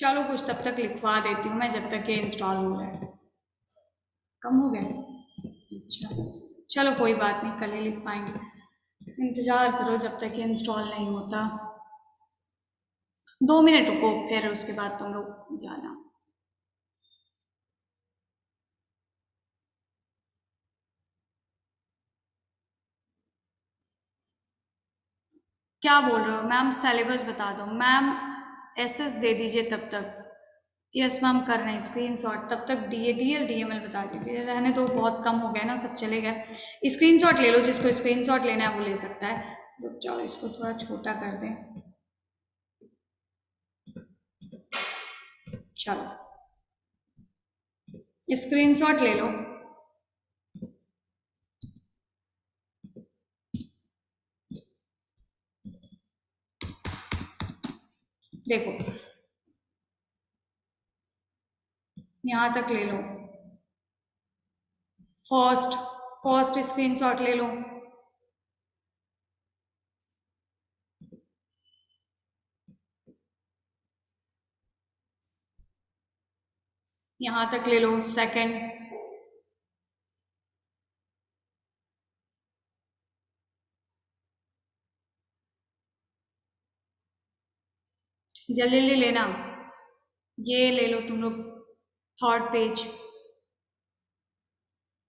चलो कुछ तब तक लिखवा देती हूँ मैं, जब तक ये इंस्टॉल हो रहा है। कम हो गया? अच्छा चलो कोई बात नहीं, कल ही लिख पाएंगे। इंतज़ार करो जब तक ये इंस्टॉल नहीं होता। 2 मिनट रुको, फिर उसके बाद तुम लोग जाना। क्या बोल रहे हो मैम? सिलेबस बता दो मैम, एसएस दे दीजिए तब तक। यस मैम कर रहे हैं स्क्रीनशॉट, तब तक डीएल डीएमएल बता दीजिए। रहने दो, बहुत कम हो गया ना, सब चले गए। स्क्रीनशॉट ले लो, जिसको स्क्रीनशॉट लेना है वो ले सकता है। रुक जाओ, इसको थोड़ा छोटा कर दें। चलो स्क्रीनशॉट ले लो। देखो यहाँ तक ले लो। फर्स्ट स्क्रीनशॉट ले लो। यहाँ तक ले लो सेकंड। जल्दी लेना, ये ले लो तुम लोग। थर्ड पेज,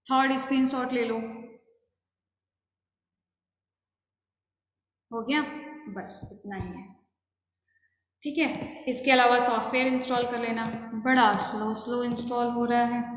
थर्ड स्क्रीनशॉट ले लो। हो गया? बस इतना ही है, ठीक है। इसके अलावा सॉफ्टवेयर इंस्टॉल कर लेना। बड़ा स्लो स्लो इंस्टॉल हो रहा है।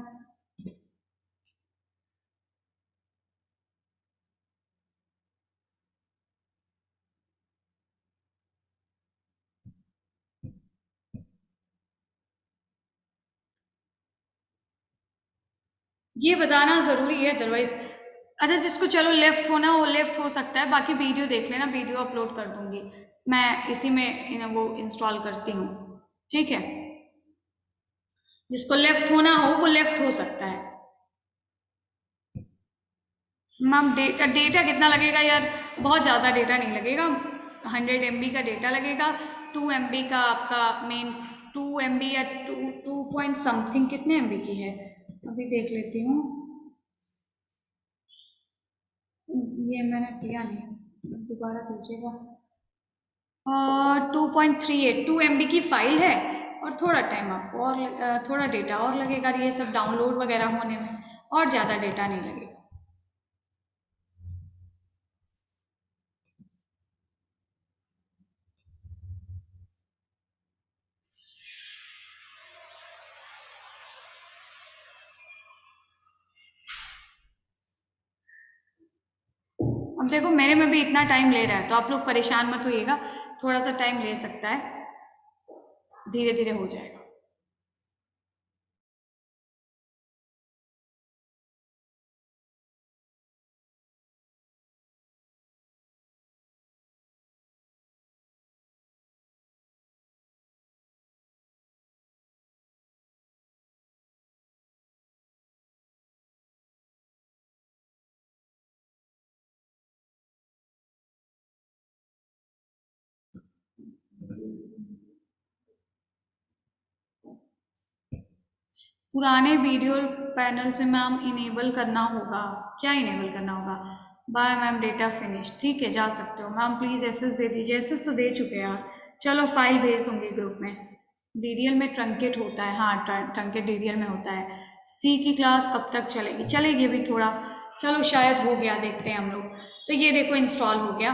ये बताना ज़रूरी है अदरवाइज। अच्छा जिसको चलो लेफ्ट होना वो लेफ्ट हो सकता है, बाकी वीडियो देख लेना, वीडियो अपलोड कर दूंगी मैं इसी में, वो इंस्टॉल करती हूँ, ठीक है। जिसको लेफ्ट होना हो वो लेफ्ट हो सकता है। मैम डेटा कितना लगेगा यार? बहुत ज़्यादा डेटा नहीं लगेगा, 100 MB का डेटा लगेगा। 2 MB का आपका मेन, 2 MB या टू पॉइंट समथिंग, कितने MB की है अभी देख लेती हूँ। ये मैंने किया नहीं, दोबारा कीजिएगा। 2.38 की फाइल है, और थोड़ा टाइम आपको और थोड़ा डेटा और लगेगा ये सब डाउनलोड वगैरह होने में, और ज़्यादा डेटा नहीं लगेगा। अब देखो मेरे में भी इतना टाइम ले रहा है, तो आप लोग परेशान मत होइएगा, थोड़ा सा टाइम ले सकता है, धीरे धीरे हो जाएगा। पुराने वीडियो पैनल से मैम इनेबल करना होगा। क्या इनेबल करना होगा? बाय मैम डेटा फिनिश, ठीक है जा सकते हो मैम। प्लीज़ एसएस दे दीजिए, एसएस तो दे चुके यार। चलो फाइल भेज दूंगी ग्रुप में। डीडीएल में ट्रंकेट होता है, हाँ ट्रंकेट डीडीएल में होता है। सी की क्लास कब तक चलेगी? चलेगी अभी थोड़ा, चलो शायद हो गया, देखते हैं हम लोग। तो ये देखो इंस्टॉल हो गया।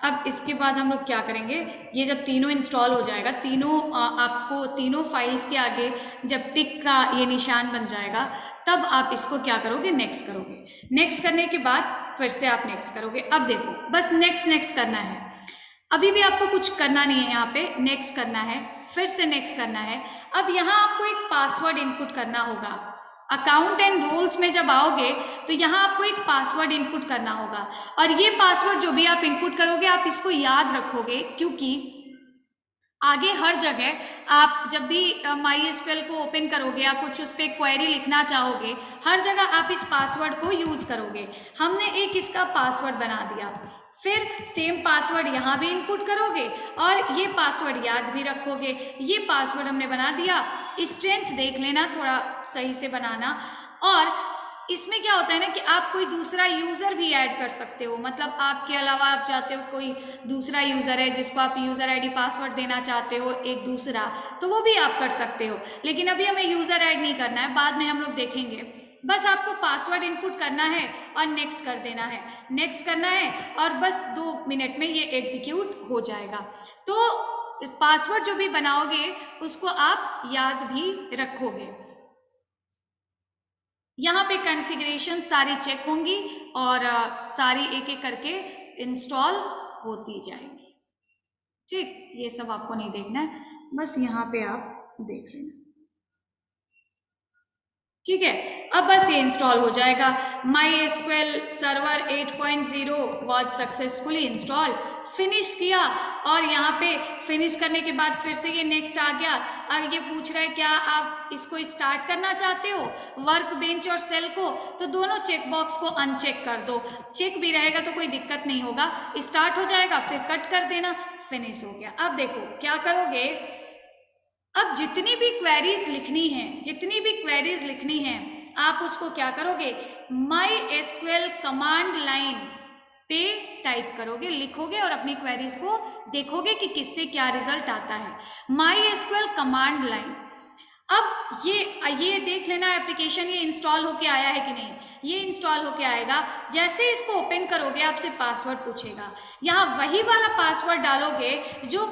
अब इसके बाद हम लोग क्या करेंगे, ये जब तीनों इंस्टॉल हो जाएगा, तीनों आपको तीनों फाइल्स के आगे जब टिक का ये निशान बन जाएगा, तब आप इसको क्या करोगे, नेक्स्ट करोगे। नेक्स्ट करने के बाद फिर से आप नेक्स्ट करोगे। अब देखो बस नेक्स्ट नेक्स्ट करना है, अभी भी आपको कुछ करना नहीं है, यहाँ पे नेक्स्ट करना है, फिर से नेक्स्ट करना है। अब यहाँ आपको एक पासवर्ड इनपुट करना होगा। अकाउंट एंड रोल्स में जब आओगे तो यहाँ आपको एक पासवर्ड इनपुट करना होगा, और ये पासवर्ड जो भी आप इनपुट करोगे आप इसको याद रखोगे, क्योंकि आगे हर जगह आप जब भी MySQL को ओपन करोगे या कुछ उस पर क्वेरी लिखना चाहोगे, हर जगह आप इस पासवर्ड को यूज़ करोगे। हमने एक इसका पासवर्ड बना दिया। फिर सेम पासवर्ड यहाँ भी इनपुट करोगे और ये पासवर्ड याद भी रखोगे। ये पासवर्ड हमने बना दिया। स्ट्रेंथ देख लेना, थोड़ा सही से बनाना। और इसमें क्या होता है ना कि आप कोई दूसरा यूज़र भी ऐड कर सकते हो, मतलब आपके अलावा आप चाहते हो कोई दूसरा यूज़र है जिसको आप यूज़र आईडी पासवर्ड देना चाहते हो एक दूसरा, तो वो भी आप कर सकते हो। लेकिन अभी हमें यूज़र ऐड नहीं करना है, बाद में हम लोग देखेंगे। बस आपको पासवर्ड इनपुट करना है और नेक्स्ट कर देना है, नेक्स्ट करना है और बस 2 मिनट में ये एग्जीक्यूट हो जाएगा। तो पासवर्ड जो भी बनाओगे उसको आप याद भी रखोगे। यहाँ पे कॉन्फ़िगरेशन सारी चेक होंगी और सारी एक एक करके इंस्टॉल होती जाएंगी। ठीक, ये सब आपको नहीं देखना है, बस यहाँ पे आप देख लेना। ठीक है, अब बस ये इंस्टॉल हो जाएगा। MySQL server 8.0 was successfully install. Finish किया और यहाँ पे फिनिश करने के बाद फिर से ये नेक्स्ट आ गया। अब ये पूछ रहा है क्या आप इसको स्टार्ट करना चाहते हो वर्क बेंच और सेल को, तो दोनों चेक बॉक्स को अनचेक कर दो। चेक भी रहेगा तो कोई दिक्कत नहीं होगा, स्टार्ट हो जाएगा, फिर कट कर देना, फिनिश हो गया। अब देखो क्या करोगे, अब जितनी भी क्वेरीज लिखनी है, जितनी भी क्वेरीज लिखनी है, आप उसको क्या करोगे, MySQL कमांड लाइन पे टाइप करोगे, लिखोगे और अपनी क्वेरीज को देखोगे कि किससे क्या रिजल्ट आता है। MySQL command line. अब ये देख लेना एप्लीकेशन ये इंस्टॉल होके आया है कि नहीं। ये इंस्टॉल होके आएगा, जैसे इसको ओपन करोगे आपसे पासवर्ड पूछेगा। यहाँ वही वाला पासवर्ड डालोगे जो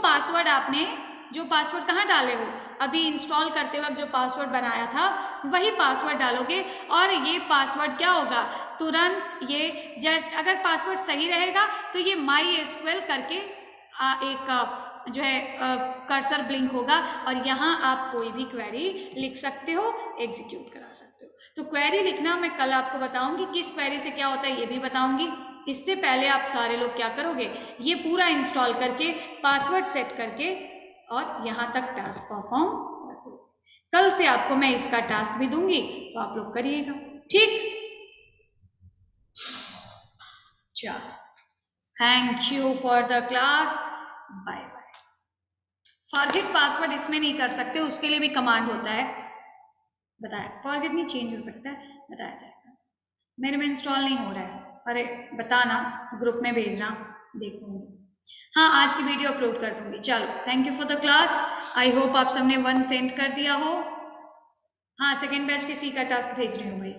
पासवर्ड कहाँ डाले हो, अभी इंस्टॉल करते वक्त जो पासवर्ड बनाया था वही पासवर्ड डालोगे। और ये पासवर्ड क्या होगा, तुरंत ये अगर पासवर्ड सही रहेगा तो ये MySQL करके एक जो है कर्सर ब्लिंक होगा और यहाँ आप कोई भी क्वेरी लिख सकते हो, एग्जीक्यूट करा सकते हो। तो क्वेरी लिखना मैं कल आपको बताऊंगी, किस क्वेरी से क्या होता है ये भी बताऊंगी। इससे पहले आप सारे लोग क्या करोगे, ये पूरा इंस्टॉल करके पासवर्ड सेट करके और यहाँ तक टास्क परफॉर्म करोगे। कल से आपको मैं इसका टास्क भी दूंगी, तो आप लोग करिएगा। ठीक, चलो, thank you for the class, bye bye. Forget password इसमें नहीं कर सकते, उसके लिए भी कमांड होता है, बताया। फॉरगेट नहीं, चेंज हो सकता है, बताया जाएगा। मेरे में इंस्टॉल नहीं हो रहा है, अरे बताना, ग्रुप में भेजना, देखूंगी। हाँ, आज की वीडियो अपलोड कर दूंगी। चलो, thank you for the class. I hope आप सबने 1 सेंड कर दिया हो। हाँ, सेकेंड बैच के सी का टास्क भेज रही हूँ भाई।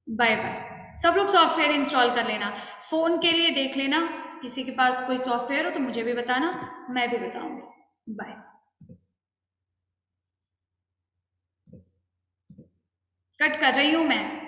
Bye bye. सब लोग सॉफ्टवेयर इंस्टॉल कर लेना, फ़ोन के लिए देख लेना, किसी के पास कोई सॉफ्टवेयर हो तो मुझे भी बताना, मैं भी बताऊंगी। बाय। कट कर रही हूँ मैं।